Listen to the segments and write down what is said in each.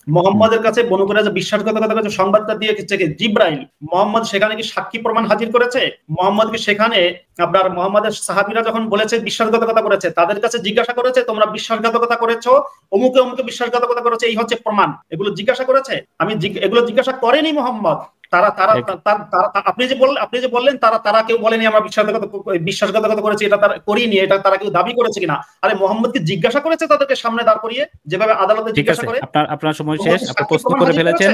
মোহাম্মদের কাছে বনু কুরাইজা বিশ্বাসঘাতকতার কাছে সংবাদটা দিয়ে জিব্রাইল, মোহাম্মদ সেখানে কি সাক্ষী প্রমাণ হাজির করেছে? মোহাম্মদকে সেখানে আপনার মোহাম্মদের সাহাবীরা যখন বলেছে বিশ্বাসঘাতকতা করেছে, তাদের কাছে জিজ্ঞাসা করেছে তোমরা বিশ্বাসঘাতকতা করেছো, অমুকে অমুকে বিশ্বাসঘাতকতা করেছে, এই হচ্ছে প্রমাণ, এগুলো জিজ্ঞাসা করেছে? এগুলো জিজ্ঞাসা করেনি মোহাম্মদ। তারা তারা আপনি যে বললেন তারা কেউ বলেনি আমরা বিশ্বাসঘাতকতা করেছি, এটা তারা করিনি, এটা তারা কেউ দাবি করেছে কিনা? আরে মোহাম্মদকে জিজ্ঞাসা করেছে তাদেরকে সামনে দাঁড় করিয়ে, যেভাবে আদালতে জিজ্ঞাসা করে। আপনার সময় শেষ, আপনি প্রস্তুত করে ফেলেছেন।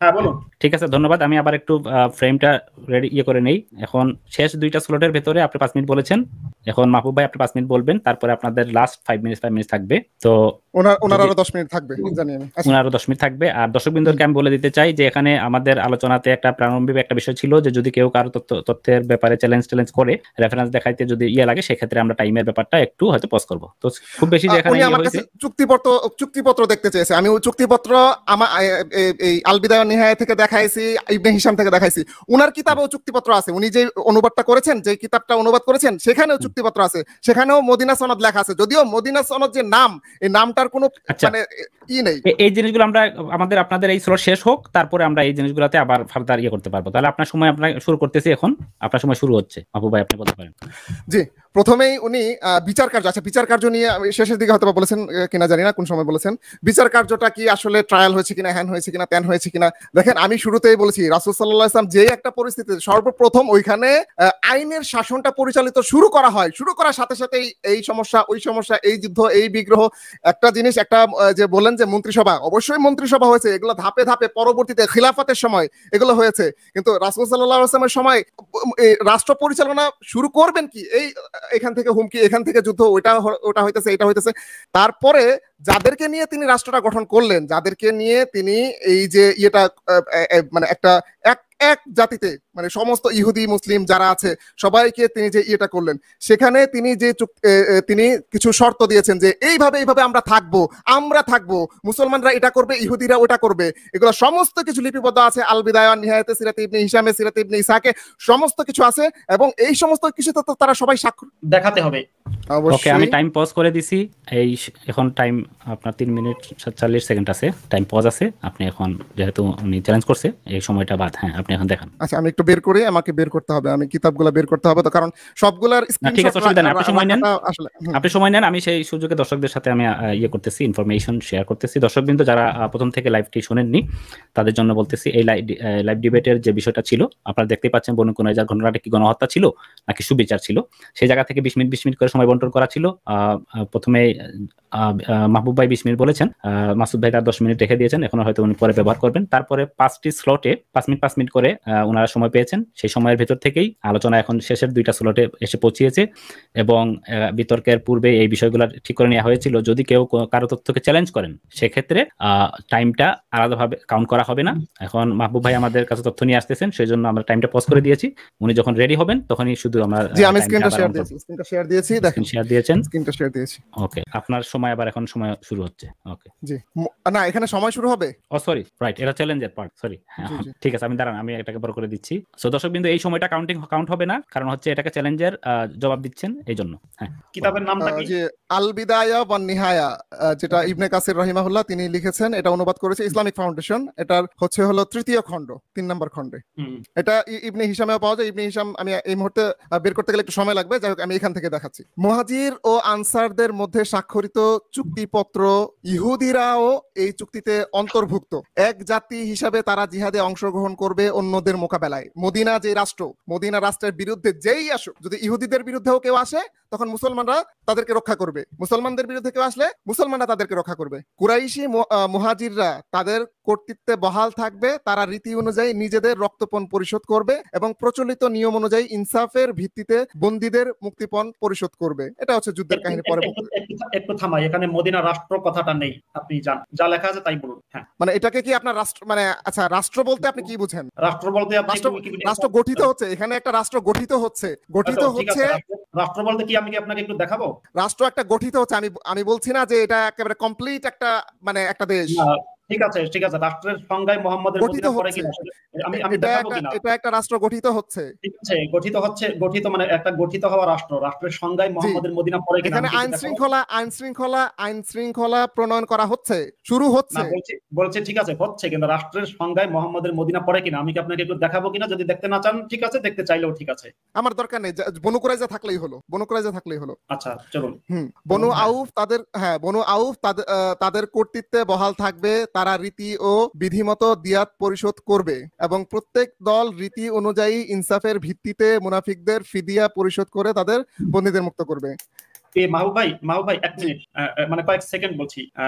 হ্যাঁ বলুন। ঠিক আছে, ধন্যবাদ। আমি আবার একটু ফ্রেমটা রেডি করে নেই। এখন শেষ 2টা স্লটের ভেতরে আপনি 5 মিনিট বলেছেন, এখন মাহবুব ভাই আপনি 5 মিনিট বলবেন, তারপরে আপনাদের লাস্ট 5 মিনিট থাকবে। তো ওনার আরো 10 মিনিট থাকবে, জানি আমি। ওনার আরো 10 মিনিট থাকবে। আর দর্শকবৃন্দকে আমি বলে দিতে চাই যে এখানে আমাদের আলোচনাতে একটা প্রারম্ভিক একটা বিষয় ছিল যে যদি কেউ কারো তথ্যের ব্যাপারে চ্যালেঞ্জ করে রেফারেন্স দেখাইতে যদি লাগে, সেক্ষেত্রে আমরা টাইমের ব্যাপারটা একটু হয়তো পজ করব। তো খুব বেশি যে এখানে আমার কাছে চুক্তিপত্র দেখতে চেয়েছে, আমি ওই চুক্তিপত্র আমার এই আল বিদায়া ওয়ান নিহায়া থেকে দেখাইছি, ইবনে হিশাম থেকে দেখাইছি। উনার কিতাবেও চুক্তিপত্র আছে, উনি যে অনুবাদটা করেছেন, যে কিতাবটা অনুবাদ করেছেন, সেখানেও চুক্তিপত্র আছে, সেখানেও মদিনা সনদ লেখা আছে। যদিও মদিনা সনদ যে নাম, এই নামটার কোনো মানে নেই। এই জিনিসগুলো আমরা আপনাদের এই স্লট শেষ হোক, তারপরে আমরা এই জিনিসগুলোতে আবার ফার্দার করতে পারবো। তাহলে আপনার সময় আমরা শুরু করতেছি এখন, আপনার সময় শুরু হচ্ছে। মাহবুব ভাই আপনি বলতে পারেন। জি, প্রথমেই উনি বিচার কার্য, আচ্ছা বিচার কার্য নিয়ে শেষের দিকে হয়তো বলেছেন কিনা জানি না, কোন সময় বলেছেন বিচার কার্যটা কি আসলে ট্রায়াল হয়েছে কিনা, হ্যান হয়েছে কিনা, ত্যান হয়েছে কিনা। দেখেন, আমি শুরুতেই বলেছি রাসূল সাল্লাল্লাহু আলাইহি ওয়াসাল্লাম যে একটা পরিস্থিতিতে সর্বপ্রথম ওইখানে আইনের শাসনটা পরিচালিত শুরু করা হয়, শুরু করার সাথে সাথেই এই সমস্যা, ওই সমস্যা, এই যুদ্ধ, এই বিগ্রহ। একটা জিনিস, একটা যে বলেন যে মন্ত্রিসভা, অবশ্যই মন্ত্রিসভা হয়েছে, এগুলো ধাপে ধাপে পরবর্তীতে খিলাফতের সময় এগুলো হয়েছে। কিন্তু রাসূল সাল্লাল্লাহু আলাইহি ওয়াসাল্লামের সময় রাষ্ট্র পরিচালনা শুরু করবেন কি, এখান থেকে হুমকি, এখান থেকে যুদ্ধ, ওটা হইতেছে, এটা হইতেছে। তারপরে যাদেরকে নিয়ে তিনি রাষ্ট্রটা গঠন করলেন, যাদেরকে নিয়ে তিনি এই যে মানে একটা এক জাতিতে, মানে সমস্ত ইহুদি মুসলিম যারা আছে সবাইকে তিনি যে করলেন, সেখানে তিনি যে তিনি কিছু শর্ত দিয়েছেন যে এইভাবে আমরা থাকবো, মুসলমানরা এটা করবে, ইহুদিরা ওটা করবে। এগুলো সমস্ত কিছু লিপিবদ্ধ আছে আল বিদায়া ওয়ান নিহায়াতে, সিরাতে ইবনে হিশামে, সিরাতে ইবনে ইসহাকে, সমস্ত কিছু আছে। এবং এই সমস্ত কিছু তো তারা সবাই স্বাক্ষর দেখাতে হবে। ওকে, আমি টাইম পজ করে দিছি। এই এখন টাইম আপনার 3 মিনিট 47 সেকেন্ড আছে, টাইম পজ আছে। আপনি এখন যেহেতু উনি চ্যালেঞ্জ করছে, এই সময়টা বাদ। হ্যাঁ, আপনি এখন দেখান। আচ্ছা, আমি একটু বের করি, আমাকে বের করতে হবে, আমি কিতাবগুলো বের করতে হবে, তো কারণ সবগুলার স্ক্রিনশট। ঠিক আছে, অসুবিধা নেই, আপনি সময় নেন। আমি সেই সুযোগে দর্শকদের সাথে আমি করতেছি, ইনফরমেশন শেয়ার করতেছি। দর্শকবৃন্দ যারা প্রথম থেকে লাইভটি শুনেননি, তাদের জন্য বলতেছি, এই লাইভ ডিবেটের যে বিষয়টা ছিল, আপনারা দেখতেই পাচ্ছেন বনু কুরাইজার ঘটনাটা কি গণহত্যা ছিল নাকি সুবিচার ছিল। সেই জায়গা থেকে 20 মিনিট করে সময় বন্টন করা ছিল। প্রথমে মাহবুব ভাই 20 মিনিট বলেছেন, মাসুদ ভাই তার 10 মিনিট রেখে দিয়েছেন, এখন হয়তো উনি পরে ব্যবহার করবেন। তারপরে 5টি স্লটে 5 মিনিট করে ওনারা সময় পেয়েছেন। সেই সময়ের ভেতর থেকেই আলোচনা এখন শেষের 2টা স্লটে এসে পৌঁছিয়েছে। এবং বিতর্কের পূর্বে এই বিষয়গুলো ঠিক করে নেওয়া হয়েছিল, যদি কেউ কারো তথ্যকে চ্যালেঞ্জ করেন, সেক্ষেত্রে টাইমটা আলাদাভাবে কাউন্ট করা হবে না। এখন মাহবুব ভাই আমাদের কাছে তথ্য নিয়ে আসতেছেন, সেই জন্য আমরা টাইমটা পজ করে দিয়েছি। উনি যখন রেডি হবেন তখনই শুধু আমরা স্ক্রিনটা শেয়ার দিয়েছি, দেখেন শেয়ার দিয়েছেন, স্ক্রিনটা শেয়ার দিয়েছি। ওকে, আপনার সময় আবার এখন সময় শুরু হচ্ছে। ওকে, জি, না এখানে সময় শুরু হবে। ও সরি, রাইট, এটা চ্যালেঞ্জের পার্ট, সরি। ঠিক আছে, আমি দাঁড়ান, আমি এটাকে বড় করে দিচ্ছি। সো দর্শকবৃন্দ, এই সময়টা কাউন্ট হবে না, কারণ হচ্ছে এটাকে চ্যালেঞ্জের জবাব দিচ্ছেন, এই জন্য। হ্যাঁ, কিতাবের নামটা কি? যে আল বিদায়া ওয়ান নিহায়া, যেটা ইবনে কাসির রাহিমাহুল্লাহ তিনি লিখেছেন, এটা অনুবাদ করেছে ইসলামিক ফাউন্ডেশন। এটার হলো 3য় খণ্ড, 3 নম্বর খণ্ডে। এটা ইবনে হিশামেও পাওয়া যায়। ইবনে হিশাম আমি এই মুহূর্তে বের করতে গেলে একটু সময় লাগবে, যাই হোক আমি এখান থেকে দেখাচ্ছি। মুহাজির ও আনসারদের মধ্যে স্বাক্ষরিত চুক্তিপত্র, ইহুদিরাও এই চুক্তিতে অন্তর্ভুক্ত। এক জাতি হিসাবে তারা জিহাদে অংশগ্রহণ করবে অন্যদের মোকাবেলায়। মদিনা যে রাষ্ট্র, মদিনা রাষ্ট্রের বিরুদ্ধে যেই আসুক, যদি ইহুদিদের বিরুদ্ধেও কেউ আসে, তখন মুসলমানরা তাদেরকে রক্ষা করবে। মুসলমানদের বিরুদ্ধে কেউ আসলে মুসলমানরা তাদেরকে রক্ষা করবে। কুরাইশি মুহাজিররা তাদের কর্তৃত্বে বহাল থাকবে। তারা রীতি অনুযায়ী নিজেদের রক্তপণ পরিশোধ করবে এবং প্রচলিত নিয়ম অনুযায়ী ইনসাফের ভিত্তিতে বন্দীদের মুক্তিপণ পরিশোধ করবে। এটা হচ্ছে যুদ্ধের কাহিনী। পরে একটু থামাই, এখানে মদিনা রাষ্ট্র কথাটা নেই, আপনি যা লেখা আছে তাই বলুন। হ্যাঁ, মানে এটাকে কি আপনার রাষ্ট্র, মানে আচ্ছা, রাষ্ট্র বলতে আপনি কি বুঝেন? রাষ্ট্র বলতে রাষ্ট্র গঠিত হচ্ছে, এখানে একটা রাষ্ট্র গঠিত হচ্ছে। রাষ্ট্র বলতে কি, আমি কি আপনাকে একটু দেখাবো? রাষ্ট্র একটা গঠিত হচ্ছে, আমি বলছি না যে এটা একেবারে কমপ্লিট একটা, মানে একটা দেশ। ঠিক আছে, ঠিক আছে, রাষ্ট্রের সংজ্ঞায় মোহাম্মদের গঠিত মদিনা পড়ে হচ্ছে, কিনা আমি দেখাবো কিনা। এটা একটা রাষ্ট্র গঠিত হচ্ছে, ঠিক আছে, গঠিত মানে একটা গঠিত হওয়া রাষ্ট্রের সংজ্ঞায় মোহাম্মদের মদিনা পড়ে কিনা এখানে আইন শৃঙ্খলা প্রণয়ন করা হচ্ছে, শুরু না হচ্ছে। বলছে ঠিক আছে হচ্ছে, কিন্তু রাষ্ট্রের সংজ্ঞায় মোহাম্মদের মদিনা পড়ে কিনা আমি কি আপনাকে একটু দেখাবো কিনা, যদি দেখতে না চান ঠিক আছে, দেখতে চাইলেও ঠিক আছে। আমার দরকার নেই, বনু কুরাইজা থাকলেই হলো। আচ্ছা চলুন। বনু আউফ তাদের কর্তৃত্বে বহাল থাকবে, তারা রীতি ও বিধিমতো দিয়াত পরিশোধ করবে এবং প্রত্যেক দল রীতি অনুযায়ী ইনসাফের ভিত্তিতে মুনাফিকদের ফিদিয়া পরিশোধ করে তাদের বন্দীদের মুক্ত করবে। মাহবুব ভাই 1 মিনিট, মানে কয়েক সেকেন্ড বলছি।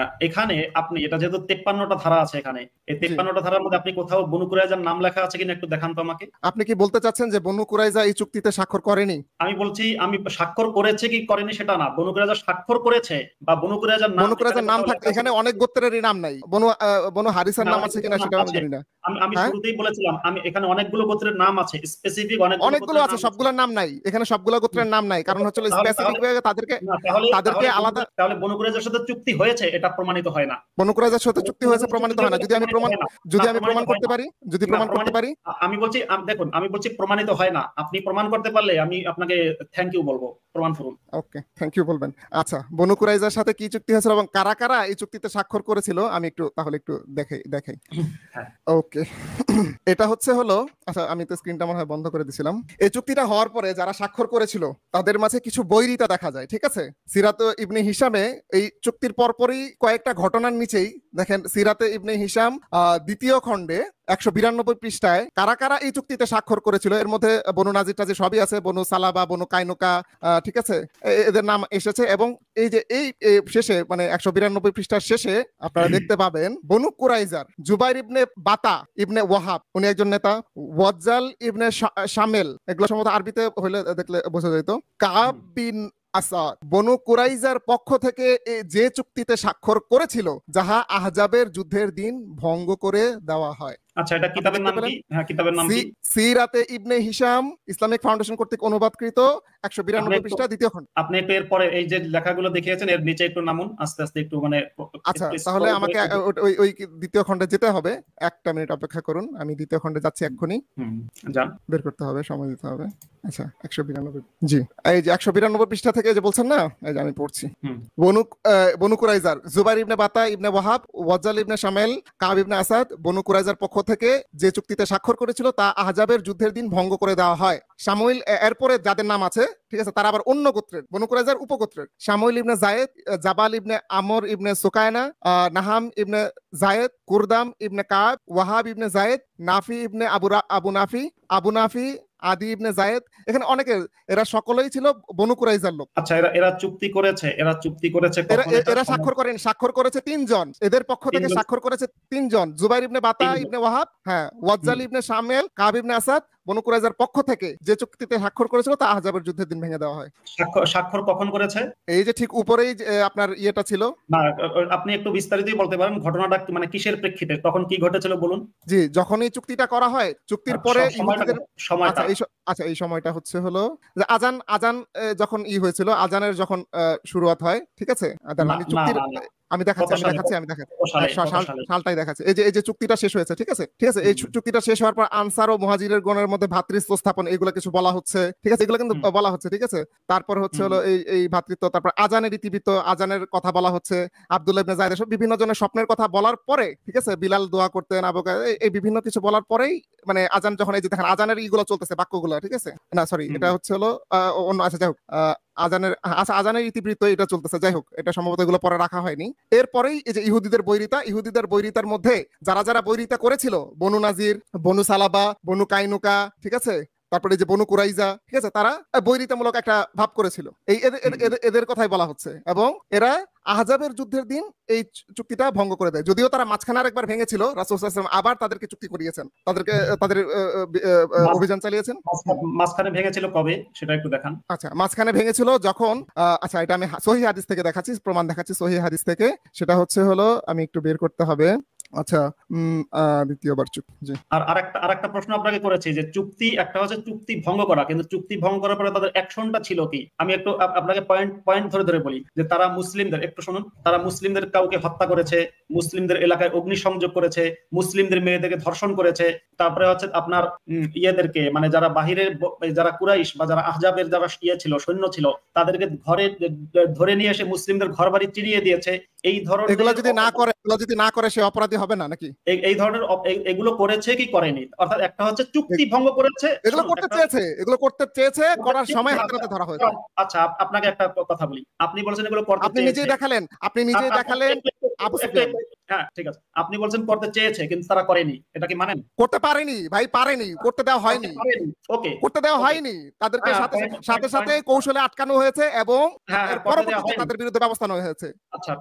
এখানে আপনি এটা যেহেতু 53টা ধারা আছে, এখানে এই 53টা ধারার মধ্যে আপনি কোথাও বনু কুরাইজার নাম লেখা আছে কিনা একটু দেখান তো আমাকে। আপনি কি বলতে চাচ্ছেন যে বনু কুরাইজা এই চুক্তিতে স্বাক্ষর করেনি? আমি বলছি আমি স্বাক্ষর করেছে কি করেনি সেটা না, বনু কুরাইজা স্বাক্ষর করেছে বা বনু কুরাইজার নাম থাকতে এখানে অনেক গোত্রেরই নাম নাই, বনু হারিসার নাম আছে কিনা সেটা আমি জানি না। আমি শুরুতেই বলেছিলাম আমি এখানে অনেকগুলো গোত্রের নাম আছে, স্পেসিফিক অনেকগুলো আছে, সবগুলোর নাম নাই এখানে, সবগুলো গোত্রের নাম নাই, কারণ হচ্ছে স্পেসিফিক ভাবে তাদেরকে আলাদা। তাহলে বনু কুরাইজার সাথে চুক্তি হয়েছে এটা প্রমাণিত হয় না, বনু কুরাইজার সাথে চুক্তি হয়েছে প্রমাণিত হয় না। যদি আমি প্রমাণ করতে পারি, আমি বলছি দেখুন, আমি বলছি প্রমাণিত হয় না, আপনি প্রমাণ করতে পারলে আমি আপনাকে থ্যাংক ইউ বলবো, প্রমাণ করুন। ওকে, থ্যাংক ইউ বলবেন। আচ্ছা, বনু কুরাইজার সাথে কি চুক্তি হয়েছিল এবং কারা কারা এই চুক্তিতে স্বাক্ষর করেছিল আমি তাহলে একটু দেখাই। ওকে, এটা হলো, আচ্ছা আমি তো স্ক্রিনটা মনে হয় বন্ধ করে দিয়েছিলাম। এই চুক্তিটা হওয়ার পরে যারা স্বাক্ষর করেছিল তাদের মাঝে কিছু বৈরিতা দেখা যায়, ঠিক আছে। সিরাতে ইবনে হিশামে এই চুক্তির পরপরই কয়েকটা ঘটনার নিচেই দেখেন, সিরাতে ইবনে হিশাম 2য় খণ্ডে 192 পৃষ্ঠায় কারা কারা এই চুক্তিতে স্বাক্ষর করেছিল, এর মধ্যে বনু নাজির টাজির সবই আছে, বনু সালাবা, বনু কাইনুকা, ঠিক আছে, এদের নাম এসেছে। এবং এই যে এই শেষে মানে 192 পৃষ্ঠার শেষে আপনারা দেখতে পাবেন বনু কুরাইজার জুবাইর ইবনে বাতা ইবনে ওয়াহাব, উনি একজন নেতা, ওয়াজ্জাল ইবনে শামেল, এগুলো সম্ভবত আরবিতে হইলে দেখলে বোঝা যেত, কাব বিন আসাদ, বনু কুরাইজার পক্ষ থেকে যে চুক্তিতে স্বাক্ষর করেছিল যাহা আহজাবের যুদ্ধের দিন ভঙ্গ করে দেওয়া হয়। আচ্ছা, এটা কিতাবের নাম কি? হ্যাঁ, কিতাবের নাম কি? সিরাতে ইবনে হিশাম ইসলামিক ফাউন্ডেশন কর্তৃক অনুবাদকৃত 192 পৃষ্ঠা 2য় খণ্ড। আপনি একটু এর পরে এই যে লেখাগুলো দেখিয়েছেন এর নিচে একটু নামুন আস্তে আস্তে একটু, মানে আচ্ছা তাহলে আমাকে ওই 2য় খণ্ডে যেতে হবে, 1টা মিনিট অপেক্ষা করুন, আমি 2য় খণ্ডে যাচ্ছি এক্ষুনি। যান, বের করতে হবে, সময় দিতে হবে। আচ্ছা 192, জি এই যে 192 পৃষ্ঠা থেকে যে বলছেন না, এই যে আমি পড়ছি। বনু কুরাইজার জুবাইর ইবনে বাতা ইবনে ওয়াহাব, ওয়াজ্জাল ইবনে শামেল, কাব ইবনে আসাদ বনু কুরাইজার পক্ষ থেকে যে চুক্তিতে স্বাক্ষর করেছিল তা আহজাবের যুদ্ধের দিন ভঙ্গ করে দেওয়া হয়। শামুইল, এরপরে যাদের নাম আছে, ঠিক আছে, তারা আবার অন্য গোত্রের, বনু কুরাইজার উপগোত্রের, শামুইল ইবনে জায়েদ, জাবাল ইবনে আমর ইবনে সুকায়না, নাহাম ইবনে জায়েদ, কুরদাম ইবনে কাব, ওয়াহাব ইবনে জায়েদ, নাফি ইবনে আবু নাফি আদি ইবনে জায়েদ, এখানে অনেকে, এরা সকলেই ছিল বনু কুরাইজার লোক। আচ্ছা, এরা চুক্তি করেছে এরা স্বাক্ষর করেছে 3 জন, এদের পক্ষ থেকে স্বাক্ষর করেছে 3 জন, জুবাইর ইবনে বাতা ইবনে ওয়াহাব, হ্যাঁ, ওয়াজ্জাল ইবনে শামেল, কাব ইবনে আসাদ, বনু কুরাইজার পক্ষ থেকে যে চুক্তিতে স্বাক্ষর করেছিল তা আহজাবের যুদ্ধের দিন ভেঙে দেওয়া হয়। স্বাক্ষর কখন করেছে? এই যে ঠিক উপরেই আপনার ইয়েটা ছিল না, আপনি একটু বিস্তারিতই বলতে পারেন ঘটনাটা মানে কিসের প্রেক্ষিতে, তখন কি ঘটেছিল বলুন। জি, যখন এই চুক্তিটা করা হয়, চুক্তির পরে ইহুদিদের সময়টা, আচ্ছা এই সময়টা হলো যে আজান যখন হয়েছিল, আজানের যখন শুরুয়াত হয়, ঠিক আছে, আমি দেখাচ্ছি সালটাই দেখাচ্ছি। এই যে চুক্তিটা শেষ হয়েছে, ঠিক আছে, এই চুক্তিটা শেষ হওয়ার পর আনসার ও মুহাজিরের গণের মধ্যে ভ্রাতৃত্ব স্থাপন, এগুলো কিছু বলা হচ্ছে, ঠিক আছে, এগুলো কিন্তু বলা হচ্ছে, ঠিক আছে। তারপর হলো এই ভ্রাতৃত্ব, তারপর আজানের ইতিবৃত্ত, আজানের কথা বলা হচ্ছে, আব্দুল্লাহ ইবনে জায়েদ, সব বিভিন্ন জনের স্বপ্নের কথা বলার পরে, ঠিক আছে, বিলাল দোয়া করতেন, আবু বকর, এই বিভিন্ন কিছু বলার পরেই মানে আজান যখন, এই যে দেখেন আজানের ইগুলো চলতেছে, বাক্যগুলো, ঠিক আছে, না সরি এটা হলো অন্য, আচ্ছা যাই হোক, আজানের ইতিবৃত্ত এটা চলতেছে, যাই হোক, এটা সম্ভবত এগুলো পরে রাখা হয়নি। এরপরেই এই যে ইহুদিদের বৈরিতার মধ্যে যারা বৈরিতা করেছিল, বনু নাজির, বনু সালাবা, বনু কাইনুকা, ঠিক আছে, তারপরে যে বনু কুরাইজা, ঠিক আছে, তারা বৈরিতামূলক একটা ভাব করেছিল, এই এদের কথাই বলা হচ্ছে। এবং এরা আহজাবের যুদ্ধের দিন এই চুক্তিটা ভঙ্গ করে দেয়, যদিও তারা মাঝখানে আরেকবার ভেঙেছিল, রাসূল সাল্লাল্লাহু আলাইহি ওয়াসাল্লাম আবার তাদেরকে চুক্তি করিয়েছেন, তাদের অভিযান চালিয়েছেন। মাঝখানে ভেঙেছিল কবে সেটা একটু দেখান। আচ্ছা, মাঝখানে ভেঙেছিল যখন, আচ্ছা এটা আমি সহিহ হাদিস থেকে দেখাচ্ছি, প্রমাণ দেখাচ্ছি সহিহ হাদিস থেকে, সেটা হলো আমি একটু বের করতে হবে। আচ্ছা, দ্বিতীয়বার চুক্তি, জি। আর আরেকটা প্রশ্ন আপনাকে করেছি যে চুক্তি, একটা হচ্ছে চুক্তি ভঙ্গ করা, কিন্তু চুক্তি ভঙ্গ করার পরে তাদের অ্যাকশনটা ছিল কি? আমি একটু আপনাকে পয়েন্ট ধরে বলি যে তারা মুসলিমদের, একটু শুনুন, তারা মুসলিমদের কাউকে হত্যা করেছে, মুসলিমদের এলাকায় অগ্নিসংযোগ করেছে, মুসলিমদের মেয়েদেরকে ধর্ষণ করেছে, তারপরে হচ্ছে আপনার ইয়েদেরকে মানে যারা বাহিরের যারা কুরাইশ বা যারা আহজাবের যারা ছিল সৈন্য ছিল তাদেরকে ঘরে ধরে নিয়ে এসে মুসলিমদের ঘর বাড়ি চিরিয়ে দিয়েছে। এই ধরনের এগুলো যদি না করে সে অপরাধী হবে না নাকি? এই ধরনের এগুলো করেছে কি করেনি, অর্থাৎ একটা হচ্ছে চুক্তি ভঙ্গ করেছে, এগুলো করতে চেয়েছে করার সময় হাতে নাতে ধরা হয়েছে। আচ্ছা আপনাকে একটা কথা বলি, আপনি বলছেন এগুলো করতে আপনি নিজেই দেখালেন আবু সুফিয়ান। হ্যাঁ ঠিক আছে, আপনি বলছেন করতে চেয়েছে কিন্তু তারা করেনি, এটা কি মানেন? করতে পারেনি ভাই, পারেনি, করতে দেওয়া হয়নি। ওকে, করতে দেওয়া হয়নি, তাদেরকে সাথে সাথে কৌশলে আটকানো হয়েছে এবং পরবর্তীতে তাদের বিরুদ্ধে ব্যবস্থা নেওয়া হয়েছে। আচ্ছা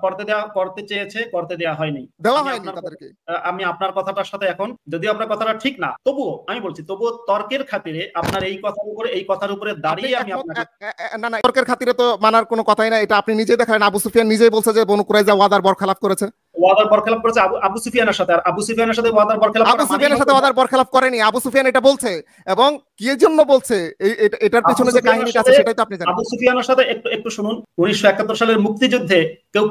করতে চেয়েছে, করতে দেওয়া হয়নি, দেওয়া হয়নি তাদেরকে। আমি আপনার কথাটার সাথে এখন, যদিও আপনার কথাটা ঠিক না, তবুও আমি বলছি, তবুও তর্কের খাতিরে আপনার এই কথার উপরে দাঁড়িয়ে আমি আপনাকে না তর্কের খাতিরে তো মানার কোনো কথাই না। এটা আপনি নিজেই দেখালেন, আবু সুফিয়ান নিজেই বলছে যে বনু কুরাইজা ওয়াদার বরখেলাপ করেছে। ওয়াদার বরখেলাপ করেছে আবু সুফিয়ানের সাথে, আর আবু সুফিয়ানের সাথে ওয়াদার বরখেলাপ বরখেলাপ করেনি, আবু সুফিয়ান এটা বলছে। এবং কি জন্য বলছে এটার পিছনে যে কাহিনীটা আছে সেটাই তো আপনি জানেন। আবু সুফিয়ানের সাথে একটু শুনুন, 1971 সালের মুক্তিযুদ্ধে কেউ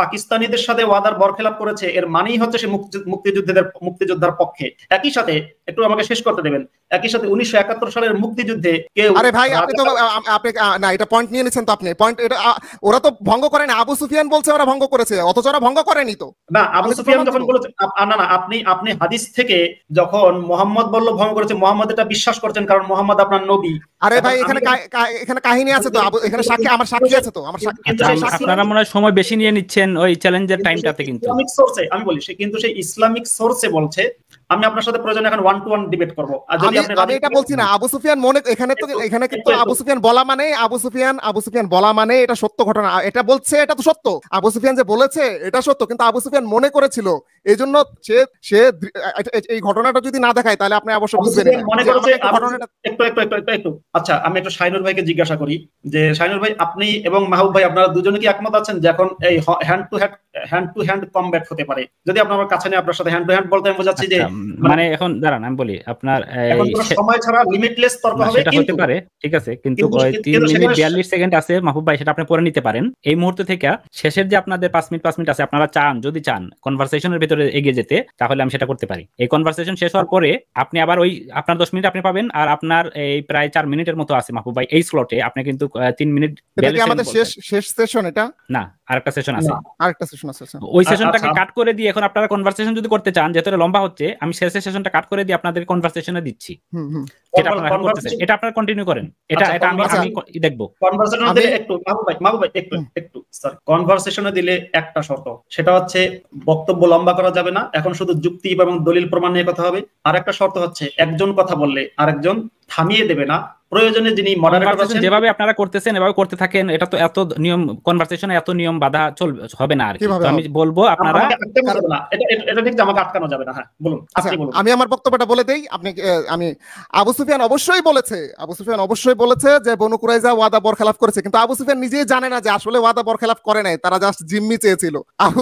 পাকিস্তানিদের সাথে ওয়াদার বরখেলাপ করেছে, এর মানেই হচ্ছে সে মুক্তিযোদ্ধার পক্ষে। একই সাথে একটু আমাকে শেষ করতে দেবেন, একই সাথে 1971 সালের মুক্তিযুদ্ধে কেউ, আরে ভাই আপনি না এটা পয়েন্ট নিয়ে নিছেন তো আপনি পয়েন্ট, এটা ওরা তো ভঙ্গ করে না, আবু সুফিয়ান বলছে ওরা ভঙ্গ করেছে, অথচ ওরা ভঙ্গ করেনি তো। না আবু সুফিয়ান যখন বলেছে না আপনি হাদিস থেকে যখন মোহাম্মদ বলল ভঙ্গ করেছে, মোহাম্মদ এটা বিশ্বাস করছেন কারণ মোহাম্মদ আপনার নবী। আরে ভাই এখানে কাহিনী আছে তো, এখানে সাক্ষী আমার সাক্ষী আছে তো, আমার সাক্ষী। আপনারা মনে হয় সময় বেশি নিয়ে নিচ্ছেন ওই চ্যালেঞ্জের টাইমটাতে। কিন্তু ইসলামিক সোর্সে আমি বলি, সে কিন্তু সেই ইসলামিক সোর্সে বলছে। আমি আপনার সাথে প্রয়োজন এখন 1-to-1 ডিবেট করব। আর যদি আমি এটা বলছি না আবু সুফিয়ান মনে, এখানে কিন্তু আবু সুফিয়ান বলা মানে এটা সত্য ঘটনা, এটা বলছে এটা তো সত্য। আবু সুফিয়ান যে বলেছে এটা সত্য, কিন্তু আবু সুফিয়ান মনে করেছিল, এইজন্য সে এই ঘটনাটা যদি না দেখায় তাহলে আপনি অবশ্যই বুঝবেন মনে করেছে ঘটনাটা। একটু আচ্ছা আমি একটু শাইনুর ভাইকে জিজ্ঞাসা করি যে শাইনুর ভাই, আপনি এবং মাহবুব ভাই আপনারা দুজনে কি একমত আছেন যে এখন এই হ্যান্ড টু হ্যান্ড কমব্যাট হতে পারে? যদি আপনার কাছে নেই আপনার সাথে হ্যান্ড টু হ্যান্ড বলতে আমি বোঝাচ্ছি যে মানে এখন দাঁড়ান আমি বলি, আপনার সময় ছাড়া লিমিটলেস তর্ক হবে, সেটা হতে পারে ঠিক আছে, কিন্তু 3 মিনিট 42 সেকেন্ড আছে মাহবুব ভাই, সেটা আপনি পরে নিতে পারেন। এই মুহূর্তে থেকে শেষের যে আপনাদের 5 মিনিট আছে, আপনারা যদি চান কনভারসেশনের ভিতরে এগিয়ে যেতে, তাহলে আমি সেটা করতে পারি। এই কনভারসেশন শেষ হওয়ার পরে আপনি আবার ওই আপনার 10 মিনিট আপনি পাবেন, আর আপনার এই প্রায় 4 মিনিটের মতো আছে মাহবুব ভাই এই স্লটে, আপনি কিন্তু 3 মিনিট। এটা কি আমাদের শেষ সেশন? এটা না, আরেকটা সেশন আছে, ওই সেশনটাকে কাট করে দিয়ে এখন আপনারা কনভারসেশন যদি করতে চান, যেহেতু লম্বা হচ্ছে, আমি শেষের সেশনটা কাট করে দিয়ে আপনাদের কনভারসেশনে দিচ্ছি। এটা আপনারা করতেছেন, এটা আপনারা কন্টিনিউ করেন, এটা আমি দেখব। কনভারসেশনে দিলে একটু মাহবুব ভাই একটু স্যার, কনভারসেশনে দিলে একটা শর্ত, সেটা হচ্ছে বক্তব্য লম্বা করা যাবে না, এখন শুধু যুক্তি এবং দলিল প্রমাণ নিয়ে কথা হবে। আর একটা শর্ত হচ্ছে একজন কথা বললে আরেকজন থামিয়ে দেবে না, প্রয়োজনে যিনি মডারেটর আছেন যেভাবে আপনারা করতেছেন এভাবে করতে থাকেন। এটা তো এত নিয়ম, কনভারসেশনে এত নিয়ম বাধা চলবে হবে না আর কি। আমি বলবো আপনারা এটা ঠিক যে আমাকে আটকানো যাবে না। হ্যাঁ বলুন, আপনি বলুন। আমি আমার বক্তব্যটা বলে দেই। আমি আবু সুফিয়ান অবশ্যই বলেছে যে বনু কুরাইজা ওয়াদা বরখেলাপ করেছে, কিন্তু আবু সুফিয়ান নিজেই জানে না যে আসলে ওয়াদা বরখেলাপ করে নাই, তারা জাস্ট জিম্মি চেয়েছিল। আবু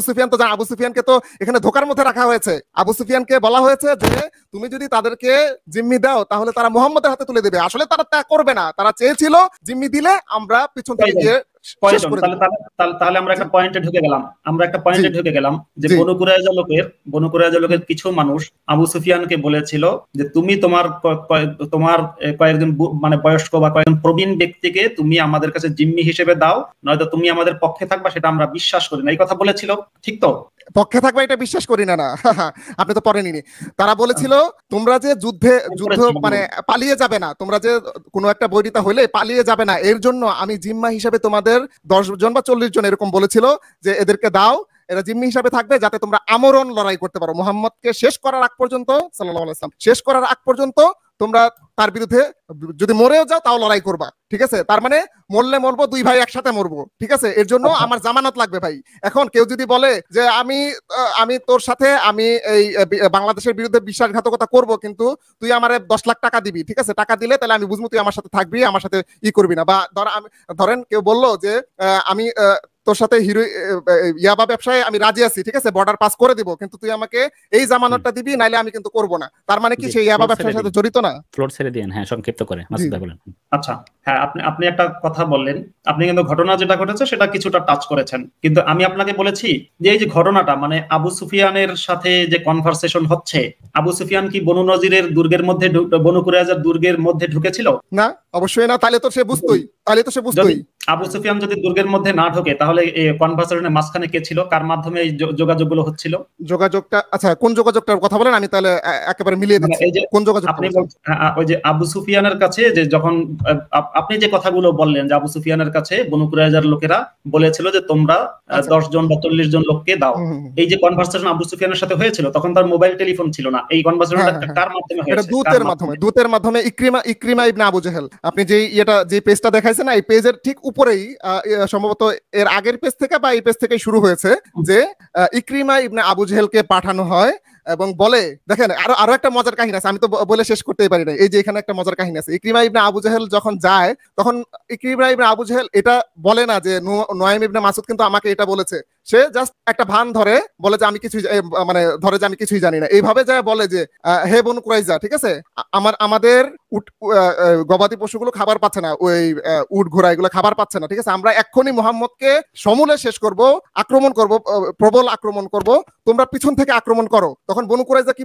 সুফিয়ানকে তো এখানে ধোকার মধ্যে রাখা হয়েছে। আবু সুফিয়ানকে বলা হয়েছে যে তুমি যদি তাদেরকে জিম্মি দাও তাহলে তারা মুহাম্মদের হাতে তুলে দেবে। আসলে তারা তা করবে না, তারা চেয়েছিল জিম্মি দিলে আমরা পিছন থেকে গিয়ে তাহলে আমরা একটা পয়েন্টে ঢুকে গেলাম যে বনু কুরাইজা লোকের কিছু মানুষ আবু সুফিয়ানকে বলেছিল যে তুমি তোমার কয়েকজন মানে বয়স্ক বা কয়েকজন প্রবীণ ব্যক্তিকে তুমি আমাদের কাছে জিম্মি হিসেবে দাও, নয়তো তুমি আমাদের পক্ষে থাকবা, সেটা আমরা বিশ্বাস করি না, এই কথা বলেছিল। ঠিক তো? পক্ষে থাকবা এটা বিশ্বাস করি না আপনি তো পড়েননি। তারা বলেছিল তোমরা যে যুদ্ধ মানে পালিয়ে যাবে না, তোমরা যে কোনো একটা বৈরিতা হইলে পালিয়ে যাবে না, এর জন্য আমি জিম্মা হিসেবে তোমাদের 10 জন বা 40 জন এরকম বলেছিল যে এদেরকে দাও, এরা জিম্মি হিসাবে থাকবে, যাতে তোমরা আমরণ লড়াই করতে পারো। মুহাম্মদকে শেষ করার আগ পর্যন্ত, সাল্লাল্লাহু আলাইহি ওয়াসাল্লাম শেষ করার আগ পর্যন্ত তোমরা তার বিরুদ্ধে যদি মরেও যাও তাও লড়াই করবা। ঠিক আছে? তার মানে মরলে মরবো, 2 ভাই একসাথে মরবো। ঠিক আছে? এর জন্য আমার জামানত লাগবে ভাই। এখন কেউ যদি বলে যে আমি তোর সাথে আমি এই বাংলাদেশের বিরুদ্ধে বিশ্বাসঘাতকতা করব, কিন্তু তুই আমারে 10 লাখ টাকা দিবি, ঠিক আছে? টাকা দিলে তাহলে আমি বুঝবো তুই আমার সাথে থাকবি, আমার সাথে ই করবি না। বা ধরেন কেউ বললো যে আমি তোর সাথে হিরো ইয়াবা ব্যবসায় আমি রাজি আছি, ঠিক আছে, বর্ডার পাস করে দিব, কিন্তু তুই আমাকে এই জামানতটা দিবি, নাইলে আমি কিন্তু করব না। তার মানে কি সেই ইয়াবা ব্যবসার সাথে জড়িত না? ফ্লোর ছেড়ে দিন। হ্যাঁ, সংক্ষিপ্ত করে মাসুদ ভাই বলেন। আচ্ছা, হ্যাঁ, আপনি একটা কথা বললেন, আপনি কিন্তু ঘটনা যেটা ঘটেছে সেটা কিছুটা টাচ করেছেন, কিন্তু আমি আপনাকে বলেছি যে এই যে ঘটনাটা মানে আবু সুফিয়ানের সাথে যে কনভারসেশন হচ্ছে, আবু সুফিয়ান কি বনু নজিরের দুর্গের মধ্যে, বনু কুরাইজার দুর্গের মধ্যে ঢুকেছিল? না, অবশ্যই না। তাহলে তো সে বুঝতোই, আবু সুফিয়ান যদি দুর্গের মধ্যে না ঢোকে, তাহলে এই কনভারসেশনের মাঝখানে কে ছিল, কার মাধ্যমে এই যোগাযোগগুলো হচ্ছিল? যোগাযোগটা, আচ্ছা কোন যোগাযোগটার কথা বলেন, আমি তাহলে একেবারে মিলিয়ে দিচ্ছি। কোন যোগাযোগ? আপনি ওই যে আবু সুফিয়ানের কাছে যে যখন আপনি যে কথাগুলো বললেন যে আবু সুফিয়ানের কাছে বনু কুরাইজার লোকেরা বলেছিল যে তোমরা 10 জন বা 40 জন লোককে দাও, এই যে কনভারসেশন আবু সুফিয়ানের সাথে হয়েছিল, তখন তার মোবাইল টেলিফোন ছিল না, এই কনভারসেশনটা কার মাধ্যমে হয়েছে? এটা দূতের মাধ্যমে ইকরিমা ইবনে আবু জাহেল। আপনি যে পেজটা দেখাইছেন না, এই পেজের ঠিক উপরেই সম্ভবত এর আগের পেজ থেকে বা এই পেজ থেকে শুরু হয়েছে যে ইকরিমা ইবনে আবু জাহেলকে পাঠানো হয় এবং বলে, দেখেন আরো একটা মজার কাহিনী আছে, আমি তো বলে শেষ করতেই পারি না। এই যে এখানে একটা মজার কাহিনী আছে, ইকরিমা ইবনে আবু জাহেল যখন যায়, তখন ইকরিমা ইবনে আবু জাহেল এটা বলে না যে নুয়াইম ইবনে মাসুদ কিন্তু আমাকে এটা বলেছে। সে জাস্ট একটা ভান ধরে বলে যে আমি কিছুই, মানে ধরে যে আমি কিছুই জানি না, এইভাবে যায় বলে যে হে বনু কুরাইজা, ঠিক আছে, আমাদের গবাদি পশুগুলো খাবার পাচ্ছে না, ওই উট ঘোড়া এগুলো খাবার পাচ্ছে না, ঠিক আছে, আমরা এক্ষুনি মুহাম্মদকে সমূলে শেষ করব, আক্রমণ করব, প্রবল আক্রমণ করব, তোমরা পিছন থেকে আক্রমণ করো। তখন বনু কুরাইজা কি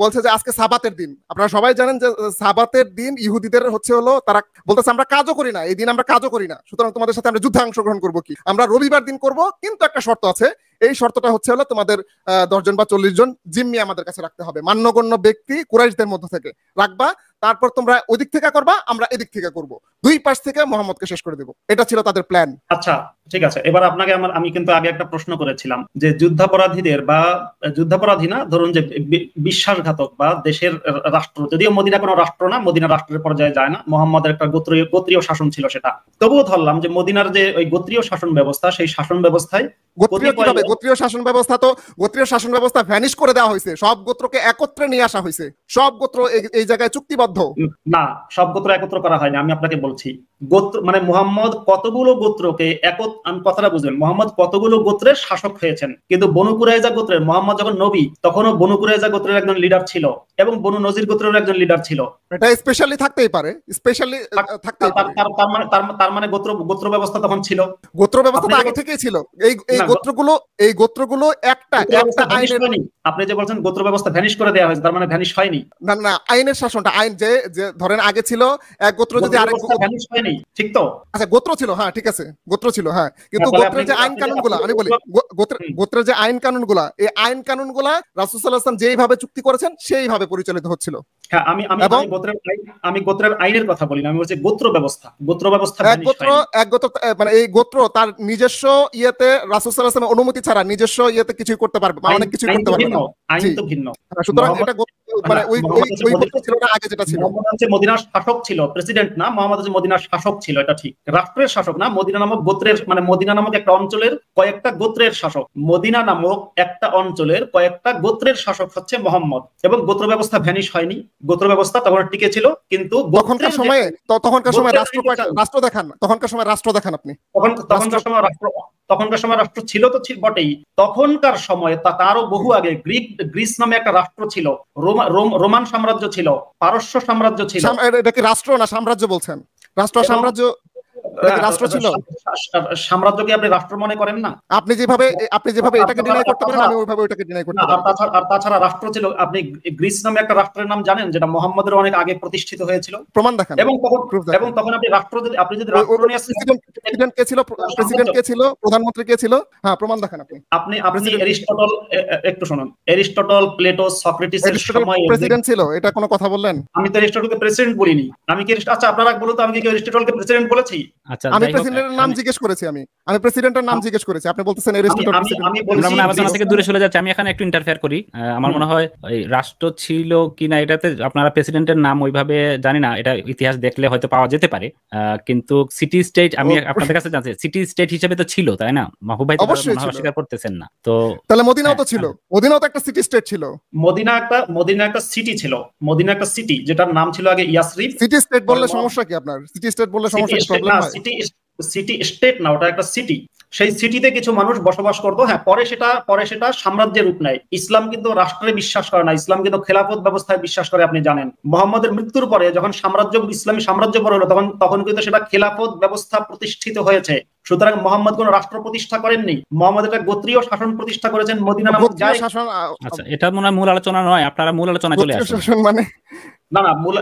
বলছে যে আজকে সাবাতের দিন, আপনারা সবাই জানেন যে সাবাতের দিন ইহুদিদের হচ্ছে হলো, তারা বলতেছে আমরা কাজও করি না, এই দিন আমরা কাজও করি না, সুতরাং তোমাদের সাথে আমরা যুদ্ধে অংশগ্রহণ করবো কি, আমরা রবিবার দিন করব, কিন্তু একটা শর্ত আছে, এই শর্তটা হচ্ছে হলো তোমাদের 10 জন বা 40 জন জিম্মি আমাদের কাছে রাখতে হবে, মান্যগণ্য ব্যক্তি কুরাইশদের মধ্য থেকে রাখবা, তারপর তোমরা ওদিক থেকে করবা, আমরা এদিক থেকে করব, দুই পাশ থেকে মুহাম্মদকে শেষ করে দেব। এটা ছিল তাদের প্ল্যান। আচ্ছা, ঠিক আছে, এবার আপনাকে আমি কিন্তু আগে একটা প্রশ্ন করেছিলাম যে যুদ্ধাপরাধীদের বা যুদ্ধাপরাধী না, ধরুন যে বিশ্বাসঘাতক বা দেশের রাষ্ট্র, যদিও মদিনা কোনো রাষ্ট্র না, মদিনা রাষ্ট্রের পর্যায়ে যায় না, মুহাম্মদের একটা গোত্রীয় শাসন ছিল সেটা, তবুও ধরলাম যে মদিনার যে ওই গোত্রীয় শাসন ব্যবস্থা, সেই শাসন ব্যবস্থায় গোত্রীয় শাসন ব্যবস্থা ভ্যানিশ করে দেওয়া হয়েছে, সব গোত্রকে একত্রে নিয়ে আসা হয়েছে, সব গোত্র এই জায়গায় চুক্তিবদ্ধ না, সব গোত্র একত্র করা হয়নি। আমি আপনাকে বলছি গোত্র মানে মুহাম্মদ কতগুলো গোত্রকে আমি কথাটা বুঝবেন, মুহাম্মদ কতগুলো গোত্রের শাসক হয়েছেন, কিন্তু বনু কুরাইজা গোত্রের, মুহাম্মদ যখন নবী তখনও বনু কুরাইজা গোত্রের একজন লিডার ছিল এবং বনু নজির গোত্রের একজন লিডার ছিল। এটা স্পেশালি থাকতেই পারে, তার মানে গোত্র ব্যবস্থা তখন ছিল, গোত্র ব্যবস্থা আগে থেকেই ছিল। এই গোত্রগুলো একটা আইনের, আপনি যে বলছেন গোত্র ব্যবস্থা ভ্যানিশ করে দেওয়া হয়েছে, তার মানে ভ্যানিশ হয়নি। না, আইনের শাসনটা, আইন যে ধরেন আগে ছিল এক গোত্র, যদি আরেক ভ্যানিশ হয়নি, ঠিক তো? আচ্ছা, গোত্র ছিল, হ্যাঁ ঠিক আছে, গোত্র ছিল, হ্যাঁ, কিন্তু গোত্রের যে আইন কানুনগুলো, আমি বলি গোত্রের যে আইন কানুনগুলা, এই আইন কানুনগুলা রাসূল সাল্লাল্লাহু আলাইহি ওয়াসাল্লাম যেইভাবে চুক্তি করেছেন সেইভাবে পরিচালিত হচ্ছিল। হ্যাঁ, আমি গোত্রের আইনের কথা বলি না, আমি বলছি গোত্র ব্যবস্থা এক গোত্র মানে এই গোত্র তার নিজস্ব ইয়েতে রাসূল সাল্লাল্লাহু আলাইহি ওয়াসাল্লামের অনুমতি ছাড়া নিজস্ব ইয়েতে কিছুই করতে পারবে, অনেক কিছু করতে পারবে না, আইন তো ভিন্ন। সুতরাং এটা মানে ওই গোত্র ছিল না আগে যেটা ছিল। মুহাম্মদ হচ্ছে মদিনার শাসক ছিল, প্রেসিডেন্ট না, মুহাম্মদ হচ্ছে মদিনার শাসক ছিল, এটা ঠিক, রাষ্ট্রের শাসক না, মদিনা নামক গোত্রের, মানে মদিনা নামক একটা অঞ্চলের কয়েকটা গোত্রের শাসক, মদিনা নামক একটা অঞ্চলের কয়েকটা গোত্রের শাসক হচ্ছে মুহাম্মদ, এবং গোত্র ব্যবস্থা ভ্যানিশ হয়নি, গোত্র ব্যবস্থা তখন টিকে ছিল, কিন্তু তখনকার সময় রাষ্ট্র দেখান, তখনকার সময় রাষ্ট্র দেখান আপনি, তখনকার সময় রাষ্ট্র ছিল তো বটেই, তখনকার সময় তারও বহু আগে গ্রিস নামে একটা রাষ্ট্র ছিল, রোমান সাম্রাজ্য ছিল, পারস্য সাম্রাজ্য ছিল। এটা কি রাষ্ট্র না সাম্রাজ্য বলছেন? রাষ্ট্র সাম্রাজ্য রাষ্ট্র ছিল, সাম্রাজ্যকে আপনি রাষ্ট্র মনে করেন না? আপনি যেভাবে এটাকে ডিনাই করতে পারেন, আমি ওইভাবে ওটাকে ডিনাই করতে পারি। আর তাছাড়া রাষ্ট্র ছিল, আপনি গ্রিস নামে একটা রাষ্ট্রের নাম জানেন যেটা মুহাম্মদের অনেক আগে প্রতিষ্ঠিত হয়েছিল? প্রমাণ দেখান। এবং তখন আপনি রাষ্ট্র প্রেসিডেন্ট কে ছিল, প্রধানমন্ত্রী কে ছিল, হ্যাঁ প্রমাণ দেখান আপনি এরিস্টটল, একটু শুনুন, এরিস্টটল, প্লেটো, সক্রেটিসের সময় প্রেসিডেন্ট ছিল, এটা কোনো কথা বললেন? আমি তো এরিস্টটলকে প্রেসিডেন্ট বলিনি, আমি কি আচ্ছা আপনারা বলুন তো, আমি কি এরিস্টটলকে প্রেসিডেন্ট বলেছি? আচ্ছা, আমি প্রেসিডেন্টের নাম জিজ্ঞেস করেছি, আমি প্রেসিডেন্টের নাম জিজ্ঞেস করেছি, আপনি বলতেছেন এরিস্টটল প্রেসিডেন্ট। আমরা আলোচনা থেকে দূরে চলে যাচ্ছি, আমি এখানে একটু ইন্টারফেয়ার করি। আমার মনে হয় এই রাষ্ট্র ছিল কিনা এটাতে আপনারা প্রেসিডেন্টের নাম ওইভাবে জানি না, এটা ইতিহাস দেখলে হয়তো পাওয়া যেতে পারে, কিন্তু সিটি স্টেট আমি আপনাদের কাছে জানছি, সিটি স্টেট হিসেবে তো ছিল, তাই না? মাহবুব ভাই তো অস্বীকার করতেছেন না, তো তাহলে মদিনাও তো ছিল, মদিনাও তো একটা সিটি স্টেট ছিল, মদিনা একটা সিটি ছিল, মদিনা একটা সিটি যেটার নাম ছিল আগে ইয়াসরিব। সিটি স্টেট বললে সমস্যা কি আপনার? সিটি স্টেট বললে সমস্যা কি, প্রবলেম হয়? সিটি স্টেট না, ওটা একটা সিটি। সেই সিটিতে কিছু মানুষ বসবাস করতো। হ্যাঁ, পরে সেটা সাম্রাজ্যের রূপ নেয়। ইসলাম কিন্তু রাষ্ট্রে বিশ্বাস করে না, ইসলাম কিন্তু খেলাফত ব্যবস্থায় বিশ্বাস করে। আপনি জানেন মুহাম্মদের মৃত্যুর পরে যখন ইসলামী সাম্রাজ্য বড় হলো, তখন কিন্তু সেটা খেলাফত ব্যবস্থা প্রতিষ্ঠিত হয়েছে। সুতরাং মুহাম্মদ কোন রাষ্ট্র প্রতিষ্ঠা করেননি, মুহাম্মদ একটা গোত্রীয় শাসন প্রতিষ্ঠা করেছেন মদিনা নামক জায়গায়। আচ্ছা, এটা মনে হয় মূল আলোচনা নয়, আপনারা মূল আলোচনা চলে আসেন। মানে না,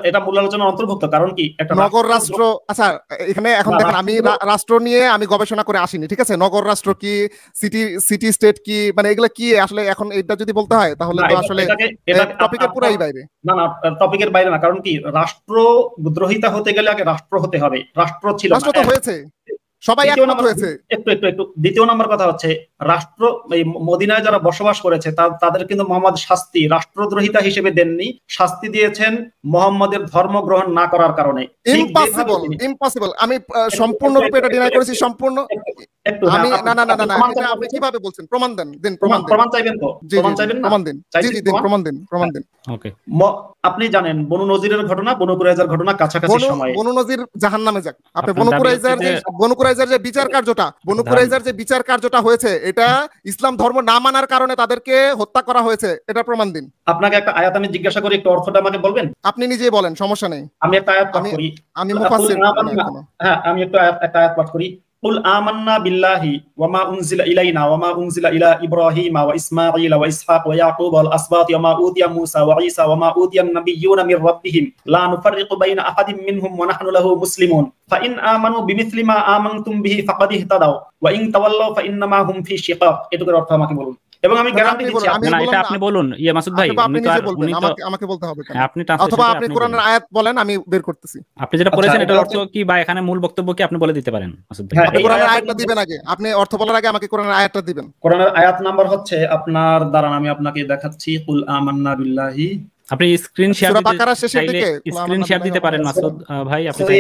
এটা মূল আলোচনার অন্তর্ভুক্ত। কারণ কি, একটা নগর রাষ্ট্র, আচ্ছা এখানে এখন দেখেন আমি রাষ্ট্র নিয়ে আমি গবেষণা করে আসিনি, ঠিক আছে? নগর রাষ্ট্র কি, সিটি স্টেট কি, মানে এগুলা কি আসলে এখন এটা যদি বলতে হয় তাহলে তো আসলে টপিকের পুরাই বাইরে। না, টপিকের বাইরে না। কারণ কি, রাষ্ট্রদ্রোহিতা হতে গেলে আগে রাষ্ট্র হতে হবে। রাষ্ট্র ছিল না, রাষ্ট্র তো হয়েছে, সবাই একমত হয়েছে। একটু দ্বিতীয় নম্বর কথা হচ্ছে, রাষ্ট্র এই মদিনায় যারা বসবাস করেছে তাদের কিন্তু মোহাম্মদ শাস্তি রাষ্ট্রদ্রোহিতা হিসেবে দেননি, শাস্তি দিয়েছেন মোহাম্মদের ধর্ম গ্রহণ না করার কারণে। ইম্পসিবল। আমি সম্পূর্ণরূপে এটা ডিনাই করেছি, সম্পূর্ণ। আমি না এটা আপনি কিভাবে বলছেন? প্রমাণ দেন। প্রমাণ চাইবেন তো? প্রমাণ চাইবেন না? প্রমাণ দিন। ওকে, আপনি জানেন বনু নজিরের ঘটনা, বনু কুরাইজার ঘটনা কাছাকাছি সময়ে। বনু নজির জাহান্নামে যাক। আপনি বনু কুরাইজার যে বিচার কার্যটা হয়েছে, এটা ইসলাম ধর্ম না মানার কারণে তাদেরকে হত্যা করা হয়েছে, এটা প্রমাণ দিন। আপনাকে একটা আয়াত আমি জিজ্ঞাসা করি, একটু অর্থটা আমাকে বলবেন? আপনি নিজেই বলেন, সমস্যা নেই। আমি একটা আয়াত পাঠ করি। আমি মুফাসসির। হ্যাঁ, আমি একটা আয়াত পাঠ করি। قل آمنا بالله وما أنزل إلينا وما أنزل إلى إبراهيم وإسماعيل وإسحاق ويعقوب والأسباط وما أوتي موسى وعيسى وما أوتي النبيون من ربهم لا نفرق بين أحد منهم ونحن له مسلمون فإن آمنوا بمثل ما آمنتم به فقد اهتدوا وإن تولوا فإنما هم في شقاق। এটুকুর অর্থ আমাকে বলুন এবং আমি গ্যারান্টি দিচ্ছি। না, এটা আপনি বলুন মাসুদ ভাই, আমাকে বলতে হবে কেন? আপনি অথবা আপনি কোরআনের আয়াত বলেন, আমি বের করতেছি। আপনি যেটা পড়েছেন এটার অর্থ কি বা এখানে মূল বক্তব্য কি আপনি বলে দিতে পারেন মাসুদ ভাই? আপনি কোরআনের আয়াতটা দিবেন আগে, আপনি অর্থ বলার আগে আমাকে কোরআনের আয়াতটা দিবেন। কোরআনের আয়াত নাম্বার হচ্ছে আপনার, দাঁড়ান আমি আপনাকে দেখাচ্ছি। কুল আমান্না বিল্লাহি, আপনি স্ক্রিন শেয়ার দিতে পারেন মাসুদ ভাই। আপনি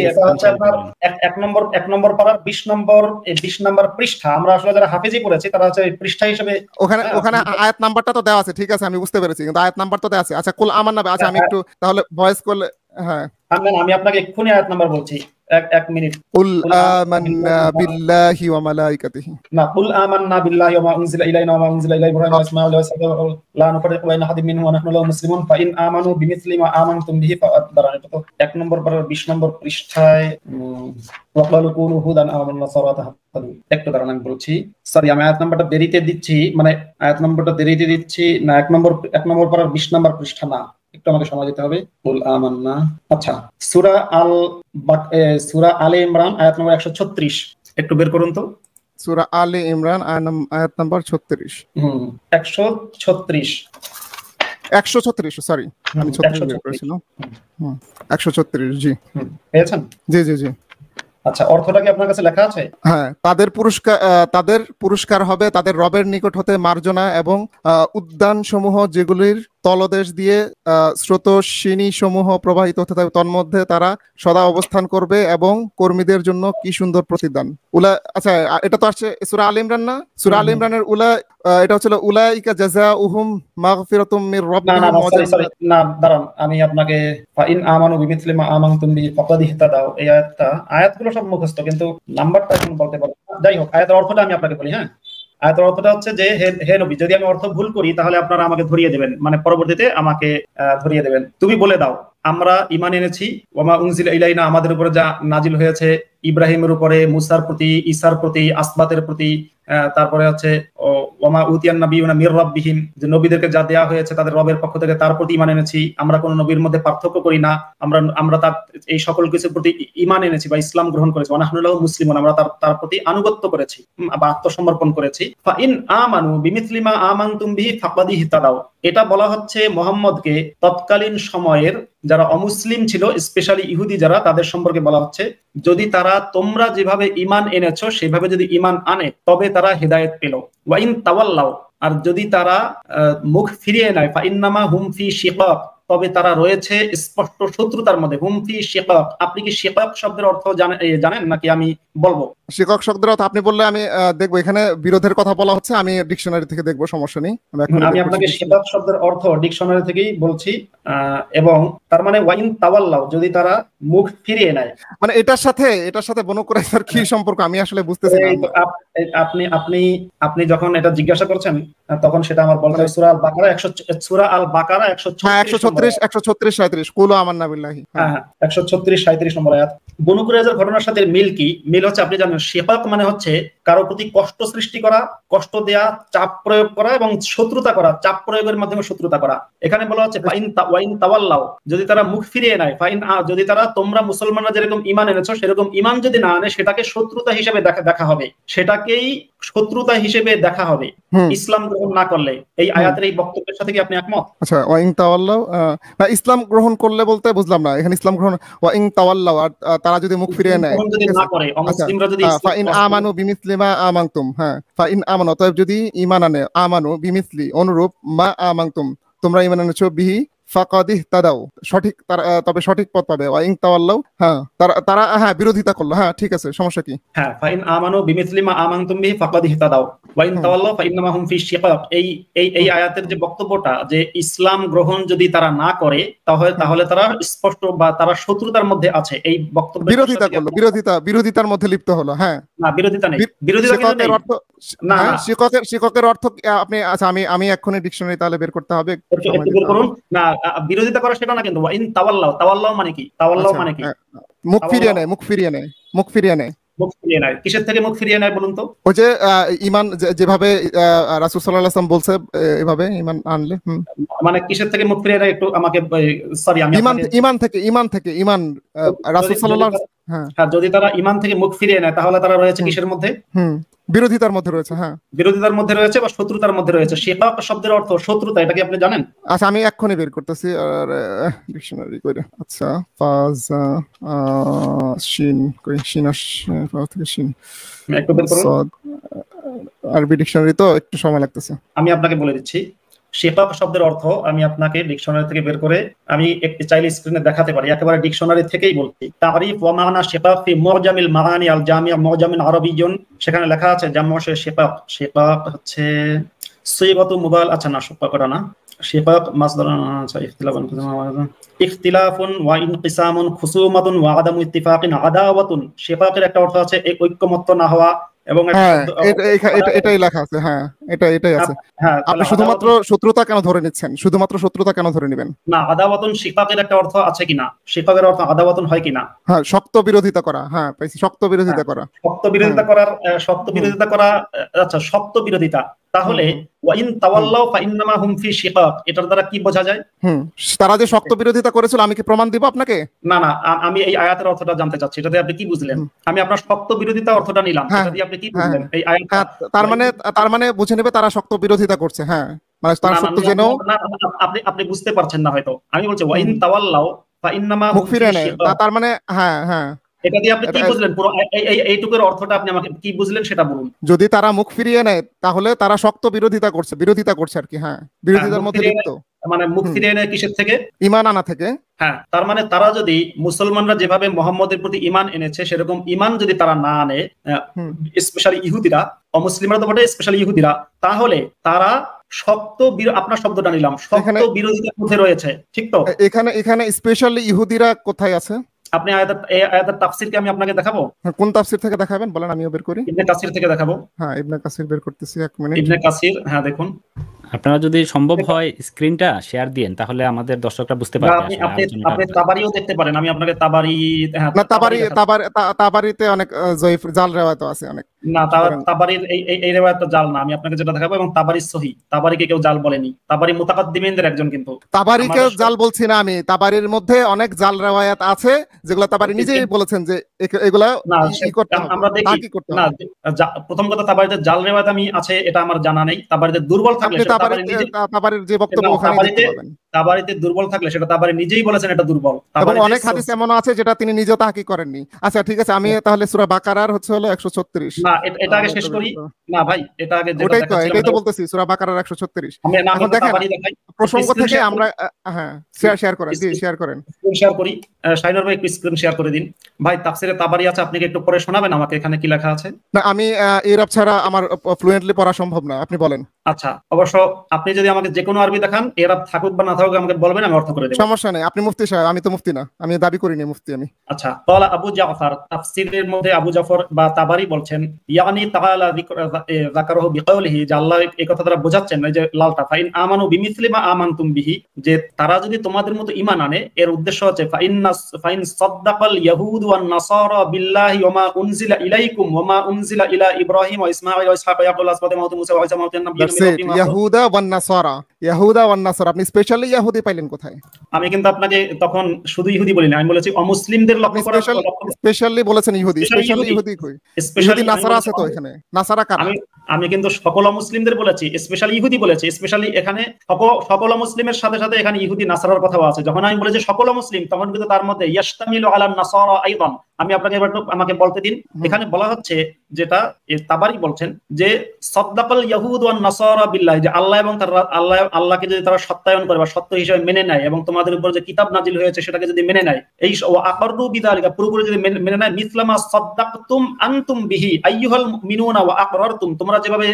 এক নম্বর পারার 20 নম্বর পৃষ্ঠা। আমরা আসলে যারা হাফেজি পড়েছি তারা হচ্ছে পৃষ্ঠা হিসেবে ওখানে আয়াত নাম্বারটা তো দেওয়া আছে, ঠিক আছে আমি বুঝতে পেরেছি, কিন্তু আয়াত নাম্বার তো দেওয়া আছে। আচ্ছা কুল আমান্না, আচ্ছা আমি একটু তাহলে ভয়েস করলে, হ্যাঁ আমি আপনাকে এক্ষুনি আয়াত নাম্বার বলছি, এক মিনিট। কুল আমান্না বিল্লাহি ওয়া মালাইকাতিহি, না, কুল আমান্না বিল্লাহি ওয়া মা উনজিলা ইলাইনা ওয়া মা উনজিলা ইলা ইব্রাহিম ওয়া ইসমাঈল ওয়া ইসহাক লা নুফাররিকু বাইনা আহাদিন মিনহুম ওয়া নাহনু লাহু মুসলিমুন ফাইন আমানু বিমিসলি মা আমানতুম বিহি ফাদারান। এটা তো 1 নম্বর পারার 20 নম্বর পৃষ্ঠায়। ওয়া ক্বালু কুনু হুদান আও নাসারা তাহাতাদু। একটু দাঁড়ান আমি বলছি, সরি আমি আয়াত নাম্বারটা দেরিতে দিচ্ছি, মানে আয়াত নাম্বারটা দেরিতে দিচ্ছি না। 1 নম্বর পারার 20 নম্বর পৃষ্ঠা না, একটু আমাকে সময় দিতে হবে। কুল আমান্না, আচ্ছা সূরা আলে ইমরান আয়াত নম্বর 136, একটু বের করুন তো। সূরা আলে ইমরান আয়াত নাম্বার 36। 136, সরি আমি 36 বের করেছিলাম। 136, জি পেয়েছেন? জি। আচ্ছা, অর্থটা কি আপনার কাছে লেখা আছে? হ্যাঁ, তাদের পুরস্কার হবে তাদের রবের নিকট হতে মার্জনা এবং উদ্যান সমূহ যেগুলির তলদেশ দিয়ে স্রোতস্বিনী সমূহ প্রবাহিত হতে থাকে, তন্মধ্যে তারা সদা অবস্থান করবে এবং কর্মীদের জন্য কি সুন্দর প্রতিদান। আচ্ছা এটা তো আসছে সূরা আলে ইমরান না? সূরা আলে ইমরানের এটা হচ্ছে উলাইকা জাযাউহুম মাগফিরাতুম মির রাব্বিহিম। না দাঁড়ান, আমি আপনাকে ফাইন আমানু বিমিসলি মা আমানতুম বিহি ফাকাদ ইহতাদাউ, এই আয়াতগুলো সব মুখস্থ, কিন্তু নাম্বারটা এখন বলতে পারবো না। যাই হোক, আয়াতের অর্থটা আমি আপনাকে বলি। হ্যাঁ, আয়াতের অর্থটা হচ্ছে যে হে নবী, যদি আমি অর্থ ভুল করি তাহলে আপনারা আমাকে ধরিয়ে দেবেন, মানে পরবর্তীতে আমাকে ধরিয়ে দেবেন। তুমি বলে দাও আমরা ঈমান এনেছি ওয়া মা উনজিলা ইলাইনা, আমাদের উপরে যা নাজিল হয়েছে ইব্রাহিমের উপরে, মুসার প্রতি, ঈসার প্রতি, আসবাতের প্রতি, তারপরে হচ্ছে ওয়া মা উতিয়ান নাবিয়ুনা মির রাব্বিহিম, যে নবীদেরকে যা দেয়া হয়েছে তাদের রবের পক্ষ থেকে, তার প্রতি ঈমান এনেছি। আমরা কোন নবীর মধ্যে পার্থক্য করি না, আমরা তার এই সকল কিছুর প্রতি ঈমান এনেছি বা ইসলাম গ্রহণ করেছি। ওয়া নাহনু লাহু মুসলিমুন, আমরা তার প্রতি আনুগত্য করেছি বা আত্মসমর্পণ করেছি। ফাইন আমানু বিমিসলি মা আমানতুম বিহি ফাকাদ ইহতাদাউ, এটা বলা হচ্ছে মুহাম্মদকে তৎকালীন সময়ের যারা অমুসলিম ছিল, স্পেশালি ইহুদি যারা, তাদের সম্পর্কে বলা হচ্ছে যদি তারা তোমরা যেভাবে ঈমান এনেছো সেভাবে যদি ঈমান আনে তবে তারা হেদায়েত পেল। ওয়া ইন তাওয়াল্লাউ, আর যদি তারা মুখ ফিরিয়ে নেয়, ফাইন্নামা হুম ফি শিকাক, তবে তারা রয়েছে স্পষ্ট শত্রুতার মধ্যে। হুম ফি শিকাক, আপনি কি শিকাক শব্দের অর্থ জানেন নাকি আমি বলবো? শিকাক শব্দের অর্থ আপনি বললে আমি দেখবো, এখানে বিরোধের কথা বলা হচ্ছে, আমি ডিকশনারি থেকে দেখবো, সমস্যা নেই। আমি আপনাকে শিকাক শব্দের অর্থ ডিকশনারি থেকেই বলছি। এবং তার মানে ওয়াইন তাওয়াল্লাহ যদি তারা মুখ ফিরিয়ে নেয়, মানে এটার সাথে বনু কুরাইজার কি সম্পর্ক আমি আসলে বুঝতেছি না। আপনি আপনি আপনি যখন এটা জিজ্ঞাসা করছেন তখন সেটা আমার বলতে হবে সূরা আল বাকারা 136 কুলু আমান্না বিল্লাহি। হ্যাঁ 136-37 নম্বর আয়াত। বনু কুরাইজার ঘটনার সাথে মিল কি? মিল হচ্ছে আপনি জানেন শিকাক মানে হচ্ছে কারো প্রতি কষ্ট সৃষ্টি করা, কষ্ট দেয়া, চাপ প্রয়োগ করা এবং শত্রুতা করা, চাপ প্রয়োগের মাধ্যমে শত্রুতা করা। এখানে বলা হচ্ছে ওয়াইন তাওয়াল্লাহ, যদি তারা মুখ ফিরিয়ে নেয়, যদি তারা তোমরা মুসলমানরা যেরকম ঈমান এনেছো সেরকম ঈমান যদি না আনে সেটাকে শত্রুতা হিসেবে দেখা হবে, সেটাকেই শত্রুতা হিসেবে দেখা হবে ইসলাম গ্রহণ না করলে। এই আয়াতের এই বক্তব্যের সাথে কি আপনি একমত? আচ্ছা, ওয়াইন তাওয়াল্লাহ না, ইসলাম গ্রহণ করলে বলতে বুঝলাম না এখানে ইসলাম গ্রহণ। ওয়াইন তাওয়াল্লাহ, আর তারা যদি মুখ ফিরিয়ে নেয়, যদি না করে, অমুসলিমরা যদি ফাইন আমানু বিমিসলি মা আমানতুম, হ্যাঁ ফাইন আমানু, তবে যদি ঈমান আনে, আমানু বিমিসলি অনুরূপ, মা আমানতুম তোমরা ঈমান এনেছো, বিহি ফাকাদিহ তাদাও সঠিক, তবে সঠিক পথ পাবে। ওয়াইন তাওয়াল্লাহ, হ্যাঁ তারা হ্যাঁ বিরোধিতা করলো, হ্যাঁ ঠিক আছে, সমস্যা কি? হ্যাঁ ফাইন আমানু বিমিসলি মা আমানতুম বিহি ফাকাদিহ তাদাও ওয়াইন তাওয়াল্লাহ ফাইন্নামা হুম ফি শিকাক। এই আয়াতের যে বক্তব্যটা, যে ইসলাম গ্রহণ যদি তারা না করে তাহলে তারা স্পষ্ট বা তারা শত্রুতার মধ্যে আছে, এই বক্তব্য বিরোধিতা করলো, বিরোধিতার মধ্যে লিপ্ত হলো। হ্যাঁ না, বিরোধিতা নেই, বিরোধিতা কিন্তু নেই। অর্থ না, শিক্ষকের অর্থ আপনি, আচ্ছা আমি এক্ষুনি ডিকশনারি তাহলে বের করতে হবে, বের করুন। না, বিরোধিতা করা সেটা না কিন্তু। ওয়াইন তাওয়াল্লাহ মানে কি? তাওয়াল্লাহ মানে কি? মুখ ফিরিয়ে নেয়, মুখ ফিরিয়ে নেয়। মুখ ফিরিয়ে নেয় কিসের থেকে মুখ ফিরিয়ে নেয় বলুন তো? ওই যে ঈমান যেভাবে রাসূল সাল্লাল্লাহু আলাইহি ওয়াসাল্লাম বলছে, এভাবে ঈমান আনলে। মানে কিসের থেকে মুখ ফিরিয়ে নেয় একটু আমাকে, সরি আমি ঈমান থেকে রাসূল সাল্লাল্লাহু হ্যাঁ, যদি তারা ঈমান থেকে মুখ ফিরিয়ে নেয় তাহলে তারা রয়েছে কিসের মধ্যে? বিরোধিতার মধ্যে রয়েছে। হ্যাঁ, বিরোধিতার মধ্যে রয়েছে বা শত্রুতার মধ্যে রয়েছে। শিকাক শব্দের অর্থ শত্রুতা, এটা কি আপনি জানেন? আচ্ছা, আমি এক্ষুনি বের করতেছি আর ডিকশনারি করে। আচ্ছা, ফাজ শিন কই থেকে শিন একটু বের করুন। আরবি ডিকশনারি তো একটু সময় লাগতেছে। আমি আপনাকে বলে দিচ্ছি শিকাক শব্দের অর্থ আমি আপনাকে ডিকশনারি থেকে বের করে আমি একটি চাইলে স্ক্রিনে দেখাতে পারি, একেবারে ডিকশনারি থেকেই বলছি। তারিফ ওয়া মানা শিকাক ফি মুজামিল মাগানি আল জামি' মুজামিল আরবিয়্যুন, সেখানে লেখা আছে জামু শিকাক। শিকাক হচ্ছে সিগাতু মুবাল, আচ্ছা না, শিকাকটা না, শিকাক মাসদারুন, আচ্ছা ইখতিলাফুন ওয়া ইনকিসামুন খুসুমাতুন ওয়া আদামু ইত্তিফাকিন আদাওয়াতুন। শিকাকের একটা অর্থ আছে ঐক্যমত্য না হওয়া, এবং এটাই লেখা আছে। হ্যাঁ, এটাই আছে। আপনি শুধুমাত্র শত্রুতা কেন ধরে নিচ্ছেন? শুধুমাত্র শত্রুতা কেন ধরে নেবেন? না, আদাওয়াতুন শিকাকের একটা অর্থ আছে কিনা, শিকাকের অর্থ আদাওয়াতুন হয় কিনা? হ্যাঁ, শক্ত বিরোধিতা করা। হ্যাঁ পাইছি, শক্ত বিরোধিতা করা। শক্ত বিরোধিতা করা, আচ্ছা শক্ত বিরোধিতা। তাহলে ওয়াইন তাওয়াল্লাহু ফাইন্নামা হুম ফি শিকাক, এটার দ্বারা কি বোঝা যায়? তারা যে শক্ত বিরোধিতা করেছিল, আমি কি প্রমাণ দিব আপনাকে? না, আমি এই আয়াতের অর্থটা জানতে চাচ্ছি, এটাতে আপনি কি বুঝলেন? আমি আপনার শক্ত বিরোধিতা অর্থটা নিলাম, এটা দিয়ে আপনি কি বুঝলেন এই আয়াত? তার মানে বুঝে নেবে তারা শক্ত বিরোধিতা করছে। হ্যাঁ, মানে তারা সত্য যেন আপনি বুঝতে পারছেন না হয়তো। আমি বলছি ওয়াইন তাওয়াল্লাহু ফাইন্নামা মুখ ফিরিয়ে নেয়, তার মানে হ্যাঁ, এটা দিয়ে আপনি কি বুঝলেন? পুরো এইটুকুর অর্থটা আপনি আমাকে কি বুঝলেন সেটা বলুন। যদি তারা মুখ ফিরিয়ে নেয় তাহলে তারা শক্ত বিরোধিতা করছে আর কি। হ্যাঁ, বিরোধিতার মধ্যে লিপ্ত। মানে মুখ ফিরিয়ে নেয় কিসের থেকে? ঈমান আনা থেকে। হ্যাঁ, তার মানে তারা যদি মুসলমানরা যেভাবে মুহাম্মদের প্রতি ঈমান এনেছে সেরকম ঈমান যদি তারা না আনে, স্পেশালি ইহুদিরা, অমুসলিমরা তো বটে, স্পেশালি ইহুদিরা, তাহলে তারা শক্ত, আপনার শব্দটা নিলাম, শক্ত বিরোধিতার মধ্যে রয়েছে, ঠিক তো? এখানে স্পেশালি ইহুদিরা কোথায় আছে? আপনি আয়াতের তাফসীর কি আমি আপনাকে দেখাবো? কোন তাফসীর থেকে দেখাবেন বলেন, আমিও বের করি। ইবনে কাসির থেকে দেখাবো। হ্যাঁ, ইবনে কাসির বের করতেছি, এক মিনিট। ইবনে কাসির, হ্যাঁ দেখুন। আপনারা যদি সম্ভব হয় স্ক্রিনটা শেয়ার দিন, তাহলে আমাদের দর্শকরা বুঝতে পারবে। আপনি তাবারিও দেখতে পারেন, আমি আপনাকে তাবারি, হ্যাঁ না, তাবারিতে অনেক জয়ীফ জাল রিওয়ায়াত আছে অনেক। না, তাবারির এই রিওয়ায়াতটা জাল না, আমি আপনাকে যেটা দেখাবো, এবং তাবারি সহিহ, তাবারিকে কেউ জাল বলেনি, তাবারি মুতাকাদ্দিমিনদের একজন। কিন্তু তাবারিকে জাল বলছি না আমি, তাবারির মধ্যে অনেক জাল রিওয়ায়াত আছে যেগুলো তাবারি নিজেই বলেছেন যে এগুলা কি করতে হবে, আমরা দেখি না। প্রথম কথা, তাবারিতে জাল রিওয়ায়াত আমি আছে এটা আমার জানা নেই। তাবারিতে দুর্বল থাকলে তাবারির যে বক্তব্য ওখানে দেখতে পাবেন। তাবারিতে দুর্বল থাকলে সেটা তাবারি নিজেই বলেছেন এটা দুর্বল। এবং অনেক হাদিস এমন আছে যেটা তিনি নিজেও তাহকিক করেননি। আচ্ছা ঠিক আছে, আমি তাহলে সূরা বাকারার হচ্ছে হলো 136। না, এটা আগে শেষ করি। না ভাই, এটা আগে যেটা দেখাচ্ছি এটাই তো বলতেছি, সূরা বাকারার 136। এখন দেখেন প্রসঙ্গ থেকে আমরা, হ্যাঁ শেয়ার করেন, জি শেয়ার করেন, স্ক্রিন শেয়ার করি। শাইনুর ভাই একটু স্ক্রিন শেয়ার করে দিন ভাই। তাফসিরে তাবারি আছে, আপনি কি একটু পড়ে শোনাবেন আমাকে এখানে কি লেখা আছে? না, আমি আরব ছাড়া আমার ফ্লুয়েন্টলি পড়া সম্ভব না, আপনি বলেন। আচ্ছা, অবশ্য আপনি যদি আমাকে যে কোনো আরবি দেখান, এরা থাকুক বা না থাকুক আমাকে বলবেন, আমি অর্থ করে দেব। সমস্যা নেই, আপনি মুফতি সাহেব, আমি তো মুফতি না, আমি দাবি করিনি মুফতি আমি। আচ্ছা, ক্বালা আবু জাফর, তাফসীরের মধ্যে আবু জাফর বা তাবারি বলছেন, ইয়ানি তাআলা যাকারহু বিকাউলিহি, যে আল্লাহ এই কথা দ্বারা বোঝাচ্ছেন এই যে লালটা, ফাইন আমানু বিমিসলি মা আমানতুম বিহি, যে তারা যদি তোমাদের মতো ঈমান আনে, এর উদ্দেশ্য হচ্ছে ফাইন সাদ্দাকাল ইয়াহুদ ওয়ান নাসারা বিল্লাহি ওয়া মা উনজিলা ইলাইকুম ওয়া মা উনজিলা ইলা ইব্রাহিম ওয়া ইসমাঈল ওয়া ইসহাক ওয়া ইয়াকুব ওয়া আসবাত মাউত মুসা ওয়া ঈসা মাউত নাবিয়্যিন ইয়াহুদা ওয়ান নাসারা, ইয়াহুদা ওয়ান নাসারা, আপনি স্পেশালি ইহুদি পাইলেন কোথায়? আমি কিন্তু আপনাকে তখন শুধু ইহুদি বলিনি, আমি বলেছি অমুসলিমদের লক্ষ্য করা। স্পেশালি বলেছেন ইহুদি, স্পেশালি ইহুদি কই? ইহুদি নাসারা আছে তো এখানে, নাসারা কারা? আমি কিন্তু সকল মুসলিমদের বলেছি, স্পেশালি ইহুদি বলেছি। স্পেশালি এখানে সকল মুসলিমের সাথে সাথে এখানে ইহুদি নাসারার কথাও আছে। যখন আমি বলেছি সকল মুসলিম, তখন কিন্তু তার মধ্যে ইয়াশতামিলু আলা নাসারা আইদান। আমি আপনাকে এবার আমাকে বলতে দিন, এখানে বলা হচ্ছে যেটা তাবারি বলছেন যে সাদ্দাকাল ইয়াহুদ ওয়ান নাসারা বিল্লাহ, যে আল্লাহ এবং তার আল্লাহকে যদি তারা সত্যায়ন করে বা সত্য হিসেবে মেনে নেয়, এবং তোমাদের উপর যে কিতাব নাজিল হয়েছে সেটাকে যদি মেনে নেয়, এই আকররু বিযালিকা, পুরোপুরি যদি মেনে নেয়, মিসলামা সাদ্দাকতুম আনতুম বিহি আইয়ুহাল মুমিনুনা ওয়া আকরারতুম, তোমরা যেভাবে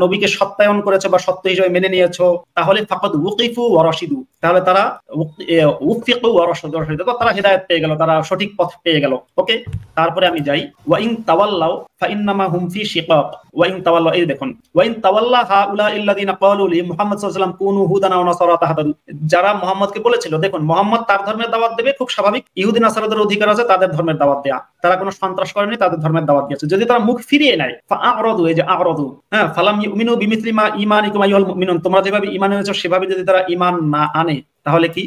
নবীকে সত্যায়ন করেছো বা সত্য হিসেবে মেনে নিয়েছো, তাহলে ফাকাদ উকিফু ওয়া রাশিদু, তাহলে তারা উফিকু ওয়া রাশিদু, তারা হিদায়াত পেয়ে গেল, তারা সঠিক পথ পেয়ে গেল। ওকে, তারপরে আমি যাই, ওয়া ইন তাওয়াল্লাউ ফাইন্নামা হুম ফি শিকাক, ওয়া ইন তাওয়াল্লাউ, এই দেখুন, ওয়া ইন তাওয়াল্লা হাউলা ইল্লাযিনা ক্বালু লি মুহাম্মদ সাল্লাল্লাহু আলাইহি ওয়াসাল্লাম কুনু হুদান ওয়া নাসারা তাহতাদু, যারা মুহাম্মদকে বলেছিল, দেখুন মুহাম্মদ তার ধর্মের দাওয়াত দেবে, খুব স্বাভাবিক, ইহুদি নাসারাদের অধিকার আছে তাদের ধর্মের দাওয়াত দেয়া, তারা কোনো সন্ত্রাস করেনি, তাদের ধর্মের দাওয়াত দিয়েছে। যদি তারা মুখ ফিরিয়ে নেয়, ফাআরদু, এই যে আরদু, হ্যাঁ, ফালাম ইউমিনু বিমিসলি মা ঈমানিকুম আইয়ুহাল মুমিনুন, তোমরা যেভাবে ঈমান এনেছো সেভাবে যদি তারা ঈমান না আনে, তাহলে কি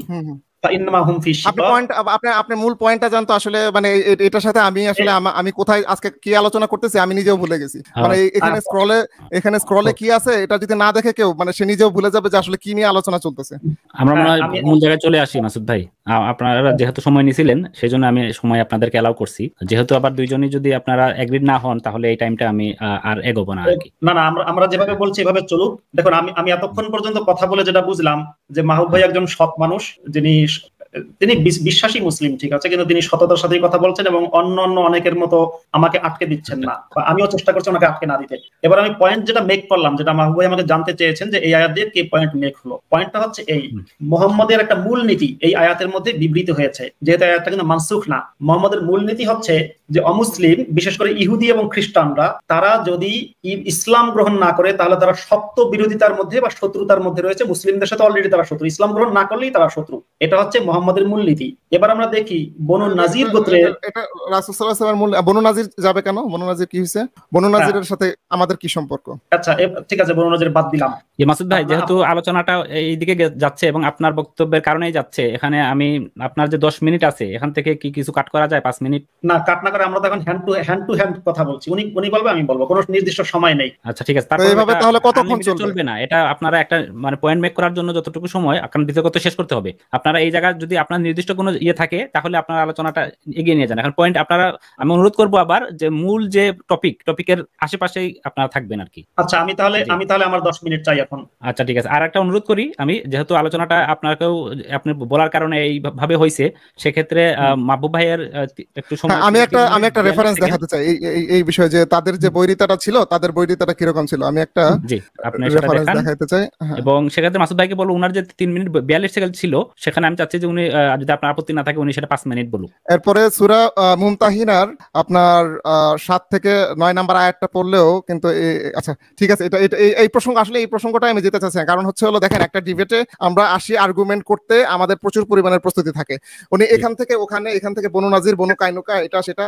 আপনি মূল পয়েন্টটা জানতো আসলে, মানে এটার সাথে আমি আসলে আমি কোথায় আজকে কি আলোচনা করতেছি আমি নিজেও ভুলে গেছি। মানে এখানে স্ক্রলে কি আছে এটা যদি না দেখে কেউ, মানে সে নিজেও ভুলে যাবে যে আসলে কি নিয়ে আলোচনা চলতেছে। আমরা মনে হয় মূল জায়গায় চলে আসি মাসুদ ভাই। আপনারা যেহেতু সময় নিয়েছিলেন সেই জন্য আমি সময় আপনাদেরকে অ্যালাউ করছি। যেহেতু আবার দুইজনই যদি আপনারা এগ্রিড না হন, তাহলে এই টাইমটা আমি আর এগোবো না আর কি। না, আমরা যেভাবে বলছি এভাবে চলুক। দেখুন, আমি এতক্ষণ পর্যন্ত কথা বলে যেটা বুঝলাম যে মাহবুব ভাই একজন সৎ মানুষ, তিনি বিশ্বাসী মুসলিম, ঠিক আছে, কিন্তু তিনি সততার সাথে কথা বলছেন এবং অন্য অনেকের মতো আমাকে আটকে দিচ্ছেন না, আমিও চেষ্টা করছি ওনাকে আটকে না দিতে। এবার আমি পয়েন্ট যেটা মেক করলাম, যেটা মাহবুব ভাই আমাকে জানতে চেয়েছেন যে এই আয়াত দিয়ে কি পয়েন্ট মেক হলো, পয়েন্টটা হচ্ছে এই, মুহাম্মদের একটা মূল নীতি এই আয়াতের মধ্যে বিবৃত হয়েছে, যেহেতু আয়াতটা কিন্তু মানসুখ না। মুহাম্মদের মূল নীতি হচ্ছে যে অমুসলিম, বিশেষ করে ইহুদি এবং খ্রিস্টানরা, তারা যদি ইসলাম গ্রহণ না করে তাহলে তারা শক্ত বিরোধিতার মধ্যে বা শত্রুতার মধ্যে রয়েছে, মুসলিমদের সাথে অলরেডি তারা শত্রু, ইসলাম গ্রহণ না করলেই তারা শত্রু। এটা হচ্ছে মুহাম্মদের মূলনীতি। এবার আমরা দেখি বনু নাজির গোত্রের, এটা রাসূল সাল্লাল্লাহু আলাইহি ওয়াসাল্লামের মূল। বনু নাজির যাবে কেন? বনু নাজির কি হইছে? বনু নাজিরের সাথে আমাদের কি সম্পর্ক? আচ্ছা ঠিক আছে, বনু নাজির বাদ দিলাম। মাসুদ ভাই, যেহেতু আলোচনাটা এইদিকে যাচ্ছে এবং আপনার বক্তব্যের কারণেই যাচ্ছে, এখানে আমি আপনার যে 10 মিনিট আছে এখান থেকে কি কিছু কাট করা যায়? 5 মিনিট না, কাট না করে আমরা তো এখন হ্যান্ড টু হ্যান্ড কথা বলছি, উনি বলবে আমি বলবো, কোনো নির্দিষ্ট সময় নেই। আচ্ছা ঠিক আছে, তারপর এইভাবে তাহলে কতক্ষণ চলবে না, এটা আপনারা একটা মানে পয়েন্ট মেক করার জন্য যতটুকু সময় আপনার বিতর্ক শেষ করতে হবে। আপনারা এই জায়গায় যদি আপনার নির্দিষ্ট কোনো ইয়ে থাকে তাহলে আপনার আলোচনাটা এগিয়ে নিয়ে যান। এখন পয়েন্ট আপনারা, আমি অনুরোধ করবো আবার যে মূল যে টপিকের আশেপাশেই আপনারা থাকবেন আর কি। আচ্ছা, আমি তাহলে আমার 10 মিনিট চাই এখন। আচ্ছা ঠিক আছে, আর একটা অনুরোধ করি আমি, যেহেতু আলোচনাটা আপনাকেও আপনি বলার কারণে এইভাবে হয়েছে, সেক্ষেত্রে মাহবুব ভাইয়ের একটু সময়, আমি একটা রেফারেন্স দেখাতে চাই এই বিষয়ে, যে তাদের যে বৈরিতাটা ছিল, তাদের বৈরিতাটা কিরকম ছিল, আমি একটা রেফারেন্স দেখাতে চাই। এবং সেক্ষেত্রে মাসুদ ভাইকে বলবো উনার যে 3 মিনিট 42 সেকেন্ড ছিল, সেখানে আমি চাচ্ছি যে উনি যদি আপনার আপত্তি না থাকে উনি সেটা 5 মিনিট বলুন। এরপরে সূরা মুমতাহিনার আপনার 7 থেকে 9 নাম্বার আয়াতটা পড়লেও কিন্তু, আচ্ছা ঠিক আছে, এটা এই প্রসঙ্গ, আসলে এই প্রসঙ্গটা আমি যেতে চাচ্ছি, কারণ হচ্ছে হলো দেখেন, একটা ডিবেটে আমরা আসি আর্গুমেন্ট করতে, আমাদের প্রচুর পরিমাণের প্রস্তুতি থাকে। উনি এখান থেকে ওখানে, এখান থেকে বনু নাজির, বনু কাইনুকা, এটা সেটা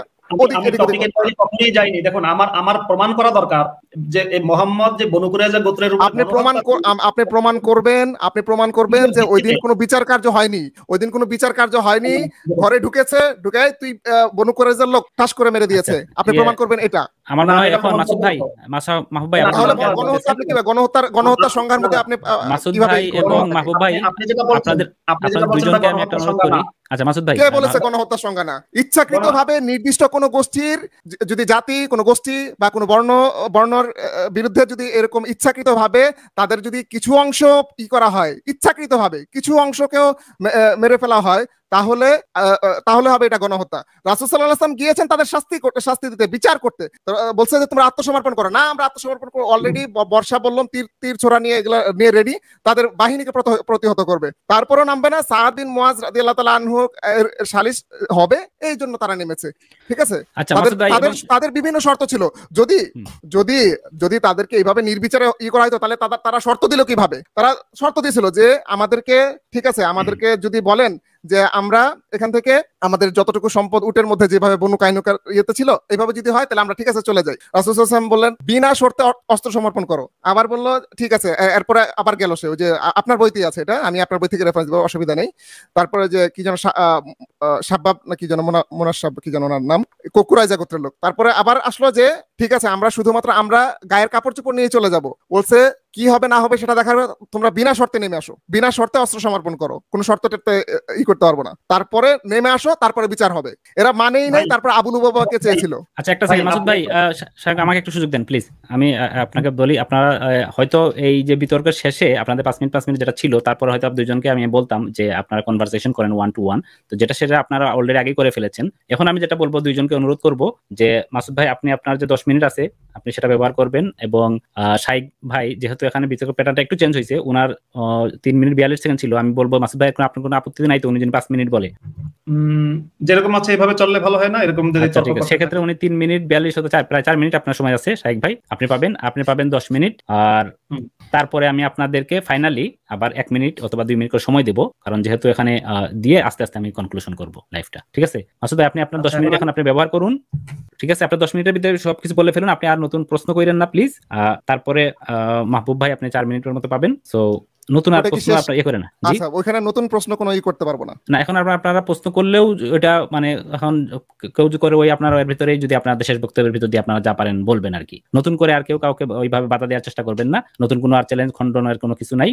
কখনোই যাইনি। দেখুন, আমার প্রমাণ করা দরকার যে মুহাম্মদ যে বনু কুরাইজা গোত্রের, আপনি প্রমাণ করবেন যে ওই দিন কোনো বিচার কার্য হয়নি, ঘরে ঢুকেছে, ঢুকে তুই বনু কুরাইজার লোক ঠাস করে মেরে দিয়েছে, আপনি প্রমাণ করবেন এটা। আমার মনে হয় এখন মাসুদ ভাই, মাহবুব ভাই, গণহত্যার সংখ্যার মধ্যে আপনি মাসুদ ভাই এবং মাহবুব ভাই, আপনাদের দুইজনকে আমি একটা অনুরোধ করি। আচ্ছা মাসুদ ভাই, কে বলেছে গণহত্যার সংজ্ঞা না? ইচ্ছাকৃতভাবে নির্দিষ্ট কোনো গোষ্ঠীর, যদি জাতি, কোনো গোষ্ঠী বা কোনো বর্ণর বিরুদ্ধে যদি এরকম ইচ্ছাকৃতভাবে তাদের যদি কিছু অংশ করা হয়, ইচ্ছাকৃতভাবে কিছু অংশকেও মেরে ফেলা হয়, তাহলে হবে এটা গণহত্যা। রাসূল সাল্লাল্লাহু আলাইহি ওয়াসাল্লাম গিয়েছেন তাদের শাস্তি দিতে, বিচার করতে। বলছে যে তোমরা আত্মসমর্পণ করো। না, আমরা আত্মসমর্পণ করব, অলরেডি বর্ষা বললাম তীর ছোরা নিয়ে এগুলা নিয়ে রেডি, তাদের বাহিনীকে প্রতিহত করবে। তারপরও নামবে না। সাদ বিন মুআজ রাদিয়াল্লাহু তাআলা আনহু সালিশ হবে, এই জন্য তারা নেমেছে। ঠিক আছে, তাদের বিভিন্ন শর্ত ছিল। যদি তাদেরকে এইভাবে নির্বিচারে করা হতো, তাহলে তারা শর্ত দিল কিভাবে? তারা শর্ত দিয়েছিল যে আমাদেরকে, ঠিক আছে, আমাদেরকে যদি বলেন যে আমরা এখান থেকে আমাদের যতটুকু সম্পদ উটের মধ্যে যেভাবে বনু কাইনুকার ইয়েতে ছিল এইভাবে যদি হয়, তাহলে আমরা ঠিক আছে চলে যাই। রাসূল সাল্লাল্লাহু আলাইহি ওয়াসাল্লাম বললেন বিনা শর্তে অস্ত্র সমর্পণ করো। আবার বললো ঠিক আছে। এরপরে আবার গেল সে, ওই যে আপনার বইতেই আছে এটা, আমি আপনার বই থেকে রেফারেন্স দেবো, অসুবিধা নেই। তারপরে যে কি যেন শাব্বাব না কি যেন মুনাশাব কি যেন ওনার নাম, কুরাইজা গোত্রের লোক। তারপরে আবার আসলো যে ঠিক আছে আমরা শুধুমাত্র আমরা গায়ের কাপড় চোপড় নিয়ে চলে যাব। বলছে কি হবে না হবে সেটা দেখার, তোমরা বিনা শর্তে নেমে আসো, বিনা শর্তে অস্ত্র সমর্পণ করো, কোনো শর্ত করতে পারবো না। তারপরে নেমে আসো, তারপরে বিচার হবে। এরা মানেই নাই। তারপর আবু লুবাবাকে চেয়েছিল। আচ্ছা, একটা সেকেন্ড মাসুদ ভাই, আমাকে একটু সুযোগ দেন প্লিজ। আমি আপনাকে বলি, আপনারা হয়তো এই যে বিতর্কের শেষে আপনাদের 5 মিনিট যেটা ছিল, তারপরে হয়তো দুইজনকে আমি বলতাম যে আপনারা কনভারসেশন করেন 1 to 1, তো সেটা আপনারা অলরেডি আগেই করে ফেলেছেন। এখন আমি যেটা বলবো, দুইজনকে অনুরোধ করব যে মাসুদ ভাই আপনি আপনার যে 10 মিনিট আছে আপনি সেটা ব্যবহার করবেন, এবং শাইখ ভাই যেহেতু এখানে বিতর্ক প্যাটার্নটা একটু চেঞ্জ হয়েছে, ওনার 3 মিনিট 42 সেকেন্ড ছিল, আমি বলবো মাসুদ ভাই আপনার কোনো আপত্তি নাই তো উনি যেন 5 মিনিট বলে? যেরকম আছে এভাবে চললে ভালো হয় না? এরকম যদি সেক্ষেত্রে উনি 3 মিনিট 42 হতে প্রায় 4 মিনিট আপনার সময় আছে শাইখ ভাই, আপনি পাবেন 10 মিনিট। আর তারপরে আমি আপনাদেরকে ফাইনালি আবার 1 মিনিট অথবা 2 মিনিট করে সময় দেবো, কারণ যেহেতু এখানে দিয়ে আস্তে আস্তে আমি কনক্লুশন করবো লাইভটা। ঠিক আছে মাসুদ ভাই, আপনি আপনার 10 মিনিট এখন আপনি ব্যবহার করুন। ঠিক আছে, আপনার 10 মিনিটের ভিতরে সবকিছু বলে ফেলুন, আপনি আর নতুন প্রশ্ন করেন না প্লিজ। তারপরে মাহবুব ভাই আপনি 4 মিনিটের মতো পাবেন। সো নতুন আর প্রশ্ন আপনারা করে না। আচ্ছা, ওখানে নতুন প্রশ্ন কোনো করতে পারবো না। না, এখন আপনারা প্রশ্ন করলেও এটা মানে এখন কেউ যে করে ওই আপনারা এর ভিতরে যদি আপনার দেশের বক্তব্যের ভিতর দিয়ে আপনারা যা পারেন বলবেন আর কি। নতুন করে আর কেউ কাউকে ওইভাবে বাধা দেওয়ার চেষ্টা করবেন না। নতুন কোনো আর চ্যালেঞ্জ খণ্ডনের কোনো কিছু নাই।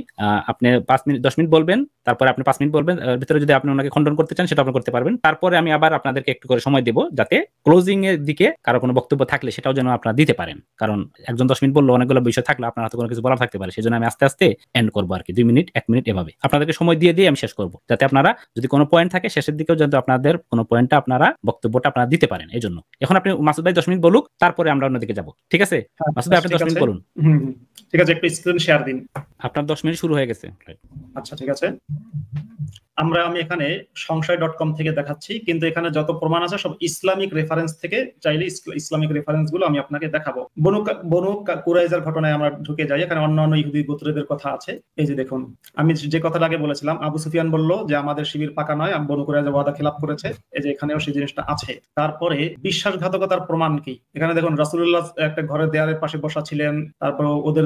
আপনি 5 মিনিট 10 মিনিট বলবেন, তারপরে আপনি 5 মিনিট বলবেন, এর ভিতরে যদি আপনি ওনাকে খণ্ডন করতে চান সেটা আপনি করতে পারবেন। তারপরে আমি আবার আপনাদেরকে একটু করে সময় দেব, যাতে ক্লোজিং এর দিকে কারো কোনো বক্তব্য থাকলে সেটাও যেন আপনারা দিতে পারেন, কারণ একজন 10 মিনিট বললো অনেকগুলো বিষয় থাকলে আপনার হাতে কোনো কিছু বলা থাকতে পারে, সেজন্য আমি আস্তে আস্তে এন্ড করবো আর কি। 2 মিনিট 1 মিনিট এভাবে আপনাদেরকে সময় দিয়ে আমি শেষ করবো, যাতে আপনারা যদি কোনো পয়েন্ট থাকে শেষের দিকেও যাতে আপনাদের কোনো পয়েন্টটা আপনারা বক্তব্যটা আপনারা দিতে পারেন। এই জন্য এখন আপনি মাসুদ ভাই 10 মিনিট বলুক, তারপরে আমরা অন্যদিকে যাব। ঠিক আছে মাসুদ ভাই, আপনি 10 মিনিট বলুন। ঠিক আছে, একটু স্ক্রিন শেয়ার দিন। আপনার 10 মিনিট শুরু হয়ে গেছে। আচ্ছা ঠিক আছে, আমি এখানে সংশয়.com থেকে দেখাচ্ছি, কিন্তু এখানে যত প্রমাণ আছে সব ইসলামিক রেফারেন্স থেকে, চাইলে ইসলামিক রেফারেন্স গুলো আমি আপনাকে দেখাবো। বনু কুরাইজার ঘটনায় আমরা ঢুকে যাই, এখানে অন্যান্য ইহুদি গোত্রদের কথা আছে। এই যে দেখুন, আমি যে কথাটা আগে বলেছিলাম, আবু সুফিয়ান বলল যে আমাদের শিবির পাকা নয়, বনু কুরাইজা ওয়াদা খেলাপ করেছে। এই যে এখানেও সেই জিনিসটা আছে। তারপরে বিশ্বাসঘাতকতার প্রমাণ কি, এখানে দেখুন রাসূলুল্লাহ একটা ঘরের দেয়ালের পাশে বসা ছিলেন। তারপর ওদের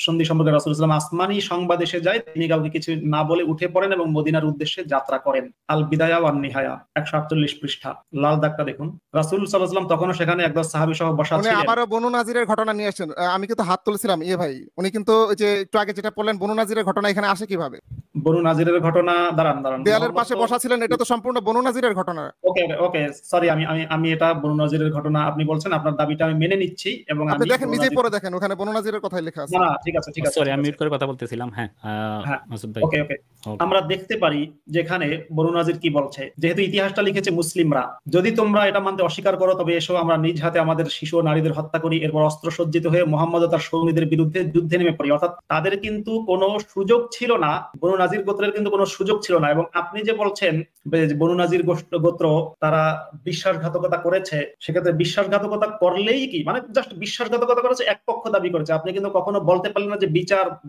সন্ধি সম্পর্কে রাসূল সাল্লাল্লাহু আলাইহি ওয়াসাল্লাম আসমানি সংবাদ এসে যায়, তিনি কাউকে কিছু না বলে উঠে পড়েন এবং মদিনার উদ্দেশ্যে যাত্রা করেন। আল বিদায়া ওয়ান নিহায়া 148 পৃষ্ঠা, লাল দাগটা দেখুন। রাসূল সাল্লাল্লাহু আলাইহি ওয়াসাল্লাম তখনও সেখানে একদল সাহাবী সহ বসা ছিলেন। উনি আবারো বনু নাজিরের ঘটনা নিয়ে আসেন। আমি কিন্তু হাত তুলেছিলাম ভাই, উনি কিন্তু ওই যে একটু আগে যেটা বললেন বনু নাজিরের ঘটনা এখানে আসে কিভাবে? বনু নাজিরের ঘটনা দাঁড়ান দেয়ালের পাশে বসা ছিলেন, এটা তো সম্পূর্ণ বনু নাজিরের ঘটনা। ওকে সরি, আমি এটা বনু নাজিরের ঘটনা আপনি বলছেন, আপনার দাবিটা আমি মেনে নিচ্ছি, এবং আপনি দেখেন নিজেই পড়ে দেখেন, ওখানে বনু নাজিরের কথাই লেখা আছে। না ঠিক আছে সরি, আমি মিউট করে কথা বলতেছিলাম। হ্যাঁ মাসুদ ভাই, ওকে আমরা দেখতে পারি যেখানে বনু নাজির কি বলছে। যেহেতু ইতিহাসটা লিখেছে মুসলিমরা, যদি তোমরা এটা মানতে অস্বীকার করো তবে এসো আমরা নিজ হাতে আমাদের শিশু ও নারীদের হত্যা করি, এরপর অস্ত্র সজ্জিত হয়ে মুহাম্মদ ও তার সৈন্যদের বিরুদ্ধে যুদ্ধে নেমে পড়ি। অর্থাৎ তাদের কিন্তু কোনো সুযোগ ছিল না, বনু নাজির গোত্রের কিন্তু কোনো সুযোগ ছিল না। এবং আপনি যে বলছেন বনু নাজির গোত্র তারা বিশ্বাসঘাতকতা করেছে, সেক্ষেত্রে বিশ্বাসঘাতকতা করলেই কি মানে জাস্ট বিশ্বাসঘাতকতা করেছে, এক পক্ষ দাবি করেছে। আপনি কিন্তু কখনো বলতে পারলেন না যে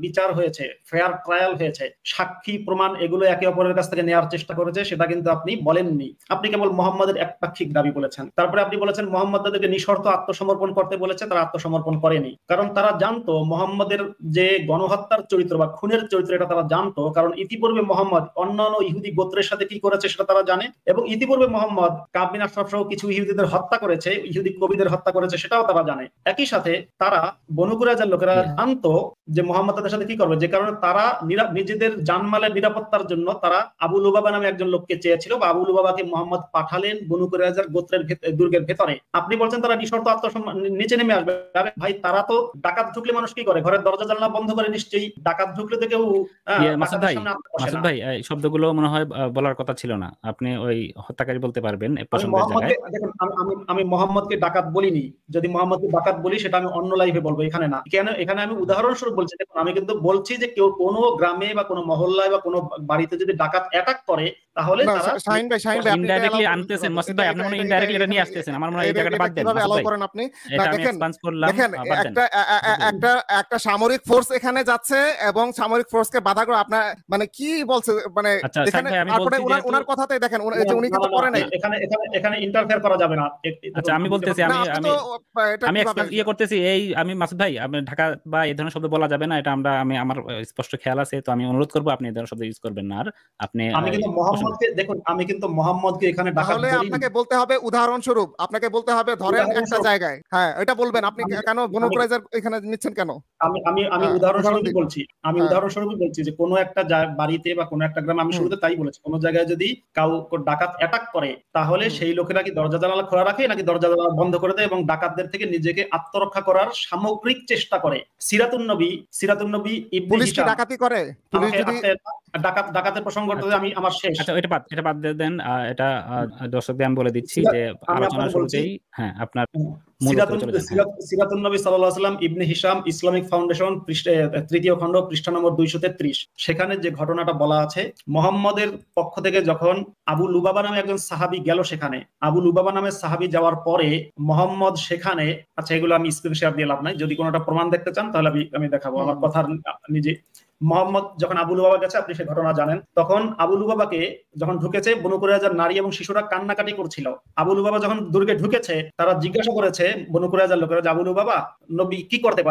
বিচার হয়েছে, ফেয়ার ট্রায়াল হয়েছে, সাক্ষী প্রমাণ এগুলো একে অপরের কাছ থেকে নেওয়ার চেষ্টা করেছে, সেটা কিন্তু আপনি বলেননি। আপনি কেবল মুহাম্মাদের একপাক্ষিক দাবি বলেছেন। তারপরে আপনি বলেছেন মুহাম্মদ তাদেরকে নিঃশর্ত আত্মসমর্পণ করতে বলেছে, তারা আত্মসমর্পণ করেনি, কারণ তারা জানতো মুহাম্মদের যে গণহত্যার চরিত্র বা খুনের চরিত্র এটা তারা জানতো। কারণ ইতিপূর্বে মুহাম্মদ অন্যান্য ইহুদি গোত্রের সাথে কি করেছে সেটা তারা জানে, এবং ইতিপূর্বে মুহাম্মদ কাব বিন আশরাফ সহ কিছু ইহুদিদের হত্যা করেছে, ইহুদি কবিদের হত্যা করেছে, সেটাও তারা জানে। একই সাথে তারা বনু কুরাইজার লোকেরা জানতো যে মুহাম্মদ তাদের সাথে কি করবে, যে কারণে তারা নিজেদের জানমালের নিরাপত্তার জন্য তারা আবু লুবাবা নামে একজন লোককে চেয়েছিল, বা আবু লুবাবাকে মুহাম্মদ পাঠালেন বনু কুরাইজার গোত্রের দুর্গের ভেতরে। আপনি বলছেন তারা নিঃশর্ত নিচে নেমে আসবে। আরে ভাই, তারা তো ডাকাত ঢুকলে মানুষ কি করে, ঘরের দরজা জানলা বন্ধ করে, নিশ্চয়ই ডাকাত ঢুকলে তো কেউ। মাসুদ ভাই এই শব্দগুলো মনে হয় বলার কথা ছিল ছিল না, আপনি ওই হত্যাকারী বলতে পারবেন প্রসঙ্গের জায়গায়। দেখুন আমি মোহাম্মদকে ডাকাত বলিনি, যদি মোহাম্মদকে ডাকাত বলি সেটা আমি অন্য লাইভে বলবো, এখানে না। কেন এখানে আমি উদাহরণস্বরূপ বলছি, দেখুন আমি কিন্তু বলছি যে কেউ কোনো গ্রামে বা কোনো মহল্লায় বা কোনো বাড়িতে যদি ডাকাত অ্যাটাক করে তাহলে তারা শাহিন ভাই আপনি ইনডাইরেক্টলি আনতেছেন মাসুদ ভাই, আপনি মনে হয় ইনডাইরেক্টলি এটা নিয়ে আসতেছেন, আমার মনে হয় এই জায়গাটা বাদ দেন মাসুদ ভাই, করেন আপনি। এটা আমি এক্সপান্স করলাম, দেখেন একটা সামরিক ফোর্স এখানে যাচ্ছে এবং সামরিক ফোর্সকে বাধা করে আপনার মানে কি বলছে, মানে এখানে তারপরে ওনার কথাতেই দেখেন উনি কিন্তু করে নাই, এখানে ইন্টারফেয়ার করা যাবে না। আচ্ছা আমি বলতেছি, আমি ইয়ে করতেছি, এই আমি মাসুদ ভাই আপনি ঢাকা বা এই ধরনের শব্দ বলা যাবে না, এটা আমি আমার স্পষ্ট খেয়াল আছে, তো আমি অনুরোধ করবো আপনি এই ধরনের শব্দ ইউজ করবেন না। আর আপনি আমি কিন্তু মোহাম্মদকে দেখুন, আমি কিন্তু মোহাম্মদকে এখানে ডাকাত বলিনি। তাহলে আপনাকে বলতে হবে উদাহরণস্বরূপ, আপনাকে বলতে হবে ধরেন একটা জায়গায়, হ্যাঁ এটা বলবেন আপনি কেন বনপ্রাইজার এখানে নিচ্ছেন কেন? আমি উদাহরণস্বরূপ বলছি, বলছি যে কোনো একটা বাড়িতে বা কোনো একটা গ্রামে, আমি শুরুতে তাই বলেছি, কোনো জায়গায় যদি কাউ ডাকাত অ্যাটাক করে তাহলে সেই লোকেরা কি দরজা জানালা খোলা রাখে নাকি দরজা জানালা বন্ধ করে দেয় এবং ডাকাতদের থেকে নিজেকে আত্মরক্ষা করার সামগ্রিক চেষ্টা করে? সিরাতুন নবী ইবনে হিশাম ডাকাতি করে, পুলিশ যদি ডাকাতের প্রসঙ্গটা আমি আমার শেষ। আচ্ছা এটা বাদ দেন, এটা দর্শকদের আমি বলে দিচ্ছি যে আলোচনা শুরুতেই হ্যাঁ আপনার সিরাতুন নবী সাল্লাল্লাহু আলাইহি ওয়াসাল্লাম ইবনে হিশাম ইসলামিক ফাউন্ডেশন তৃতীয় খণ্ড পৃষ্ঠা নম্বর 233, সেখানে যে ঘটনাটা বলা আছে, মুহাম্মদের পক্ষ থেকে যখন আবু লুবাবা নামে একজন সাহাবী গেল, সেখানে আবু লুবাবা নামে সাহাবী যাওয়ার পরে মুহাম্মদ সেখানে, আচ্ছা এগুলো আমি স্ক্রিন শেয়ার দিয়ে লাভ নাই, যদি কোনোটা প্রমাণ দেখতে চান তাহলে আমি দেখাবো আমার কথার নিজে। মুহাম্মদ যখন আবু লুবাবা গেছে, আপনি সেই ঘটনা জানেন, তখন আবু লুবাবাকে যখন ঢুকেছে, বনু কুরাইজার নারী এবং শিশুরা কান্নাকাটি করছিল। আবু লুবাবা যখন দুর্গে ঢুকেছে, তারা জিজ্ঞাসা করেছে বনু কুরাইজার লোকেরা যে আবু লুবাবা নবী কি করতে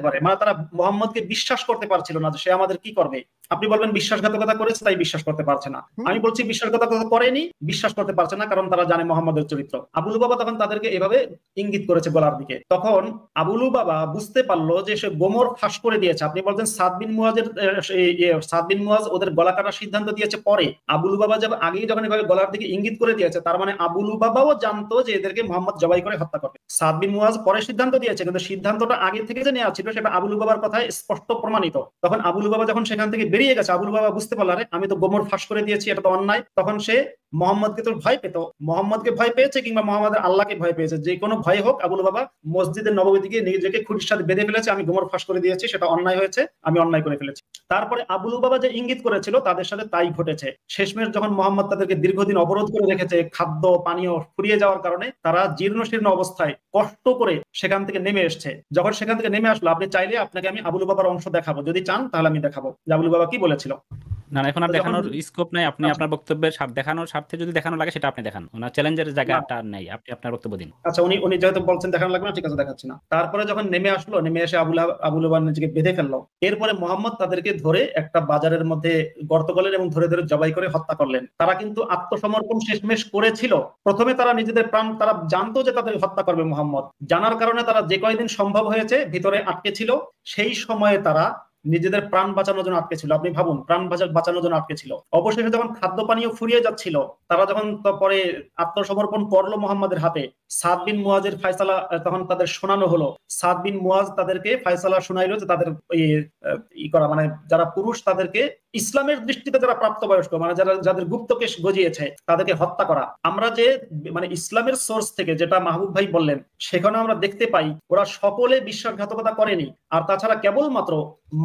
পারে, মানে তারা মুহাম্মদকে বিশ্বাস করতে পারছিল না যে সে আমাদের কি করবে। আপনি বলবেন বিশ্বাসঘাতকতা করেছে তাই বিশ্বাস করতে পারছে না, আমি বলছি বিশ্বাসঘাতকতা করেনি, বিশ্বাস করতে পারছে না কারণ তারা জানে মুহাম্মদের চরিত্র। আবু লুবাবা তখন তাদেরকে এভাবে ইঙ্গিত করেছে গলার দিকে, তখন আবু লুবাবা বুঝতে পারলো যে সে গোমর ফাঁস করে দিয়েছে। আপনি বলছেন সাদ বিন মুয়াজ ওদের গলা কাটার সিদ্ধান্ত দিয়েছে পরে, আবু লুবাবা আগেই যখন এভাবে গলার দিকে ইঙ্গিত করে দিয়েছে, তার মানে আবু লুবাবাও জানতো যে এদেরকে মুহাম্মদ জবাই করে হত্যা করবে। সাদ বিন মুয়াজ পরে সিদ্ধান্ত দিয়েছে, কিন্তু সিদ্ধান্তটা আগে থেকে যে নেওয়া ছিল সেটা আবু লুবাবার কথায় স্পষ্ট প্রমাণিত। তখন আবু লুবাবা যখন সেখান থেকে বেরিয়ে গেছে, আবু লুবাবা বুঝতে পারল আরে আমি তো গোমর ফাঁস করে দিয়েছি, এটা তো অন্যায়। তখন সে মুহাম্মদকে তো ভয় পেত, মুহাম্মদকে ভয় পেয়েছে কিংবা মুহাম্মদের আল্লাহকে ভয় পেয়েছে, যে কোনো ভয় হোক, আবু লুবাবা মসজিদের নববী দিকে নিজেকে খুঁটির সাথে বেঁধে ফেলেছে, আমি গোমর ফাঁস করে দিয়েছি, সেটা অন্যায় হয়েছে, আমি অন্যায় করে ফেলেছি। তারপরে আবু লুবাবা যে ইঙ্গিত করেছিল তাদের সাথে তাই ঘটেছে। শেষমেশ যখন মুহাম্মদ তাদেরকে দীর্ঘদিন অবরোধ করে রেখেছে, খাদ্য পানীয় ফুরিয়ে যাওয়ার কারণে তারা জীর্ণ শীর্ণ অবস্থায় কষ্ট করে সেখান থেকে নেমে এসছে। যখন সেখান থেকে নেমে আসলো, আপনি চাইলে আপনাকে আমি আবু লুবাবার অংশ দেখাবো, যদি চান তাহলে আমি দেখাবো যে আবু লুবাবা কি বলেছিল। না এখন আর দেখানোর স্কোপ নাই, আপনি আপনার বক্তব্যের দেখানোর স্বার্থে যদি দেখানো লাগে সেটা আপনি দেখান, ওনার চ্যালেঞ্জের জায়গাটা নেই, আপনি আপনার বক্তব্য দিন। আচ্ছা উনি যেহেতু বলছেন দেখানো লাগবে না, ঠিক আছে দেখাচ্ছি না। তারপরে যখন নেমে আসলো, নেমে এসে আবু লুবাবা নিজেকে বেঁধে ফেললো। এরপরে মুহাম্মদ তাদেরকে ধরে একটা বাজারের মধ্যে গর্ত করলেন এবং ধরে ধরে জবাই করে হত্যা করলেন। তারা কিন্তু আত্মসমর্পণ শেষমেশ করেছিল। প্রথমে তারা নিজেদের প্রাণ, তারা জানতো যে তাদের হত্যা করবে মুহাম্মদ, জানার কারণে তারা যে কয়দিন সম্ভব হয়েছে ভিতরে আটকে ছিল, সেই সময়ে তারা নিজেদের প্রাণ বাঁচানোর জন্য আটকে ছিল। আপনি ভাবুন, প্রাণ বাঁচানোর জন্য আটকে ছিল। অবশেষে যখন খাদ্য পানীয় ফুরিয়ে যাচ্ছিল, তারা যখন পরে আত্মসমর্পণ করলো মুহাম্মাদের হাতে, সাদ বিন মুয়াজের ফয়সালা তখন তাদের শোনানো হলো। সাদ বিন মুয়াজ তাদেরকে ফয়সালা শোনাইলো যে তাদের মানে যারা পুরুষ তাদেরকে ইসলামের দৃষ্টিতে যারা প্রাপ্তবয়স্ক, মানে যাদের গুপ্তকেশ গজিয়েছে তাদেরকে হত্যা করা। আমরা যে মানে ইসলামের সোর্স থেকে যেটা মাহবুব ভাই বললেন, সেখানে আমরা দেখতে পাই ওরা সকলে বিশ্বাসঘাতকতা করেনি। আর তাছাড়া কেবলমাত্র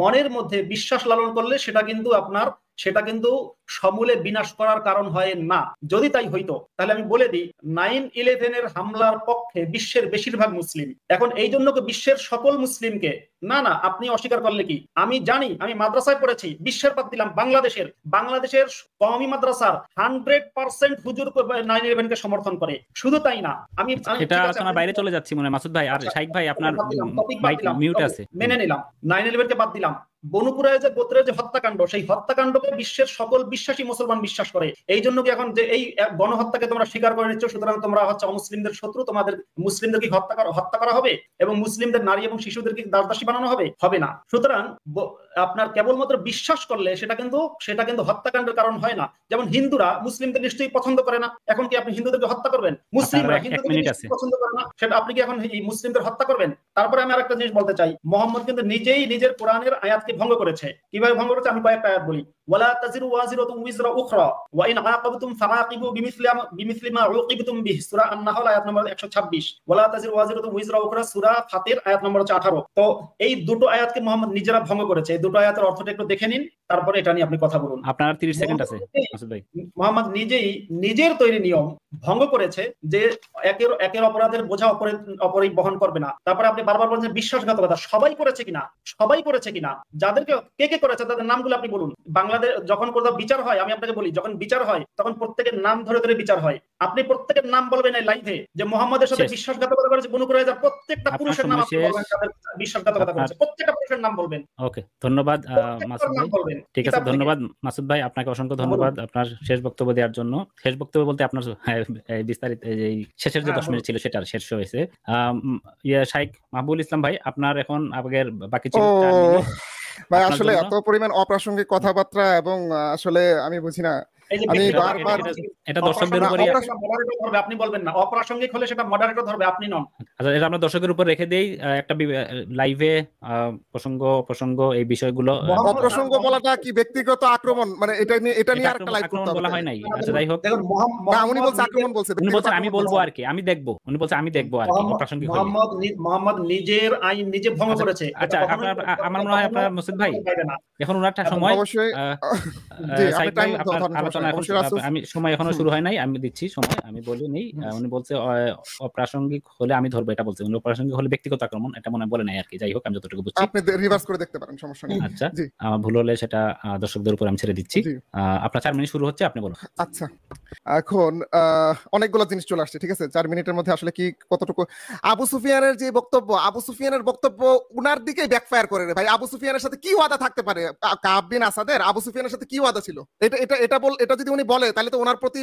মনের মধ্যে বিশ্বাস লালন করলে সেটা কিন্তু সমূলে বিনাশ করার কারণ হয় না। যদি তাই হইতো তাহলে আমি বলে দিই 9/11 হামলার পক্ষে বিশ্বের বেশিরভাগ মুসলিম। এখন এই জন্য বিশ্বের সকল মুসলিমকে না আপনি অস্বীকার করলে কি, আমি জানি, আমি মাদ্রাসায় পড়েছি, বিশ্বের বাদ দিলাম, বাংলাদেশের কওমি মাদ্রাসার 100% হুজুর 9/11 কে সমর্থন করে। শুধু তাই না, আমি এটা আলোচনার বাইরে চলে যাচ্ছি মনে মাসুদ ভাই আর শাইখ ভাই, আপনার মাইক মিউট আছে, মেনে নিলাম, 9/11 কে বাদ দিলাম। বনু কুরাইজা গোত্রের যে হত্যাকাণ্ড, সেই হত্যাকাণ্ডকে বিশ্বের সকল বিশ্বাসী মুসলমান বিশ্বাস করে। এই জন্য কি এখন যে এই গণহত্যাকে তোমরা স্বীকার করে নিচ্ছ, সুতরাং তোমরা হচ্ছে অমুসলিমদের শত্রু, তোমাদের মুসলিমদেরকে হত্যা করা হবে এবং মুসলিমদের নারী এবং শিশুদেরকে দাসদাসী বানানো হবে না। সুতরাং আপনার কেবলমাত্র বিশ্বাস করলে সেটা কিন্তু হত্যাকাণ্ডের কারণ হয় না। যেমন হিন্দুরা মুসলিমদের নিশ্চয়ই পছন্দ করে না, এখন কি আপনি হিন্দুদেরকে হত্যা করবেন? মুসলিমরা হিন্দুদেরকে পছন্দ করে না, সেটা আপনি কি এখন মুসলিমদের হত্যা করবেন? তারপরে আমি আরেকটা জিনিস বলতে চাই, মুহাম্মদ কিন্তু নিজেই নিজের কোরআনের আয়াতকে আয়াতকে ভঙ্গ করেছে। কিভাবে ভঙ্গ করেছে আমি কয়েকটা আয়াত বলি। ওয়ালা তাজিরু ওয়াজিরাতুন উযরা উখরা ওয়া ইন আকাবতুম ফাআকিবু বিমিসলি মা উকিবতুম বিহি, সূরা আন-নাহল আয়াত নম্বর 126। ওয়ালা তাজিরু ওয়াজিরাতুন উযরা উখরা সূরা ফাতির আয়াত নম্বর 18। তো এই দুটো আয়াতকে মুহাম্মদ নিজেরা ভঙ্গ করেছে। এই দুটো আয়াতের অর্থটা একটু দেখে নিন, তারপরে এটা নিয়ে আপনি কথা বলুন। আপনার 30 সেকেন্ড আছে মাসুদ ভাই। মুহাম্মদ নিজেই নিজের তৈরি নিয়ম ভঙ্গ করেছে যে একের অপরাধের বোঝা অপরই বহন করবে না। তারপরে আপনি বারবার বলছেন বিশ্বাসঘাতকতা, সবাই করেছে কিনা, সবাই করেছে কিনা, যাদেরকে কে করেছে তাদের নামগুলো আপনি বলুন। বাংলাদেশ যখন কোথাও বিচার হয়, আমি আপনাকে বলি, যখন বিচার হয় তখন প্রত্যেকের নাম ধরে ধরে বিচার হয়। আপনি প্রত্যেকের নাম বলবেন এই লাইভে যে মুহাম্মদের সাথে বিশ্বাসঘাতকতা করেছে বনু কুরাইজা, প্রত্যেকটা পুরুষের নাম আপনি বলবেন, যাদের বিশ্বাসঘাতকতা করেছে প্রত্যেকটা পুরুষের নাম বলবেন। ওকে, ধন্যবাদ মাসুদ ভাই। ঠিক আছে, ধন্যবাদ মাসুদ ভাই, আপনাকে অসংখ্য ধন্যবাদ আপনার শেষ বক্তব্য দেওয়ার জন্য। শেষ বক্তব্য বলতে আপনার বিস্তারিত এই শেষের যে 10 মিনিট ছিল সেটার শেষ হয়েছে। শাইখ মাহবুবুল ইসলাম ভাই, আপনার এখন আগের বাকি ছিল 4 মিনিট। ভাই আসলে এত পরিমাণ অপ্রাসঙ্গিক কথাবার্তা এবং আসলে আমি বুঝি না, আমি বারবার এটা দর্শকদের উপরে আপনি বলবেন না, অপ্রাসঙ্গিক হলে সেটা মডারেটর ধরবে, আপনি নন। আচ্ছা, এটা আমরা দর্শকের উপর রেখে দেই। একটা লাইভে প্রসঙ্গ এই বিষয়গুলো অপ্রাসঙ্গ বলাটা কি ব্যক্তিগত আক্রমণ, মানে এটা নিয়ে আরেকটা লাইভ করতে হবে। বলা হয় নাই। আচ্ছা যাই হোক, না উনি বলছেন আক্রমণ বলছে, উনি বলছেন আমি বলবো আর কি, আমি দেখবো, উনি বলছেন আমি দেখবো আর কি অপ্রাসঙ্গিক হলে। মুহাম্মদ নিজের আইন নিজে ভঙ্গ করেছে। আচ্ছা, আমার মনে হয় আপনার মুসিদ ভাই এখন ওনারটা সময়, অবশ্যই আলোচনা এখন আমি সময় এখনো শুরু হয় নাই, আমি দিচ্ছি সময়, আমি বলি নেই। উনি বলছে অপ্রাসঙ্গিক হলে আমি ধরবো, এটা বলছে উনি। অপ্রাসঙ্গিক হলে ব্যক্তিগত আক্রমণ, এটা মনে বলে নাই আর কি। যাই হোক, আমি যতটুকু বুঝছি আপনি রিভার্স করে দেখতে পারেন, সমস্যা নেই। আচ্ছা, আমার ভুল হলে সেটা দর্শকদের উপর আমি ছেড়ে দিচ্ছি। আপনার 4 মিনিট শুরু হচ্ছে, আপনি বলুন। আচ্ছা, এখন অনেকগুলো জিনিস চলে আসছে, ঠিক আছে? 4 মিনিটের মধ্যে আসলে কি কতটুকু আবু সুফিয়ানের যে বক্তব্য, আবু সুফিয়ানের বক্তব্য উনার দিকেই ব্যাকফায়ার করে রে ভাই। আবু সুফিয়ানের সাথে কি ওয়াদা থাকতে পারে? কাব বিন আসাদের আবু সুফিয়ানের সাথে কি ওয়াদা ছিল? এটা যদি উনি বলে তাহলে তো ওনার প্রতি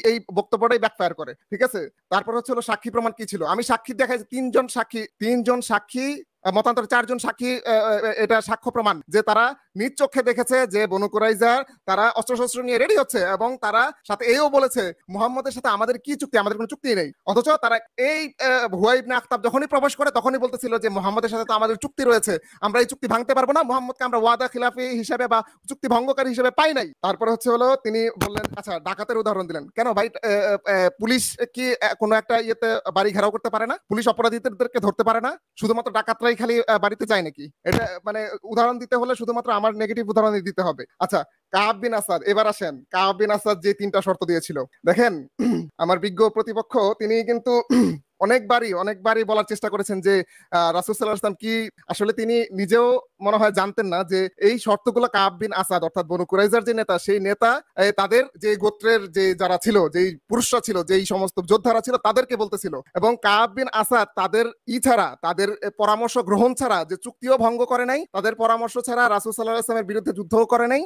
এই বক্তব্যটাই ব্যাকফায়ার করে, ঠিক আছে? তারপর হচ্ছে হলো সাক্ষী প্রমাণ কি ছিল? আমি সাক্ষী দেখাই, 3জন সাক্ষী মতান্তরে 4 জন সাক্ষী, এটা সাক্ষ্য প্রমাণ যে তারা নিজ চোখে দেখেছে যে বনু কুরাইজার তারা অস্ত্রশস্ত্র নিয়ে রেডি হচ্ছে, এবং তারা সাথে এও বলেছে মুহাম্মদের সাথে আমাদের কি চুক্তি, আমাদের কোনো চুক্তি নেই। অথচ তারা এই হুয়াই ইবনে আখতাব যখনই প্রবেশ করে তখনই বলতেছিল যে মুহাম্মদের সাথে তো আমাদের চুক্তি রয়েছে, আমরা এই চুক্তি ভাঙতে পারবো না, মুহাম্মদকে আমরা ওয়াদা খিলাফি হিসেবে বা চুক্তি ভঙ্গকারী হিসেবে পাই নাই। তারপর হচ্ছে হলো তিনি বললেন, আচ্ছা ডাকাতের উদাহরণ দিলেন কেন ভাই? পুলিশ কি কোনো একটা ইয়েতে বাড়ি ঘেরাও করতে পারে না? পুলিশ অপরাধীদেরকে ধরতে পারে না? শুধুমাত্র ডাকাতরাই খালি বাড়িতে যায় নাকি? এটা মানে উদাহরণ দিতে হলে শুধুমাত্র আমার নেগেটিভ উদাহরণ দিতে হবে। আচ্ছা, কাব বিন আসাদ, এবার আসেন কাব বিন আসাদ যে 3টা শর্ত দিয়েছিল, দেখেন আমার বিজ্ঞ প্রতিপক্ষ তিনি কিন্তু অনেকবারই বলার চেষ্টা করেছেন যে রাসূল সাল্লাল্লাহু আলাইহি ওয়াসাল্লাম কি আসলে তিনি নিজেও মনে হয় জানতেন না যে এই শর্তগুলো কাব বিন আসাদ অর্থাৎ বনু কুরাইজার যে নেতা, সেই নেতা তাদের যে গোত্রের যে যারা ছিল, যেই পুরুষরা ছিল, যেই সমস্ত যোদ্ধারা ছিল তাদেরকে বলতেছিল। এবং কাব বিন আসাদ তাদের ছাড়া, তাদের পরামর্শ গ্রহণ ছাড়া যে চুক্তিও ভঙ্গ করে নাই, তাদের পরামর্শ ছাড়া রাসূল সাল্লাল্লাহু আলাইহি ওয়াসাল্লামের বিরুদ্ধে যুদ্ধও করে নাই,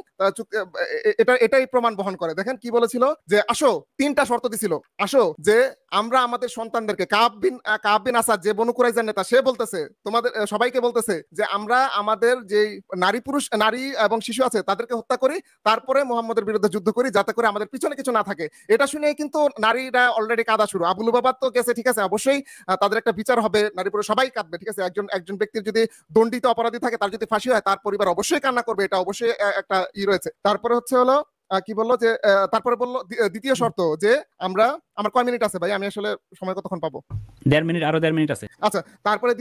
এটাই প্রমাণ বহন করে। দেখেন কি বলেছিল যে আসো, 3টা শর্ত দিছিল, আসো যে আমরা আমাদের সন্তানদেরকে, কাব বিন আসাদ যে বনু কুরাইজার নেতা, সে বলতেছে তোমাদের সবাইকে বলতেছে যে আমরা আমাদের যে নারী এবং শিশু আছে তাদেরকে হত্যা করি, তারপরে মুহাম্মদের বিরুদ্ধে যুদ্ধ করি, যাতে করে আমাদের পিছনে কিছু না থাকে। এটা শুনে কিন্তু নারীরা অলরেডি কাঁদা শুরু। আবু লুবাবা তো গেছে, ঠিক আছে, অবশ্যই তাদের একটা বিচার হবে, নারী পুরুষ সবাই কাঁদবে, ঠিক আছে? একজন ব্যক্তির যদি দণ্ডিত অপরাধী থাকে, তার যদি ফাঁসি হয়, তার পরিবার অবশ্যই কান্না করবে, এটা অবশ্যই একটা রয়েছে। তারপরে হচ্ছে হলো কি বললো যে তারপরে বললো দ্বিতীয় শর্ত যে আমার কয় মিনিট আছে ভাই? আমি আসলে সময় কতক্ষণ পাবো? 1.5 মিনিট, আরো 1.5 মিনিট আছে। আচ্ছা, তারপরে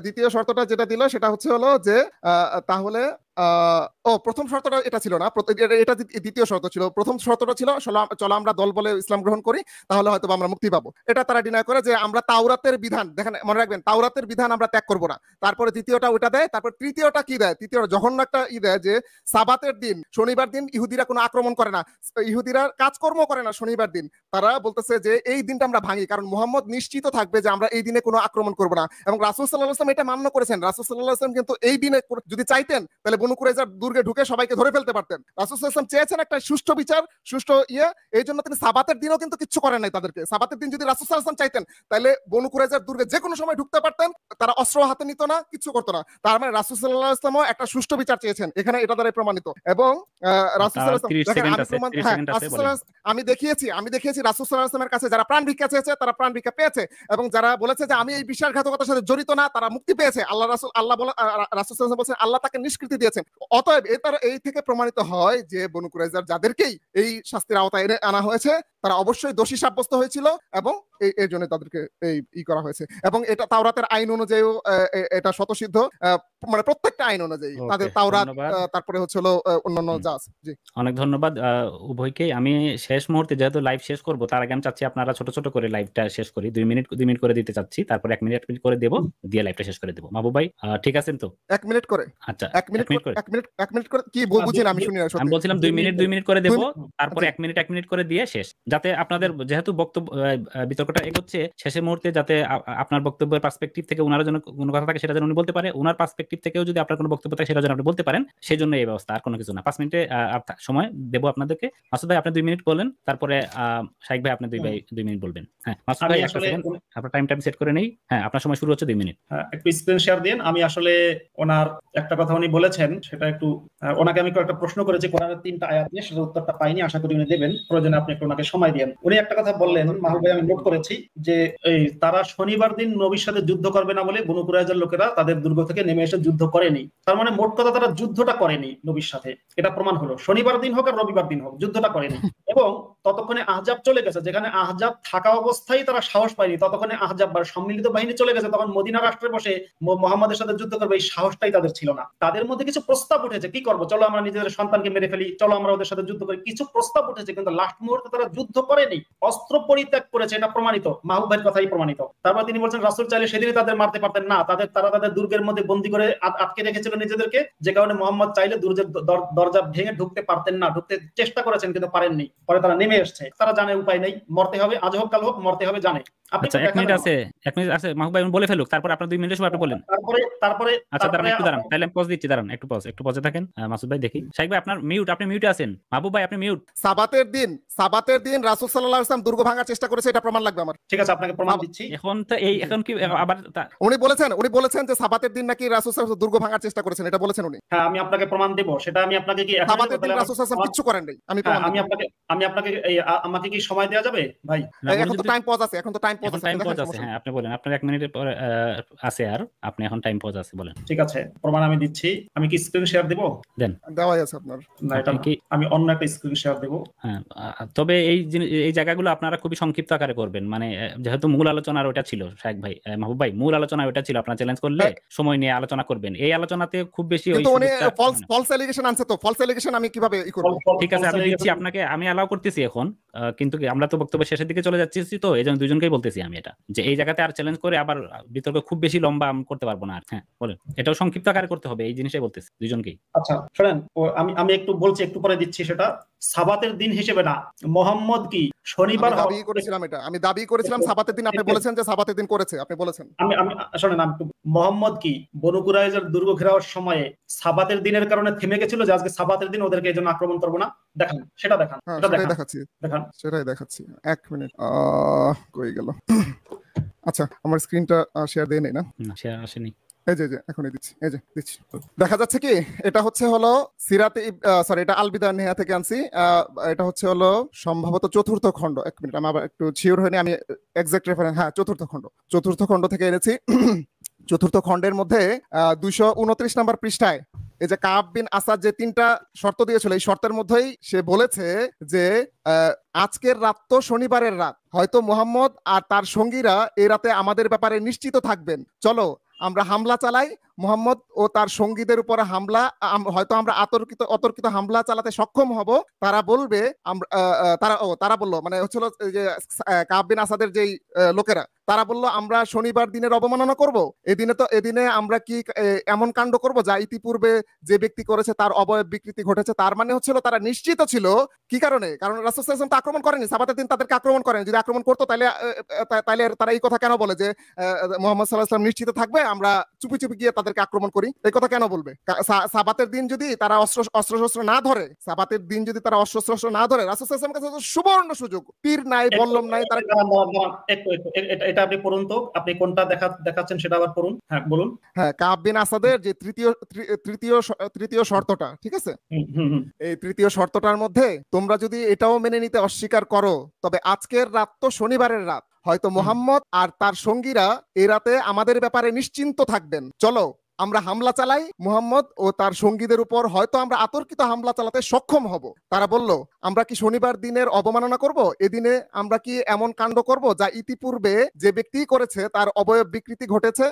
দ্বিতীয় শর্তটা যেটা দিল সেটা হচ্ছে হলো যে তাহলে প্রথম শর্তটা এটা ছিল না, এটা দ্বিতীয় শর্ত ছিল। প্রথম শর্তটা ছিল চলো আমরা দল বলে ইসলাম গ্রহণ করি, তাহলে হয়তো আমরা মুক্তি পাবো। এটা তারা ডিনাই করে যে আমরা তাওরাতের বিধান, দেখেন মনে রাখবেন, তাওরাতের বিধান আমরা ত্যাগ করবো না। তারপরে দ্বিতীয়টা ওটা দেয়। তারপর তৃতীয়টা কি দেয়? তৃতীয়টা জঘন্য একটা দেয় যে সাবাতের দিন, শনিবার দিন ইহুদিরা কোনো আক্রমণ করে না, ইহুদিরা কাজকর্ম করে না শনিবার দিন। তারা বলতেছে যে এই দিনটা আমরা ভাঙি, কারণ মুহাম্মদ নিশ্চিত থাকবে যে আমরা এই দিনে কোনো আক্রমণ করবো না। এবং রাসূল সাল্লাল্লাহু আলাইহি ওয়াসাল্লাম এটা মান্য করেছেন। রাসূল সাল্লাল্লাহু আলাইহি ওয়াসাল্লাম কিন্তু এই দিনে যদি চাইতেন তাহলে বনু কুরাইজার দুর্গে ঢুকে সবাইকে ধরে ফেলতে পারতেন। রাসূল সাল্লাল্লাহু আলাইহি ওয়াসাল্লাম চেয়েছেন একটা সুষ্ঠু বিচার, সুষ্ঠু এই জন্য তিনি সাবাতের দিনও কিন্তু কিচ্ছু করেন নাই তাদেরকে। সাবাতের দিন যদি রাসূল সাল্লাল্লাহু আলাইহি ওয়াসাল্লাম চাইতেন তাহলে বনু কুরাইজার দুর্গে যে কোনো সময় ঢুকতে পারতেন, তারা অস্ত্র হাতে নিত না, কিছু করতো না। তার মানে রাসূল সাল্লাল্লাহু আলাইহি ওয়াসাল্লামও একটা সুষ্ঠু বিচার চেয়েছেন, এখানে এটা দ্বারা প্রমাণিত। এবং রাসূল সাল্লাল্লাহু আলাইহি ওয়াসাল্লাম আমি দেখিয়েছি রাসূল সাল্লাল্লাহু আলাইহি ওয়াসাল্লামের সাল্লামের কাছে যারা প্রাণ ভিক্ষা চেয়েছে তারা প্রাণ ভিক্ষা পেয়েছে, এবং যারা বলেছে যে আমি এই বিশ্বাসঘাতকতার সাথে জড়িত না তারা মুক্তি পেয়েছে। রাসূল সাল্লাল্লাহু আলাইহি ওয়াসাল্লাম বলেছেন আল্লাহ তাকে নিষ্কৃতি দিয়েছেন। অতএব এই থেকে প্রমাণিত হয় যে বনু কুরাইজার যাদেরকেই এই শাস্তির আওতায় এনে আনা হয়েছে তারা অবশ্যই দোষী সাব্যস্ত হয়েছিল, এবং এই জন্য তাদেরকে এই করা হয়েছে। এবং এটা তাওরাতের আইন অনুযায়ীও এটা স্বতঃসিদ্ধ, মানে প্রত্যেকটা আইন অনুযায়ী তাদের তাওরাত, তারপরে হচ্ছে হলো অন্যান্য যা আছে। জি, অনেক ধন্যবাদ উভয়কে। আমি শেষ মুহূর্তে যেহেতু লাইভ শেষ করব তার আগে আমি চাচ্ছি আপনারা ছোট ছোট করে লাইভটা শেষ করি, 2 মিনিট করে দিতে চাচ্ছি, তারপর 1 মিনিট করে দেব, দিয়ে লাইভটা শেষ করে দেব। মাহবুব ভাই ঠিক আছেন তো? 1 মিনিট করে? আচ্ছা 1 মিনিট করে কি বুঝিন আমি শুনি না। আমি বলছিলাম 2 মিনিট করে দেব, তারপর 1 মিনিট করে দিয়ে শেষ, যাতে আপনাদের যেহেতু বক্তব্য বিতর্কটা এগোচ্ছে শেষের মুহূর্তে যাতে আপনার বক্তব্যের পার্সপেক্টিভ থেকে ওনার জন্য কোনো কথা থাকে সেটা যেন উনি বলতে পারে, ওনার পার্সপেক্টিভ থেকেও যদি আপনার কোনো বক্তব্য থাকে সেটা যেন আপনি বলতে পারেন, সেই জন্য এই ব্যবস্থা, আর কোনো কিছু না। 5 মিনিটে সময় দেব আপনাদেরকে। মাসুদ ভাই আপনি 2 মিনিট বলেন, তারপরে শাইখ ভাই আপনি 2 মিনিট বলবেন। হ্যাঁ মাসুদ ভাই আপনার টাইম সেট করে নেই। হ্যাঁ আপনার সময় শুরু হচ্ছে 2 মিনিট। হ্যাঁ একটু স্ক্রিন শেয়ার দিন। আমি আসলে ওনার একটা কথা উনি বলেছেন সেটা একটু ওনাকে আমি একটা প্রশ্ন করেছি কোরআনের 3টা আয়াত নিয়ে, সেটার উত্তরটা পাইনি, আশা করি উনি দেবেন, প্রয়োজনে আপনি একটু ওনাকে সময় দেন। উনি একটা কথা বললেন মাহবুব ভাই, আমি নোট করেছি যে এই তারা শনিবার দিন নবীর সাথে যুদ্ধ করবে না বলে বনু কুরাইজার লোকেরা তাদের দুর্গ থেকে নেমে এসে যুদ্ধ করেনি। তার মানে মোট কথা তারা যুদ্ধটা করেনি নবীর সাথে, এটা প্রমাণ হলো। শনিবার দিন হোক আর রবিবার দিন হোক যুদ্ধটা করেনি। এবং ততক্ষণে আহজাব চলে গেছে, যেখানে আহজাব থাকা অবস্থায় তারা সাহস পায়নি, ততক্ষণে আহজাব বা সম্মিলিত বাহিনী চলে গেছে, তখন মদিনা রাষ্ট্রে বসে মুহাম্মাদের সাথে যুদ্ধ করবে এই সাহসটাই তাদের ছিল না। তাদের মধ্যে কিছু প্রস্তাব উঠেছে, কি করবো, চলো আমরা নিজেদের সন্তানকে মেরে ফেলি, চলো আমরা ওদের সাথে যুদ্ধ করি, কিছু প্রস্তাব উঠেছে, কিন্তু লাস্ট মুহূর্তে তারা যুদ্ধ করেনি, অস্ত্র পরিত্যাগ করেছে, এটা প্রমাণিত, মাহবুব ভাইয়ের কথাই প্রমাণিত। তারপর তিনি বলছেন রাসূল চাইলে সেদিনই তাদের মারতে পারতেন না, তারা তাদের দুর্গের মধ্যে বন্দী করে আটকে রেখেছিল নিজেদেরকে, যে কারণে মুহাম্মদ চাইলে দুর্গের দরজা ভেঙে ঢুকতে পারতেন না, ঢুকতে চেষ্টা করেছেন কিন্তু পারেননি, পরে তারা নেমে এসেছে। তারা জানে উপায় নেই, মরতে হবে, আজ হোক কাল হোক মরতে হবে, জানে। আচ্ছা 1 মিনিট আছে মাহবুব ভাই বলে ফেলুক, তারপর আপনার 2 মিনিটের সময় আপনি বলেন। তারপরে আচ্ছা দাঁড়ান একটু, দাঁড়ান তাহলে আমি পজ দিচ্ছি, দাঁড়ান একটু পজে থাকেন। মাসুদ ভাই দেখি, শাইখ ভাই আপনার মিউট, আপনি মিউটে আছেন। মাহবুব ভাই আপনি মিউট। সাবাতের দিন রাসূল সাল্লাল্লাহু আলাইহি ওয়াসাল্লাম দুর্গ ভাঙার চেষ্টা করেছে, এটা প্রমাণ লাগবে আমার। ঠিক আছে আপনাকে প্রমাণ দিচ্ছি। এখন কি আবার উনি বলেছেন যে সাবাতের দিন নাকি রাসূল সাল্লাল্লাহু আলাইহি ওয়াসাল্লাম দুর্গ ভাঙার চেষ্টা করেছেন, এটা বলেছেন উনি। হ্যাঁ আমি আপনাকে প্রমাণ দেব, সেটা আমি আপনাকে কি এখন সাবাতের দিন রাসূল সাল্লাল্লাহু আলাইহি ওয়াসাল্লাম কিছু করেন নাই, আমি আপনাকে আমাকে কি সময় দেওয়া যাবে ভাই? এখন তো টাইম পজ আছে, হ্যাঁ আপনি বলেন, আপনার 1 মিনিটের পর আছে, আর আপনি এখন টাইম পজ আছে, বলেন। ঠিক আছে প্রমাণ আমি দিচ্ছি। আমি কি স্ক্রিন শেয়ার দেব? দেন, দেওয়াই আছে আপনার। না এটা আমি অন্য একটা স্ক্রিন শেয়ার দেব। হ্যাঁ তবে এই জায়গাগুলো আপনারা খুবই সংক্ষিপ্ত আকারে করবেন, মানে যেহেতু মূল আলোচনার ওটা ছিল, শাইখ ভাই মাহবুব ভাই মূল আলোচনা ওটা ছিল, আপনারা চ্যালেঞ্জ করলে সময় নিয়ে আলোচনা করবেন। এই আলোচনাতে খুব বেশি ওই ফলস এলিগেশন আনছে, তো ফলস এলিগেশন আমি কিভাবে ই করব? ঠিক আছে আমি দিচ্ছি আপনাকে, আমি অ্যালাউ করতেছি এখন, কিন্তু আমরা তো বক্তব্য শেষের দিকে চলে যাচ্ছি, তো এইজন্য দুইজনকেই বলতেছি আমি এটা, যে এই জায়গাতে আর চ্যালেঞ্জ করে আবার বিতর্ক খুব বেশি লম্বা করতে পারবো না আর। হ্যাঁ বলেন, এটাও সংক্ষিপ্ত আকারে করতে হবে, এই জিনিসটাই বলতেছি দুইজনকেই। আচ্ছা শুনেন, আমি একটু বলছি, একটু পরে দিচ্ছি। সেটা সাবাতের দিন হিসেবে না, মুহাম্মদ কি শনিবার দাবি করেছিলাম, আমি দাবি করেছিলাম সাবাতের দিন, আপনি বলেছেন যে সাবাতের দিন করেছে, আপনি বলেছেন। আমি শুনেন, মুহাম্মদ কি বনু কুরাইজার দুর্গ ঘেরাওয়ার সময়ে সাবাতের দিনের কারণে থেমে গেছিল যে আজকে সাবাতের দিন ওদেরকে এজন্য আক্রমণ করব না? দেখান, সেটা দেখান। সেটাই দেখাচ্ছি 1 মিনিট কই গেল। আচ্ছা আমার স্ক্রিনটা শেয়ার দেই নাই না, শেয়ার আসেনি, এই যে এখনই দিচ্ছি, এই যে দিচ্ছি। দেখা যাচ্ছে কি, এটা হচ্ছে হলো সিরাতে এটা আল বিদা নেহা থেকে আনছি, এটা হচ্ছে হলো সম্ভবত 4র্থ খণ্ড। 1 মিনিট আমি আবার একটু শিওর হইনি, আমি এক্সাক্ট রেফারেন্স, হ্যাঁ 4র্থ খণ্ড থেকে এনেছি। 4র্থ খণ্ডের মধ্যে 229 নম্বর পৃষ্ঠায় এই যে কাব বিন আসাদ যে 3টা শর্ত দিয়েছিল, এই শর্তের মধ্যেই সে বলেছে যে আজকের রাত তো শনিবারের রাত, হয়তো মুহাম্মদ আর তার সঙ্গীরা এই রাতে আমাদের ব্যাপারে নিশ্চিত থাকবেন, চলো আমরা হামলা চালাই, মুহাম্মদ ও তার সঙ্গীদের উপর হামলা, হয়তো আমরা অতর্কিত হামলা চালাতে সক্ষম হব। তারা বলবে তারা বললো, মানে হচ্ছিল যে কাব বিন আসাদের যেই লোকেরা, তারা বললো আমরা শনিবার দিনের অবমাননা করব, এদিনে আমরা কি এমন কাণ্ড করব যা ইতিপূর্বে যে ব্যক্তি করেছে তার অবয়ব বিকৃতি ঘটেছে। তার মানে হচ্ছিল তারা নিশ্চিত ছিল, কি কারণে, কারণ রাসূল সাল্লাল্লাহু আলাইহি ওয়াসাল্লাম তো আক্রমণ করেনি, সাবাতের দিন তাদেরকে আক্রমণ করেন, যদি আক্রমণ করতো তাহলে তারা এই কথা কেন বলে যে মুহাম্মদ সাল্লাল্লাহু আলাইহি ওয়াসাল্লাম নিশ্চিত থাকবে, আমরা চুপি চুপি গিয়ে তাদের তাদেরকে আক্রমণ করি, এই কথা কেন বলবে? সাবাতের দিন যদি তারা অস্ত্র না ধরে, সাবাতের দিন যদি তারা অস্ত্র না ধরে, রাসূল সাল্লাল্লাহু আলাইহি ওয়াসাল্লামের কাছে সুবর্ণ সুযোগ, তীর নাই, বল্লম নাই, তারা এটা আপনি পড়ুন তো, আপনি কোনটা দেখাচ্ছেন সেটা আবার পড়ুন। হ্যাঁ বলুন। হ্যাঁ, কাব বিন আসাদের যে তৃতীয় শর্তটা, ঠিক আছে, এই তৃতীয় শর্তটার মধ্যে তোমরা যদি এটাও মেনে নিতে অস্বীকার করো, তবে আজকের রাত তো শনিবারের রাত, হয়তো মুহাম্মদ আর তার সঙ্গীরা এই রাতে আমাদের ব্যাপারে নিশ্চিন্ত থাকবেন। চলো আমরা হামলা চালাই, মুহাম্মদ ও তার সঙ্গীদের উপর হয়তো আমরা আতর্কিত হামলা চালাতে সক্ষম হব। তারা বলল, আমরা কি শনিবার দিনের অবমাননা করব? এদিনে আমরা কি এমন কাণ্ড করব যা ইতিপূর্বে যে ব্যক্তি করেছে তার অবয়ব বিকৃতি ঘটেছে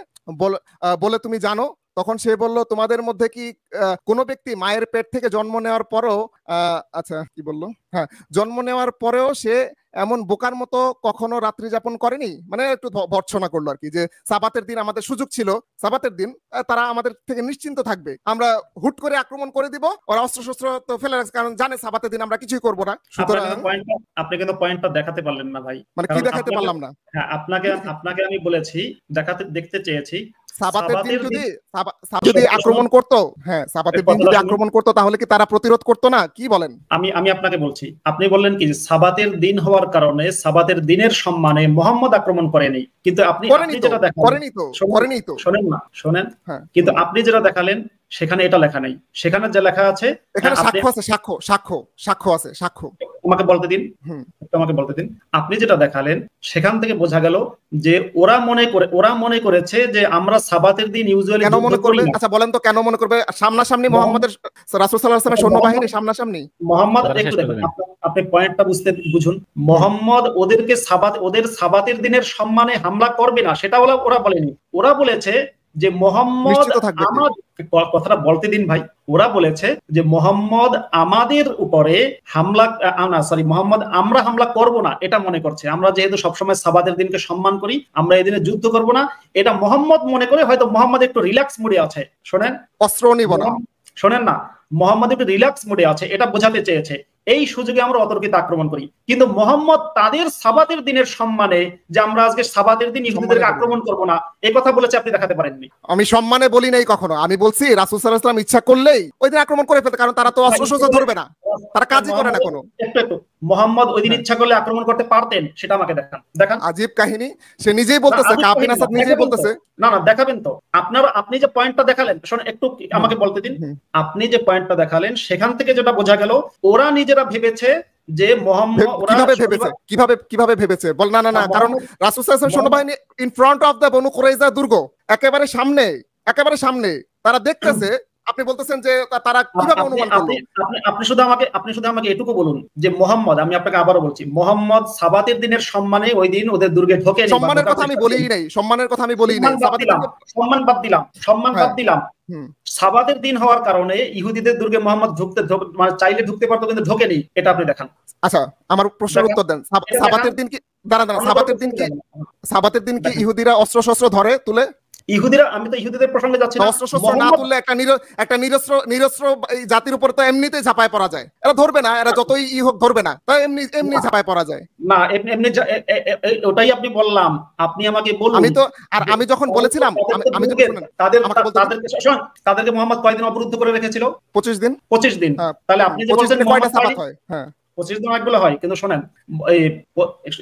বলে তুমি জানো? তখন সে বলল, তোমাদের মধ্যে কি কোনো ব্যক্তি মায়ের পেট থেকে জন্ম নেওয়ার পরেও আচ্ছা কি বললো, হ্যাঁ, জন্ম নেওয়ার পরেও সে এমন বোকার মতো কখনো রাত্রি যাপন করেনি? মানে একটু ভর্ৎসনা করলো আর কি, যে সাবাতের দিন আমাদের সুযোগ ছিল, সাবাতের দিন তারা আমাদের থেকে নিশ্চিন্ত থাকবে, আমরা হুট করে আক্রমণ করে দিব, ওরা অস্ত্র তো ফেলে রাখছে, কারণ জানে সাবাতের দিন আমরা কিছুই করবো না। সুতরাং আপনি কিন্তু পয়েন্টটা দেখাতে পারলেন না ভাই। মানে কি দেখাতে পারলাম না? হ্যাঁ, আপনাকে আমি বলেছি, দেখতে চেয়েছি সাবাতের দিন যদি আক্রমণ করতো, হ্যাঁ, সাবাতের দিন যদি আক্রমণ করতো তাহলে কি তারা প্রতিরোধ করতো না? কি বলেন? আমি আপনাকে বলছি, আপনি বললেন কি সাবাতের দিন হওয়ার কারণে সাবাতের দিনের সম্মানে মুহাম্মদ আক্রমণ করেনি, কিন্তু আপনি যেটা করেনি তো শোনেন, কিন্তু আপনি যেটা দেখালেন সেখানে এটা লেখা নেই। সেখানে যে লেখা আছে, এখানে সাক্ষ্য আছে, সাক্ষ্য আছে, সাক্ষ্য। আমাকে বলতে দিন। আপনি যেটা দেখালেন সেখান থেকে বোঝা গেল যে ওরা মনে করেছে যে আমরা সাবাতের দিন ইউজুয়ালি কেন মনে করবে? আচ্ছা বলেন তো, কেন মনে করবে? সামনাসামনি মুহাম্মদের, রাসূল সাল্লাল্লাহু আলাইহি ওয়াসাল্লামের সৈন্যবাহিনী সামনাসামনি। মুহাম্মদ, একটু দেখুন, আপনি পয়েন্টটা বুঝুন। মুহাম্মদ ওদেরকে ওদের সাবাতের দিনের সম্মানে হামলা করবে না, সেটা ওরা বলেনি। ওরা বলেছে যে মুহাম্মদ, আমার কথাটা বলতে দিন ভাই, ওরা বলেছে যে মুহাম্মদ আমাদের উপরে মুহাম্মদ আমরা হামলা করব না এটা মনে করছে। আমরা যেহেতু সবসময় সাবাতের দিনকে সম্মান করি, আমরা এই দিনে যুদ্ধ করব না, এটা মুহাম্মদ মনে করে হয়তো মুহাম্মদ একটু রিল্যাক্স মুডে আছে। শোনেন, অস্ত্র নিব না, শোনেন না, মুহাম্মদ একটু রিল্যাক্স মুডে আছে, এটা বোঝাতে চেয়েছে। এই সুযোগে আমরা অতর্কিত আক্রমণ করি, কিন্তু মুহাম্মদ তাদের সাবাতের দিনের সম্মানে যে আমরা আজকে সাবাতের দিন ইহুদিদেরকে আক্রমণ করব না, এই কথা বলেছে, আপনি দেখাতে পারেননি। আমি সম্মানে বলি নাই কখনো, আমি বলছি রাসূল সাল্লাল্লাহু আলাইহি ওয়াসাল্লাম ইচ্ছা করলেই ওই দিন আক্রমণ করে ফেলতে, কারণ তারা তো অস্ত্র ধরবে না, তারা কাজই করে না কোনো। একটু মুহাম্মদ ওই দিন ইচ্ছা করলে আক্রমণ করতে পারতেন, সেটা আমাকে দেখান। আজীব কাহিনী, সে নিজেই বলতেছে, কাব বিন আসাদ নিজেই বলতেছে। না দেখাবেন তো। আপনি যে পয়েন্টটা দেখালেন, শুনুন একটু, আমাকে বলতে দিন। আপনি যে পয়েন্টটা দেখালেন সেখান থেকে যেটা বোঝা গেল, ওরা নিজেরা ভেবেছে যে মুহাম্মদ, কিভাবে ভেবেছে বল না, কারণ রাসূল সাল্লাল্লাহু আলাইহি ওয়াসাল্লাম সৈন্যবাহিনী ইন ফ্রন্ট অফ দ্য বনু কুরাইজা দুর্গ, একেবারে সামনে তারা দেখতেছে। আপনি বলতেছেন যে তারা কিভাবে অনুমান করলো? আপনি শুধু আমাকে এটুকু বলুন যে মুহাম্মদ, আমি আপনাকে আবারও বলছি, মুহাম্মদ সাবাতের দিনের সম্মানে ওই দিন ওদের দুর্গে ঢোকেনি। সম্মানের কথা আমি বলিই নাই, সম্মান বাদ দিলাম। সাবাতের দিন হওয়ার কারণে ইহুদিদের দুর্গে মুহাম্মদ মানে চাইলে ঢুকতে পারতো, কিন্তু ঢোকেনি, এটা আপনি দেখান। আচ্ছা, আমার প্রশ্নের উত্তর দেন। সাবাতের দিন কি সাবাতের দিন কি ইহুদিরা অস্ত্র ধরে তুলে? ইহুদিরা, আমি তো ইহুদিদের প্রসঙ্গে যাচ্ছি না। অস্ত্র না তুললে একটা নিরস্ত্র জাতির উপর তো এমনিতেই ঝাঁপায় পড়া যায়। এরা ধরবে না, এরা যতই হোক ধরবে না, তাই এমনি ঝাঁপায় পড়া যায় না। এমনি ওটাই আপনি বললাম, আপনি আমাকে বলুন। আমি যখন বলেছিলাম, তাদেরকে মুহাম্মদ কয়দিন অবরুদ্ধ করে রেখেছিল? 25 দিন। তাহলে আপনি যে বলছেন কয়টা সাবাত হয়? হ্যাঁ, 25 দিন অনেকগুলো হয়, কিন্তু শোনেন,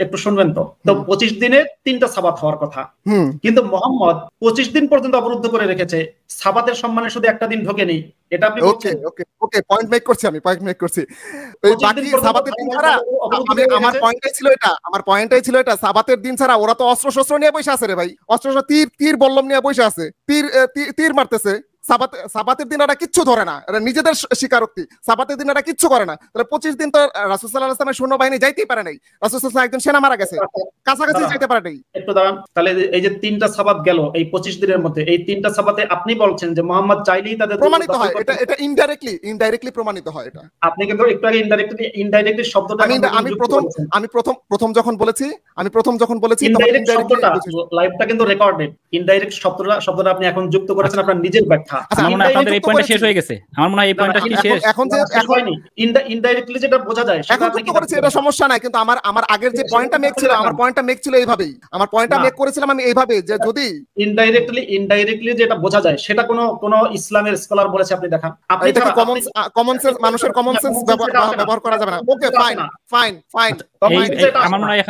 একটু শুনবেন তো। 25 দিনে 3টা সাবাত হওয়ার কথা, কিন্তু মুহাম্মদ 25 দিন পর্যন্ত অবরুদ্ধ করে রেখেছে, সাবাতের সম্মানে শুধু একটা দিন ঢোকেনি, এটা আপনি বলছেন। ওকে, পয়েন্ট মেক করছি আমি। এই বাকি সাবাতের দিন ছাড়া, আমার পয়েন্টটাই ছিল এটা, সাবাতের দিন ছাড়া ওরা তো অস্ত্র নিয়ে বসে আছে রে ভাই, তীর বল্লম নিয়ে বসে আছে, তীর মারতেছে। সাবাতের দিন এরা কিচ্ছু ধরে না, এরা নিজেদের স্বীকারোক্তি। সাবাতের দিন এরা কিচ্ছু করে না, তাহলে 25 দিন তো রাসূল সাল্লাল্লাহু আলাইহি ওয়াসাল্লামের সৈন্যবাহিনী যাইতেই পারে নাই। রাসূল সাল্লাল্লাহু আলাইহি ওয়াসাল্লাম একজন সেনা মারা গেছে, কাছাকাছি যাইতে পারে নাই। একটু দাঁড়ান, তাহলে এই যে 3টা সাবাত গেল এই 25 দিনের মধ্যে, এই 3টা সাবাতে আপনি বলছেন যে মুহাম্মদ চাইলেই তাদের প্রমাণিত হয়, এটা ইনডাইরেক্টলি প্রমাণিত হয়। এটা আপনি কিন্তু একটু আগে ইনডাইরেক্টলি শব্দটা আমি প্রথম যখন বলেছি ইনডাইরেক্ট শব্দটা, লাইভটা কিন্তু রেকর্ডেড। ইনডাইরেক্ট শব্দটা আপনি এখন যুক্ত করেছেন আপনার নিজের ব্যাখ্যা। কথা। আচ্ছা, আমার মনে হয় আপনাদের এই পয়েন্টটা শেষ হয়ে গেছে, আমার মনে হয় এই পয়েন্টটা কি শেষ? এখন যে হয়নি, ইনডাইরেক্টলি যেটা বোঝা যায় এখন যুক্ত করেছি, এটা সমস্যা নাই, কিন্তু আমার আগের যে পয়েন্টটা মেক ছিল, আমার পয়েন্টটা মেক ছিল এইভাবেই, আমার পয়েন্টটা মেক করেছিলাম আমি এইভাবে যে যদি ইনডাইরেক্টলি যেটা বোঝা যায় সেটা কোন ইসলামের স্কলার বলেছে আপনি দেখান। আপনি এটা কি কমন সেন্স, মানুষের কমন সেন্স ব্যবহার করা যাবে না? ওকে, ফাইন। আমার মনে হয়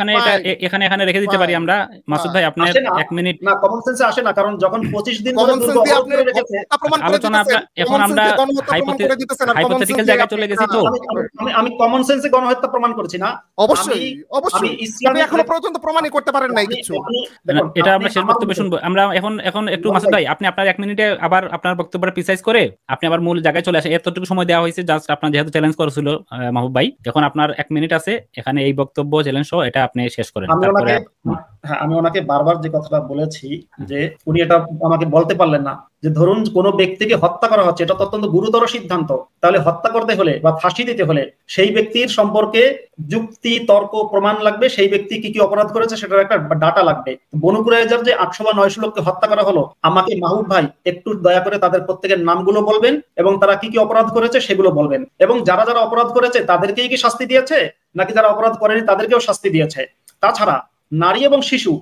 এখানে রেখে দিতে পারি আমরা। মাসুদ ভাই আপনার 1 মিনিট। না, কমন সেন্সে আসে না, কারণ যখন 25 দিন ধরে আপনি রেখেছে আলোচনা এখন আমরা হাইপোথেটিক্যাল জায়গায় চলে গেছি। তো আমি কমন সেন্সে গণহত্যা প্রমাণ করছি না। অবশ্যই আপনি এখনো পর্যন্ত প্রমাণই করতে পারেন নাই কিছু। এটা আমরা শেষ বক্তব্য শুনবো। আমরা এখন একটু মাসুদ ভাই আপনি আপনার 1 মিনিটে আবার আপনার বক্তব্যটা প্রিসাইজ করে আপনি আবার মূল জায়গায় চলে আসেন। এতটুকু সময় দেওয়া হয়েছে, জাস্ট আপনার যেহেতু চ্যালেঞ্জ করেছিল মাহবুব ভাই, এখন আপনার 1 মিনিট আছে, এখানে এই বক্তব্য চ্যালেঞ্জ সহ এটা আপনি শেষ করেন। আমি ওনাকে বারবার যে কথাটা বলেছি যে উনি এটা আমাকে বলতে পারলেন না যে ধরুন কোন ব্যক্তিকে হত্যা করা হচ্ছে, এটা অত্যন্ত গুরুতর সিদ্ধান্ত, তাহলে হত্যা করতে হলে বা ফাঁসি দিতে হলে সেই ব্যক্তির সম্পর্কে যুক্তি তর্ক প্রমাণ লাগবে, সেই ব্যক্তি কি কি অপরাধ করেছে সেটার একটা ডাটা লাগবে। বনু কুরাইজার যে 800 বা 900 লোককে হত্যা করা হলো, আমাকে মাহবুব ভাই একটু দয়া করে তাদের প্রত্যেকের নামগুলো বলবেন এবং তারা কি কি অপরাধ করেছে সেগুলো বলবেন, এবং যারা যারা অপরাধ করেছে তাদেরকেই কি শাস্তি দিয়েছে নাকি যারা অপরাধ করেনি তাদেরকেও শাস্তি দিয়েছে। তাছাড়া নারী এবং শিশু,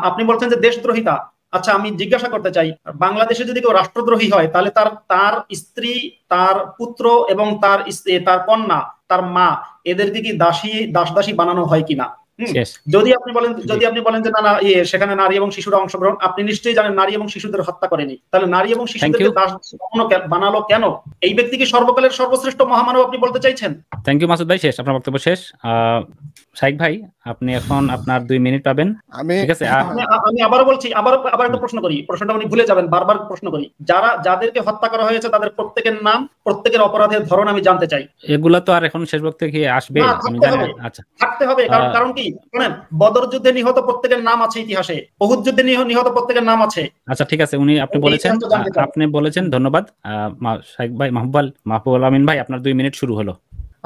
আপনি বলছেন যে দেশদ্রোহিতা, আচ্ছা আমি জিজ্ঞাসা করতে চাই, বাংলাদেশে যদি কেউ রাষ্ট্রদ্রোহী হয় তাহলে তার স্ত্রী, তার পুত্র এবং তার কন্যা, তার মা, এদেরকে কি দাসী বানানো হয় কিনা? যদি আপনি বলেন যে না সেখানে নারী এবং শিশুরা অংশগ্রহণ, আপনি নিশ্চয়ই জানেন নারী এবং শিশুদের হত্যা করেনি, তাহলে নারী এবং শিশুদেরকে দাস বানালো কেন? এই ব্যক্তি কি সর্বকালের সর্বশ্রেষ্ঠ মহামানব আপনি বলতে চাইছেন? থ্যাংক ইউ মাসুদ ভাই, শেষ, আপনার বক্তব্য শেষ। শাইখ ভাই আপনি এখন আপনার 2 মিনিট পাবেন। ঠিক আছে, আমি আবার বলছি, আবার একটা প্রশ্ন করি, প্রশ্নটা উনি ভুলে যাবেন, বারবার প্রশ্ন করি, যাদেরকে হত্যা করা হয়েছে তাদের প্রত্যেকের নাম, প্রত্যেকের অপরাধের ধরন আমি জানতে চাই। এগুলা তো আর এখন শেষ বক্তব্যে কি আসবে আমি জানি না। আচ্ছা, থাকতে হবে, কারণ কি শুনেন, বদর যুদ্ধে নিহত প্রত্যেকের নাম আছে ইতিহাসে, উহুদ যুদ্ধে নিহত প্রত্যেকের নাম আছে। আচ্ছা ঠিক আছে, আপনি বলেছেন, ধন্যবাদ শাইখ ভাই। মাহবুবুল আমিন ভাই আপনার 2 মিনিট শুরু হলো।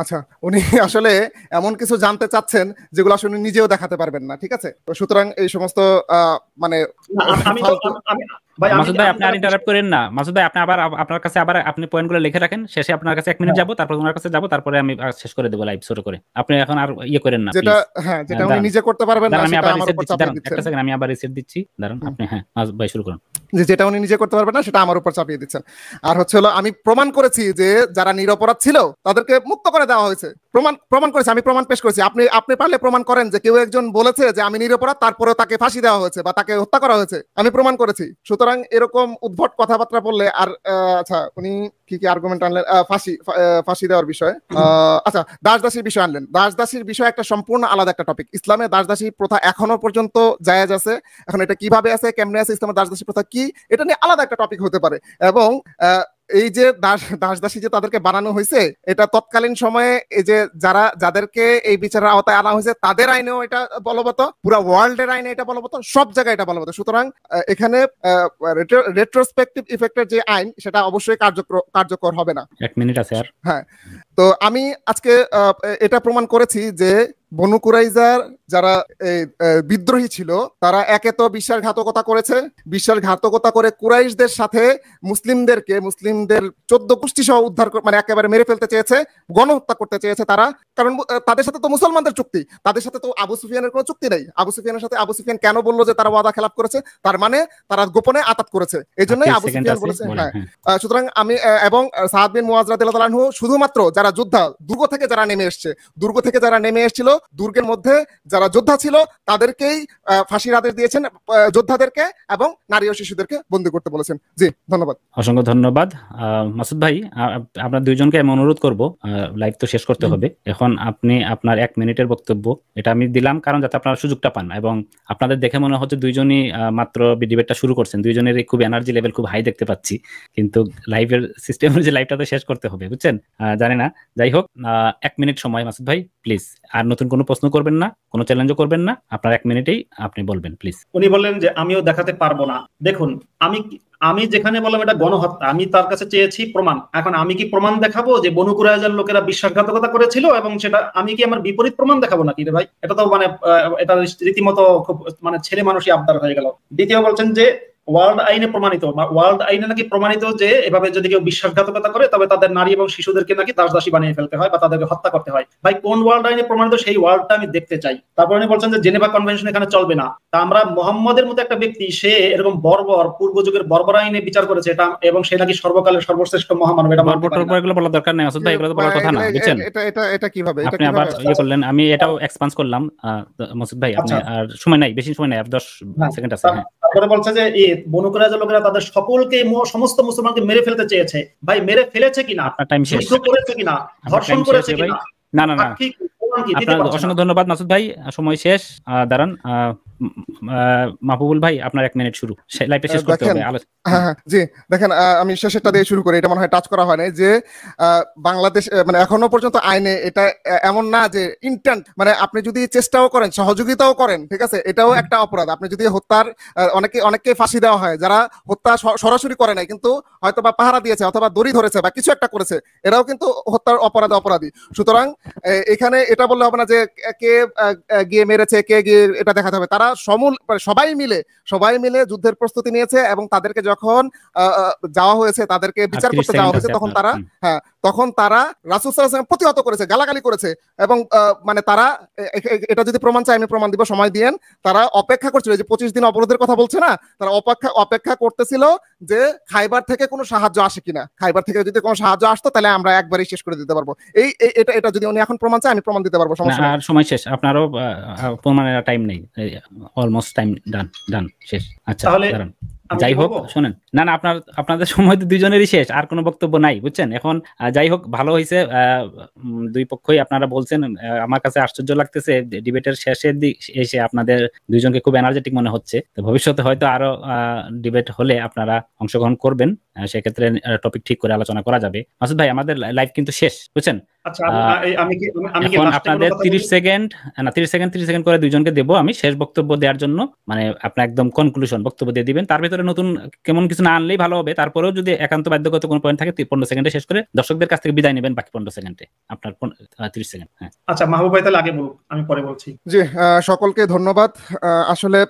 আচ্ছা, উনি আসলে এমন কিছু জানতে চাচ্ছেন যেগুলো আসলে নিজেও দেখাতে পারবেন না, ঠিক আছে? তো সুতরাং এই সমস্ত মানে মাসুদ ভাই আপনি আর ইন্টারাপ্ট করেন না। মাসুদ ভাই আপনি আবার আপনার কাছে আবার আপনি পয়েন্টগুলো লিখে রাখেন, শেষে আপনার কাছে 1 মিনিট যাব, তারপর ওনার কাছে যাব, তারপরে আমি শেষ করে দেব লাইভ শুরু করে। আপনি এখন আর করেন না, যেটা উনি নিজে করতে পারবেন না সেটা আমার উপর চাপিয়ে দিচ্ছেন। একটা সেকেন্ড আমি আবার রিসেট দিচ্ছি, দাঁড়ান আপনি। হ্যাঁ মাসুদ ভাই শুরু করুন। যেটা উনি নিজে করতে পারবেন না সেটা আমার উপর চাপিয়ে দিচ্ছেন। আর হচ্ছে হলো, আমি প্রমাণ করেছি যে যারা নিরপরাধ ছিল তাদেরকে মুক্ত করে দেওয়া হয়েছে। প্রমাণ করেছি, আমি প্রমাণ পেশ করেছি। আপনি পারলে প্রমাণ করেন যে কেউ একজন বলেছে যে আমি নিরপরাধ, তারপরে তাকে ফাঁসি দেওয়া হয়েছে বা তাকে হত্যা করা হয়েছে, আমি প্রমাণ করেছি। সুতরাং এরকম উদ্ভট কথাবার্তা বললে আর আচ্ছা উনি কি আর্গুমেন্ট আনলেন? ফাঁসি দেওয়ার বিষয়। আচ্ছা, দাসদাসীর বিষয় আনলেন। দাসদাসীর বিষয় একটা সম্পূর্ণ আলাদা একটা টপিক। ইসলামে দাসদাসী প্রথা এখনো পর্যন্ত জায়েজ আছে, এখন এটা কিভাবে আছে, কেমনে আছে, ইসলামের দাসদাসী প্রথা কি, এটা নিয়ে আলাদা একটা টপিক হতে পারে। এবং এই যে দাসদাসী যে তাদেরকে বানানো হয়েছে, এটা তৎকালীন সময়ে এই যে যাদেরকে এই বিচারের আওতায় আনা হয়েছে তাদের আইনেও এটা বলবৎ, পুরো ওয়ার্ল্ডের আইনে এটা বলবৎ, সব জায়গায় এটা বলবৎ। সুতরাং এখানে রেট্রোস্পেক্টিভ ইফেক্টের যে আইন সেটা অবশ্যই কার্যকর হবে না। 1 মিনিট আছে আর। হ্যাঁ, তো আমি আজকে এটা প্রমাণ করেছি যে বনু কুরাইজার যারা বিদ্রোহী ছিল তারা একে তো বিশ্বাসঘাতকতা করেছে, বিশ্বাসঘাতকতা করে কুরাইশদের সাথে মুসলিমদের 14 গোষ্ঠী সহ উদ্ধার মানে একেবারে মেরে ফেলতে চেয়েছে, গণহত্যা করতে চেয়েছে তারা। কারণ তাদের সাথে তো মুসলমানদের চুক্তি, তাদের সাথে তো আবু সুফিয়ানের কোনো চুক্তি নেই। আবু সুফিয়ানের সাথে আবু সুফিয়ান কেন বললো যে তারা ওয়াদা খেলাপ করেছে? তার মানে তারা গোপনে আতাত করেছে, এই জন্যই আবু সুফিয়ান বলেছে। হ্যাঁ, সুতরাং আমি এবং সাদ বিন মুআজ রাদিয়াল্লাহু আনহু শুধুমাত্র যারা যোদ্ধা, দুর্গ থেকে যারা নেমে এসেছিল, দুর্গের মধ্যে যারা যোদ্ধা ছিল তাদেরকেই ফাঁসির আদেশ দিয়েছেন, যোদ্ধাদেরকে, এবং নারী ও শিশুদেরকে বন্দী করতে বলেছেন। জি, ধন্যবাদ। অসংখ্য ধন্যবাদ মাসুদ ভাই। আপনার দুইজনকে আমি অনুরোধ করব, লাইভ তো শেষ করতে হবে, এখন আপনি আপনার 1 মিনিটের বক্তব্য এটা আমি দিলাম কারণ যাতে আপনারা সুযোগটা পান, এবং আপনাদের দেখে মনে হচ্ছে দুইজনই মাত্র ডিবেটটা শুরু করছেন, দুইজনেরই খুব এনার্জি লেভেল খুব হাই দেখতে পাচ্ছি, কিন্তু লাইভের সিস্টেমের যে লাইভটা তো শেষ করতে হবে, বুঝছেন? জানি না, যাই হোক 1 মিনিট সময় মাসুদ ভাই প্লিজ। আর নতুন কোনো প্রশ্ন করবেন না, কোনো চ্যালেঞ্জও করবেন না, আপনার 1 মিনিটেই আপনি বলবেন প্লিজ। উনি বললেন যে আমিও দেখাতে পারবো না। দেখুন, আমি যেখানে বললাম এটা গণহত্যা, আমি তার কাছে চেয়েছি প্রমাণ। এখন আমি কি প্রমাণ দেখাবো যে বনু কুরাইজার লোকেরা বিশ্বাসঘাতকতা করেছিল, এবং সেটা আমি কি আমার বিপরীত প্রমাণ দেখাবো নাকি রে ভাই? এটা তো মানে এটা রীতিমতো খুব মানে ছেলে মানুষই আবদার হয়ে গেল। দ্বিতীয় বলছেন যে ওয়ার্ল্ড আইনে প্রমাণিত, ওয়ার্ল্ড আইনে নাকি প্রমাণিত যে এভাবে যদি কেউ বিশ্বাসঘাতকতা করে তবে তাদের নারী এবং শিশুদেরকে নাকি দাসদাসী বানিয়ে ফেলতে হয় বা তাদেরকে হত্যা করতে হয়। ভাই কোন ওয়ার্ল্ড আইনে প্রমাণিত সেই ওয়ার্ল্ডটা আমি দেখতে চাই। তারপর উনি বলছেন যে জেনেভা কনভেনশন এখানে চলবে না। তা আমরা মোহাম্মদের মতো একটা ব্যক্তি, সে এরকম বর্বর পূর্ব যুগের বর্বর আইনে বিচার করেছে এটা, এবং সে নাকি সর্বকালের সর্বশ্রেষ্ঠ মহামানব, এটা এগুলো বলার দরকার নেই মাসুদ ভাই, এগুলো তো বলার কথা না, বুঝছেন? এটা কিভাবে আপনি আবার ইয়ে করলেন, আমি এটাও এক্সপান্স করলাম মাসুদ ভাই, আপনি আর সময় নাই, বেশি সময় নাই, 10 সেকেন্ড আছে। তারপরে বলছে যে এই বনু কুরাইজা লোকেরা তাদের সকলকে সমস্ত মুসলমানকে মেরে ফেলতে চেয়েছে। ভাই মেরে ফেলেছে কিনা, আপনার টাইম শেষ, যুদ্ধ করেছে কিনা, ধর্ষণ করেছে কিনা? না না না, আপনার অসংখ্য ধন্যবাদ মাসুদ ভাই, সময় শেষ। দাঁড়ান মাহবুবুল ভাই, আপনার 1 মিনিট শুরু, লাইভটা শেষ করতে হবে। হ্যাঁ জি, দেখেন আমি শেষেরটা দিয়ে শুরু করি, এটা মনে হয় টাচ করা হয় না, যে বাংলাদেশ মানে এখনো পর্যন্ত আইনে এটা এমন না যে ইন্টেন্ট, মানে আপনি যদি চেষ্টাও করেন, সহযোগিতাও করেন, ঠিক আছে, এটাও একটা অপরাধ। আপনি যদি হত্যার অনেককে ফাঁসি দেওয়া হয় যারা হত্যা সরাসরি করে নাই, কিন্তু হয়তো বা পাহারা দিয়েছে অথবা দড়ি ধরেছে বা কিছু একটা করেছে, এরাও কিন্তু হত্যার অপরাধী। সুতরাং এখানে এটা বললে হবে না যে কে গিয়ে মেরেছে, কে গিয়ে এটা দেখাতে হবে। তারা সবাই মিলে যুদ্ধের প্রস্তুতি নিয়েছে, এবং তাদেরকে যখন যাওয়া হয়েছে, তাদেরকে বিচার করতে যাওয়া হয়েছে, তখন তারা রাসূল সাল্লাল্লাহু আলাইহি ওয়াসাল্লাম প্রতিহত করেছে, গালাগালি করেছে, এবং মানে তারা এটা যদি প্রমাণ চাই আমি প্রমাণ দিব, সময় দিয়েন। তারা অপেক্ষা করছিল, যে 25 দিন অবরোধের কথা বলছে না, তারা অপেক্ষা করতেছিল যে খাইবার থেকে কোনো সাহায্য আসে কিনা। খাইবার থেকে যদি কোনো সাহায্য আসতো তাহলে আমরা একবারই শেষ করে দিতে পারবো। এটা যদি উনি এখন প্রমাণ চায় আমি প্রমাণ দিতে পারবো, সমস্যা নেই। আর সময় শেষ, আপনারও প্রমাণের টাইম নেই, অলমোস্ট টাইম ডান শেষ। আচ্ছা দাঁড়ান, যাই হোক শোনেন, না আপনাদের সময় তো দুইজনেরই শেষ, আর কোনো বক্তব্য নাই, বুঝছেন? এখন যাই হোক, ভালো হয়েছে দুই পক্ষই আপনারা বলছেন। আমার কাছে আশ্চর্য লাগতেছে ডিবেটের শেষের দিক এসে আপনাদের দুইজনকে খুব এনার্জেটিক মনে হচ্ছে। তো ভবিষ্যতে হয়তো আরো ডিবেট হলে আপনারা অংশগ্রহণ করবেন, সেক্ষেত্রে টপিক ঠিক করে আলোচনা করা যাবে। মাসুদ ভাই, আমাদের লাইভ কিন্তু শেষ, বুঝছেন? এখন আপনাদের 30 সেকেন্ড করে দুইজনকে দেবো আমি শেষ বক্তব্য দেওয়ার জন্য, মানে আপনার একদম কনক্লুশন বক্তব্য দিয়ে দিবেন। তার ভিতরে নতুন কেমন কিছু না আনলেই ভালো হবে, তারপরেও যদি একান্ত বাধ্যগত কোনো পয়েন্ট থাকে 15 সেকেন্ডে শেষ করে দর্শকদের কাছ থেকে বিদায় নেবেন বাকি 15 সেকেন্ডে। আপনার 30 সেকেন্ড। হ্যাঁ আচ্ছা, মাহবুব ভাই তাহলে আগে বলুন, আমি পরে বলছি। জি, সকলকে ধন্যবাদ। আসলে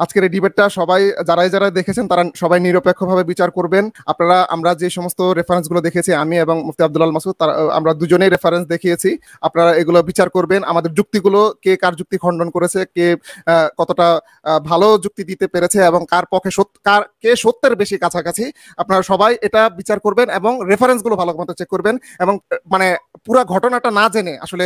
আজকের এই ডিবেটটা সবাই যারা দেখেছেন তারা সবাই নিরপেক্ষভাবে বিচার করবেন। আমরা যে সমস্ত রেফারেন্স গুলো দেখেছি, আমি এবং মুফতি আব্দুল আল মাসুদ, আমরা দুজনেই রেফারেন্স দেখিয়েছি। আপনারা এগুলো বিচার করবেন, আমাদের যুক্তিগুলো কে কার যুক্তি খণ্ডন করেছে, কে কতটা ভালো যুক্তি দিতে পেরেছে, এবং কার পক্ষে কে সত্যের বেশি কাছাকাছি, আপনারা সবাই এটা বিচার করবেন এবং রেফারেন্স গুলো ভালো মতো চেক করবেন। এবং মানে পুরো ঘটনাটা না জেনে আসলে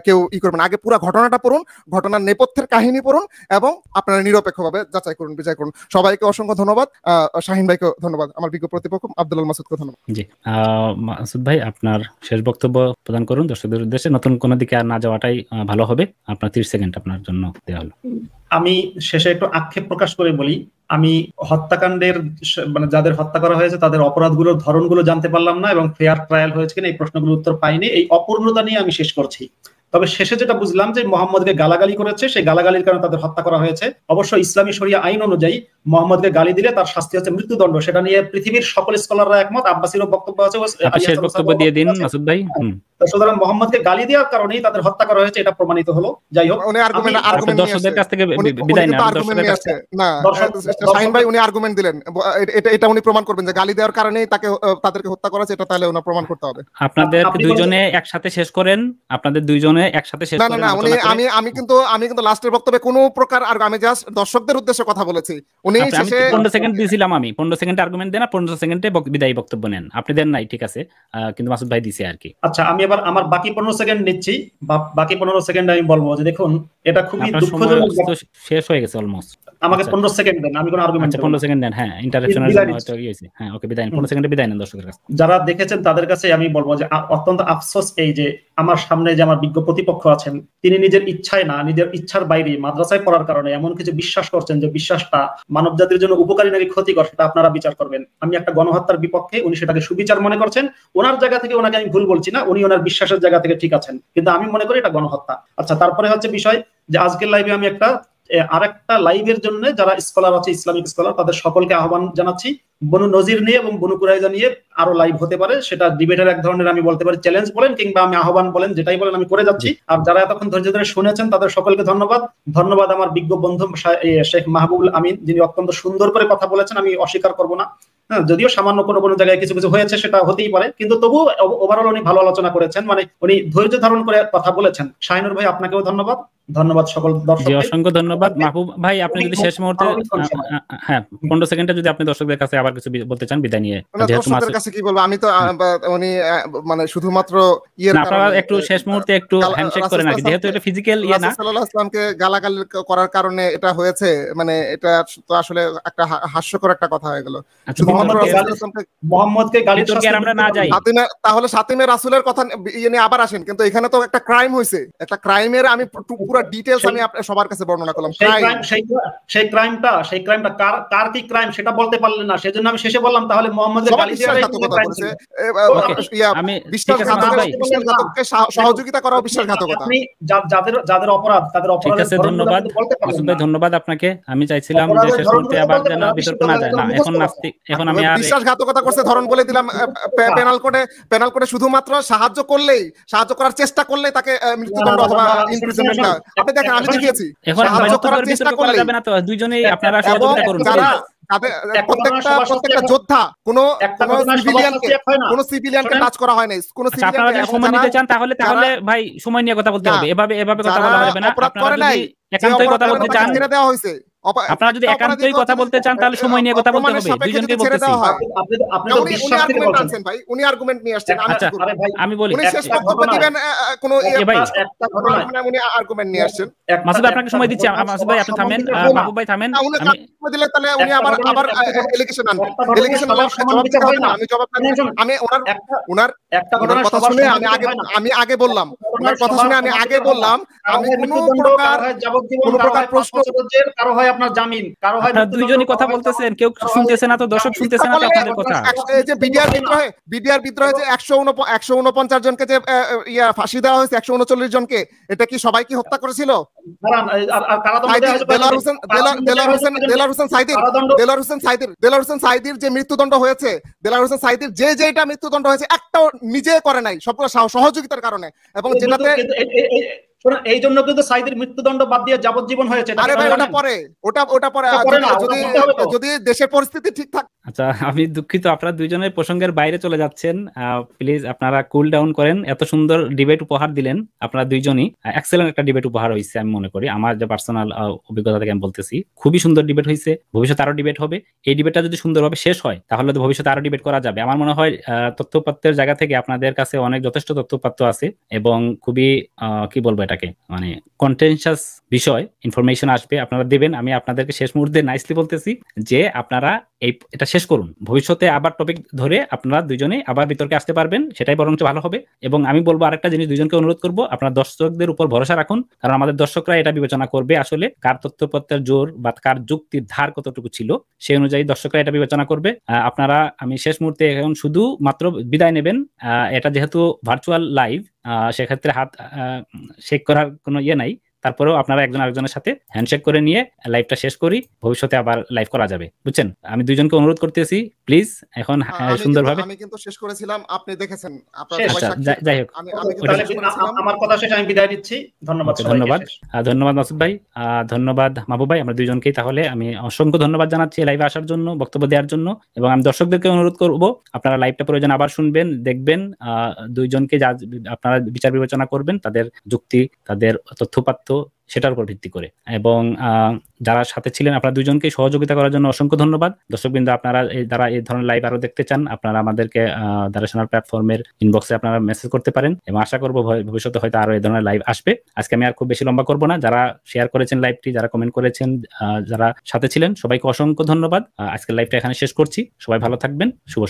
কেউ করবেন, আগে পুরো ঘটনাটা পড়ুন, ঘটনার নেপথ্যের কাহিনী পড়ুন, এবং আপনারা নিরপেক্ষভাবে যাচাই করুন, বিচার করুন। সবাইকে অসংখ্য ধন্যবাদ। শাহিন ভাইকে ধন্যবাদ, আমার বিজ্ঞ প্রতিপক্ষ আব্দুল আল মাসুদকে ধন্যবাদ। জি, মাসুদ ভাই আপনার শেষ বক্তব্য প্রদান করুন দর্শকদের উদ্দেশ্যে। নতুন কোনো দিকে আর না যাওয়াটাই ভালো হবে। আপনার 30 সেকেন্ড আপনার জন্য দেওয়া হলো। আমি শেষে একটু আক্ষেপ প্রকাশ করে বলি, আমি হত্যাকাণ্ডের মানে যাদের হত্যা করা হয়েছে তাদের অপরাধগুলোর ধরনগুলো জানতে পারলাম না, এবং ফেয়ার ট্রায়াল হয়েছে কিনা এই প্রশ্নগুলোর উত্তর পাইনি। এই অপূর্ণতা নিয়ে আমি শেষ করছি। তবে শেষে যেটা বুঝলাম যে মোহাম্মদকে গালাগালি করেছে, সেই গালাগালির কারণে তাদের হত্যা করা হয়েছে। অবশ্য ইসলামী শরিয়া আইন অনুযায়ী মোহাম্মদকে গালি দিলে তার শাস্তি হচ্ছে মৃত্যুদণ্ড। সেটা নিয়ে পৃথিবীর সকল স্কলাররা একমত। আব্বাসীরও বক্তব্য আছে। শেষ বক্তব্য দিয়ে দিন মাসুদ ভাই। সুতরাং মোহাম্মদকে গালি দেওয়ার কারণেই তাদের হত্যা করা হয়েছে, এটা প্রমাণিত হলো। যাই হোক, দর্শকদের কাছ থেকে বিদায় নেন। শাহিন ভাই উনি আর্গুমেন্ট দিলেন, এটা উনি প্রমাণ করবেন যে গালি দেওয়ার কারণেই তাদেরকে হত্যা করা হয়েছে, এটা তাহলে ওনা প্রমাণ করতে হবে। আপনাদের দুইজনে একসাথে শেষ করেন, আপনাদের দুইজনে একসাথে শেষ করেন। না, আমি কিন্তু লাস্টের বক্তব্যে কোনো প্রকার আমি জাস্ট দর্শকদের উদ্দেশ্যে কথা বলেছি। উনি শেষে 15 সেকেন্ড দিয়েছিলাম, আমি 15 সেকেন্ডে আর্গুমেন্ট দেন, 15 সেকেন্ডে বিদায়ী বক্তব্য নেন। আপনি দেন নাই, ঠিক আছে, কিন্তু মাসুদ ভাই দিছে আর কি। আচ্ছা, আমি এবার আমার বাকি 15 সেকেন্ড নিচ্ছি। বাকি 15 সেকেন্ড আমি বলবো যে দেখুন, এটা খুবই দুঃখজনক, শেষ হয়ে গেছে অলমোস্ট। আমাকে 15 সেকেন্ড দেন, আমি কোনো আর্গুমেন্ট। আচ্ছা 15 সেকেন্ড দেন। হ্যাঁ, ইন্টারাপশনের জন্য হয়তো কি হইছে। হ্যাঁ ওকে, বিদায় নেন, 15 সেকেন্ডে বিদায় নেন দর্শকদের কাছে। যারা দেখেছেন তাদের কাছে আমি বলবো যে অত্যন্ত আফসোস এই যে আমার সামনে যে আমার বিজ্ঞ প্রতিপক্ষ আছেন, তিনি নিজের ইচ্ছায় না, নিজের ইচ্ছার বাইরে মাদ্রাসায় পড়ার কারণে এমন কিছু বিশ্বাস করছেন যে বিশ্বাসটা মানব জাতির জন্য উপকারী নাকি ক্ষতিকর সেটা আপনারা বিচার করবেন। আমি একটা গণহত্যার বিপক্ষে, উনি সেটাকে সুবিচার মনে করছেন। ওনার জায়গা থেকে ওনাকে আমি ভুল বলছি না, উনি ওনার বিশ্বাসের জায়গা থেকে ঠিক আছেন, কিন্তু আমি মনে করি এটা গণহত্যা। আচ্ছা, তারপরে হচ্ছে বিষয় যে আজকের লাইভে আমি আরেকটা লাইভের জন্য যারা স্কলার আছে, ইসলামিক স্কলার, তাদের সকলকে আহ্বান জানাচ্ছি। বনু নজির নিয়ে এবং বনু কুরাইজা নিয়ে আরো লাইভ হতে পারে, সেটা ডিবেটের এক ধরনের আমি বলতে পারি চ্যালেঞ্জ বলেন কিংবা আমি আহ্বান বলেন, যেটাই বলেন আমি করে যাচ্ছি। আর যারা এতক্ষণ ধৈর্য ধরে শুনেছেন তাদের সকলকে ধন্যবাদ। ধন্যবাদ আমার বিজ্ঞ বন্ধু শেখ মাহবুবুল আমিন, যিনি অত্যন্ত সুন্দর করে কথা বলেছেন, আমি অস্বীকার করব না। হ্যাঁ, যদিও সামান্য কোনো জায়গায় কিছু কিছু হয়েছে, সেটা হতেই পারে, কিন্তু তবুও ওভারঅল উনি ভালো আলোচনা করেছেন, মানে উনি ধৈর্য ধারণ করে কথা বলেছেন। শাহিনুর ভাই, আপনাকেও ধন্যবাদ। ধন্যবাদ সকল দর্শক। অসংখ্য ধন্যবাদ। মাহবুব ভাই, আপনি যদি শেষ মুহূর্তে 15 সেকেন্ডে যদি আপনি দর্শকদের কাছে আবার কিছু বলতে চান বিদায় নিয়ে। দর্শকদের কাছে কি বলবো, আমি তো উনি মানে শুধুমাত্র আপনারা একটু শেষ মুহূর্তে একটু হ্যান্ডশেক করেন আর কি, যেহেতু এটা ফিজিক্যাল ইয়ে না। সাল্লাল্লাহু আলাইহি ওয়াসাল্লামকে গালাগালি করার কারণে এটা হয়েছে, মানে এটা তো আসলে একটা হাস্যকর একটা কথা হয়ে গেল। মুহাম্মদকে গালি দিতে আমরা না যাই, তাহলে সাতিমে রাসূলের কথা নিয়ে আবার আসেন, কিন্তু এখানে তো একটা ক্রাইম হয়েছে, একটা ক্রাইমের আমি পুরো ডিটেইলস আমি সবার কাছে বর্ণনা করলাম। সেই ক্রাইমটা কার কি ক্রাইম সেটা বলতে পারলেন না, সেজন্য আমি শেষে বললাম তাহলে মুহাম্মদকে গালি বিশ্বাসঘাতককে সহযোগিতা করা বিশ্বাসঘাতকতা। আপনি যাদের অপরাধ তাদের অপরাধ। ঠিক আছে, ধন্যবাদ মাসুদ ভাই, ধন্যবাদ আপনাকে। আমি চাইছিলাম যে শেষ মুহূর্তে আবার যেন বিতর্ক না যায়। না, এখন নাস্তিক, এখন আমি আর বিশ্বাসঘাতকতা করছে ধরন বলে দিলাম। পেনাল কোডে শুধুমাত্র সাহায্য করার চেষ্টা করলে তাকে মৃত্যুদণ্ড অথবা ইমপ্রিজনমেন্ট। আপনি দেখেন, আমি দেখিয়েছি এখন সাহায্য করার চেষ্টা করা যাবে না, তো দুইজনেই আপনারা সহযোগিতা করুন। প্রত্যেকটা যোদ্ধা কোন সিভিলিয়ানকে টাচ করা হয় নাই। কোন আপনারা যদি সময় নিতে চান তাহলে ভাই সময় নিয়ে কথা বলতে হবে, এভাবে কথা বলা যাবে না। আপনারা যদি একান্তই কথা বলতে চান, আপনারা যদি একান্তই কথা বলতে চান তাহলে সময় নিয়ে কথা বলতে হবে, দুইজনকে বলতেছি। উনি আর্গুমেন্ট নিয়ে আসছেন, আমি বলি উনি শেষ বক্তব্য দিবেন, কোন উনি আর্গুমেন্ট নিয়ে আসছেন। মাসুদ ভাই, আপনাকে সময় দিচ্ছি। মাসুদ ভাই আপনি থামেন, মাহবুব ভাই থামেন। আমি দিলে তাহলে উনি আবার এলিগেশন আনবেন। এলিগেশন আমি জবাব আমি ওনার কথা শুনে আমি আগে বললাম, ওনার কথা শুনে আমি আগে বললাম, আমি কোনো প্রকার প্রশ্ন কারো হয় আপনার জামিন, কারো হয় দুইজনই কথা বলতেছেন, কেউ শুনতেছে না, তো দর্শক শুনতেছে না আপনাদের কথা। এই যে বিডিআর বিদ্রোহে যে 149 জনকে যে ফাঁসি দেওয়া হয়েছে, 139 জনকে, এটা কি সবাই কি হত্যা করেছিল? দেলার হোসেন সাইদির যে মৃত্যুদণ্ড হয়েছে, দেলার হোসেন সাইদির যেটা মৃত্যুদণ্ড হয়েছে, একটাও নিজে করে নাই, সবগুলো সহযোগিতার কারণে। এবং যেটাতে এই জন্য কিন্তু সাইদের মৃত্যুদণ্ড বাদ দিয়ে যাবজ্জীবন হয়েছে। আরে ভাই, ওটা পরে যদি দেশের পরিস্থিতি ঠিক থাকে। আচ্ছা, আমি দুঃখিত, আপনারা দুইজনের প্রসঙ্গের বাইরে চলে যাচ্ছেন। প্লিজ আপনারা কুল ডাউন করেন। এত সুন্দর ডিবেট উপহার দিলেন আপনারা দুইজনই, এক্সেলেন্ট একটা ডিবেট উপহার হয়েছে আমি মনে করি। আমার যে পার্সোনাল অভিজ্ঞতা থেকে আমি বলতেছি, খুবই সুন্দর ডিবেট হয়েছে। ভবিষ্যতে আরো ডিবেট হবে। এই ডিবেটটা যদি সুন্দরভাবে শেষ হয় তাহলে তো ভবিষ্যতে আরো ডিবেট করা যাবে। আমার মনে হয় তথ্যপাত্রের জায়গা থেকে আপনাদের কাছে অনেক যথেষ্ট তথ্যপাত্র আছে এবং খুবই কি বলবো, এটাকে মানে কন্টেনশাস বিষয় ইনফরমেশন আসবে, আপনারা দেবেন। আমি আপনাদেরকে শেষ মুহূর্তে নাইসলি বলতেছি যে আপনারা এটা শেষ করুন। ভবিষ্যতে আবার টপিক ধরে আপনারা দুইজনে আবার বিতর্কে আসতে পারবেন, সেটাই বরঞ্চ ভালো হবে। এবং আমি বলবো আরেকটা জিনিস, দুইজনকে অনুরোধ করবো, আপনারা দর্শকদের উপর ভরসা রাখুন, কারণ আমাদের দর্শকরা এটা বিবেচনা করবে আসলে কার তথ্যপত্রের জোর বা কার যুক্তির ধার কতটুকু ছিল, সেই অনুযায়ী দর্শকরা এটা বিবেচনা করবে। আপনারা, আমি শেষ মুহূর্তে এখন শুধু মাত্র বিদায় নেবেন। এটা যেহেতু ভার্চুয়াল লাইভ, সেক্ষেত্রে হাত শেক করার কোনো ইয়ে নাই। তারপরেও আপনারা একজন আরেকজনের সাথে হ্যান্ডশেক করে নিয়ে লাইভটা শেষ করি, ভবিষ্যতে আবার লাইভ করা যাবে, বুঝছেন? আমি দুইজনকে অনুরোধ করতেছি প্লিজ এখন সুন্দরভাবে। আমি কিন্তু শেষ করেছিলাম, আপনি দেখেছেন। যাই হোক, আমার কথা শেষ, আমি বিদায় দিচ্ছি। ধন্যবাদ মাসুদ ভাই, ধন্যবাদ মাহবুব ভাই। আমরা দুইজনকেই তাহলে আমি অসংখ্য ধন্যবাদ জানাচ্ছি লাইভে আসার জন্য, বক্তব্য দেওয়ার জন্য। এবং আমি দর্শকদেরকে অনুরোধ করব, আপনারা লাইভটা প্রয়োজন আবার শুনবেন, দেখবেন। দুইজনকে যা আপনারা বিচার বিবেচনা করবেন, তাদের যুক্তি, তাদের তথ্যপাত্র, সেটার উপর ভিত্তি করে। এবং যারা সাথে ছিলেন আপনারা দুইজনকে সহযোগিতা করার জন্য অসংখ্য ধন্যবাদ। দর্শকবৃন্দ, আপনারা যারা এই ধরনের লাইভ আরো দেখতে চান, আপনারা আমাদেরকে দারেশনাল প্ল্যাটফর্মের ইনবক্সে আপনারা মেসেজ করতে পারেন এবং আশা করব ভবিষ্যতে হয়তো আরো এই ধরনের লাইভ আসবে। আজকে আমি আর খুব বেশি লম্বা করব না। যারা শেয়ার করেছেন লাইভটি, যারা কমেন্ট করেছেন, যারা সাথে ছিলেন, সবাইকে অসংখ্য ধন্যবাদ। আজকের লাইভটা এখানে শেষ করছি। সবাই ভালো থাকবেন। শুভ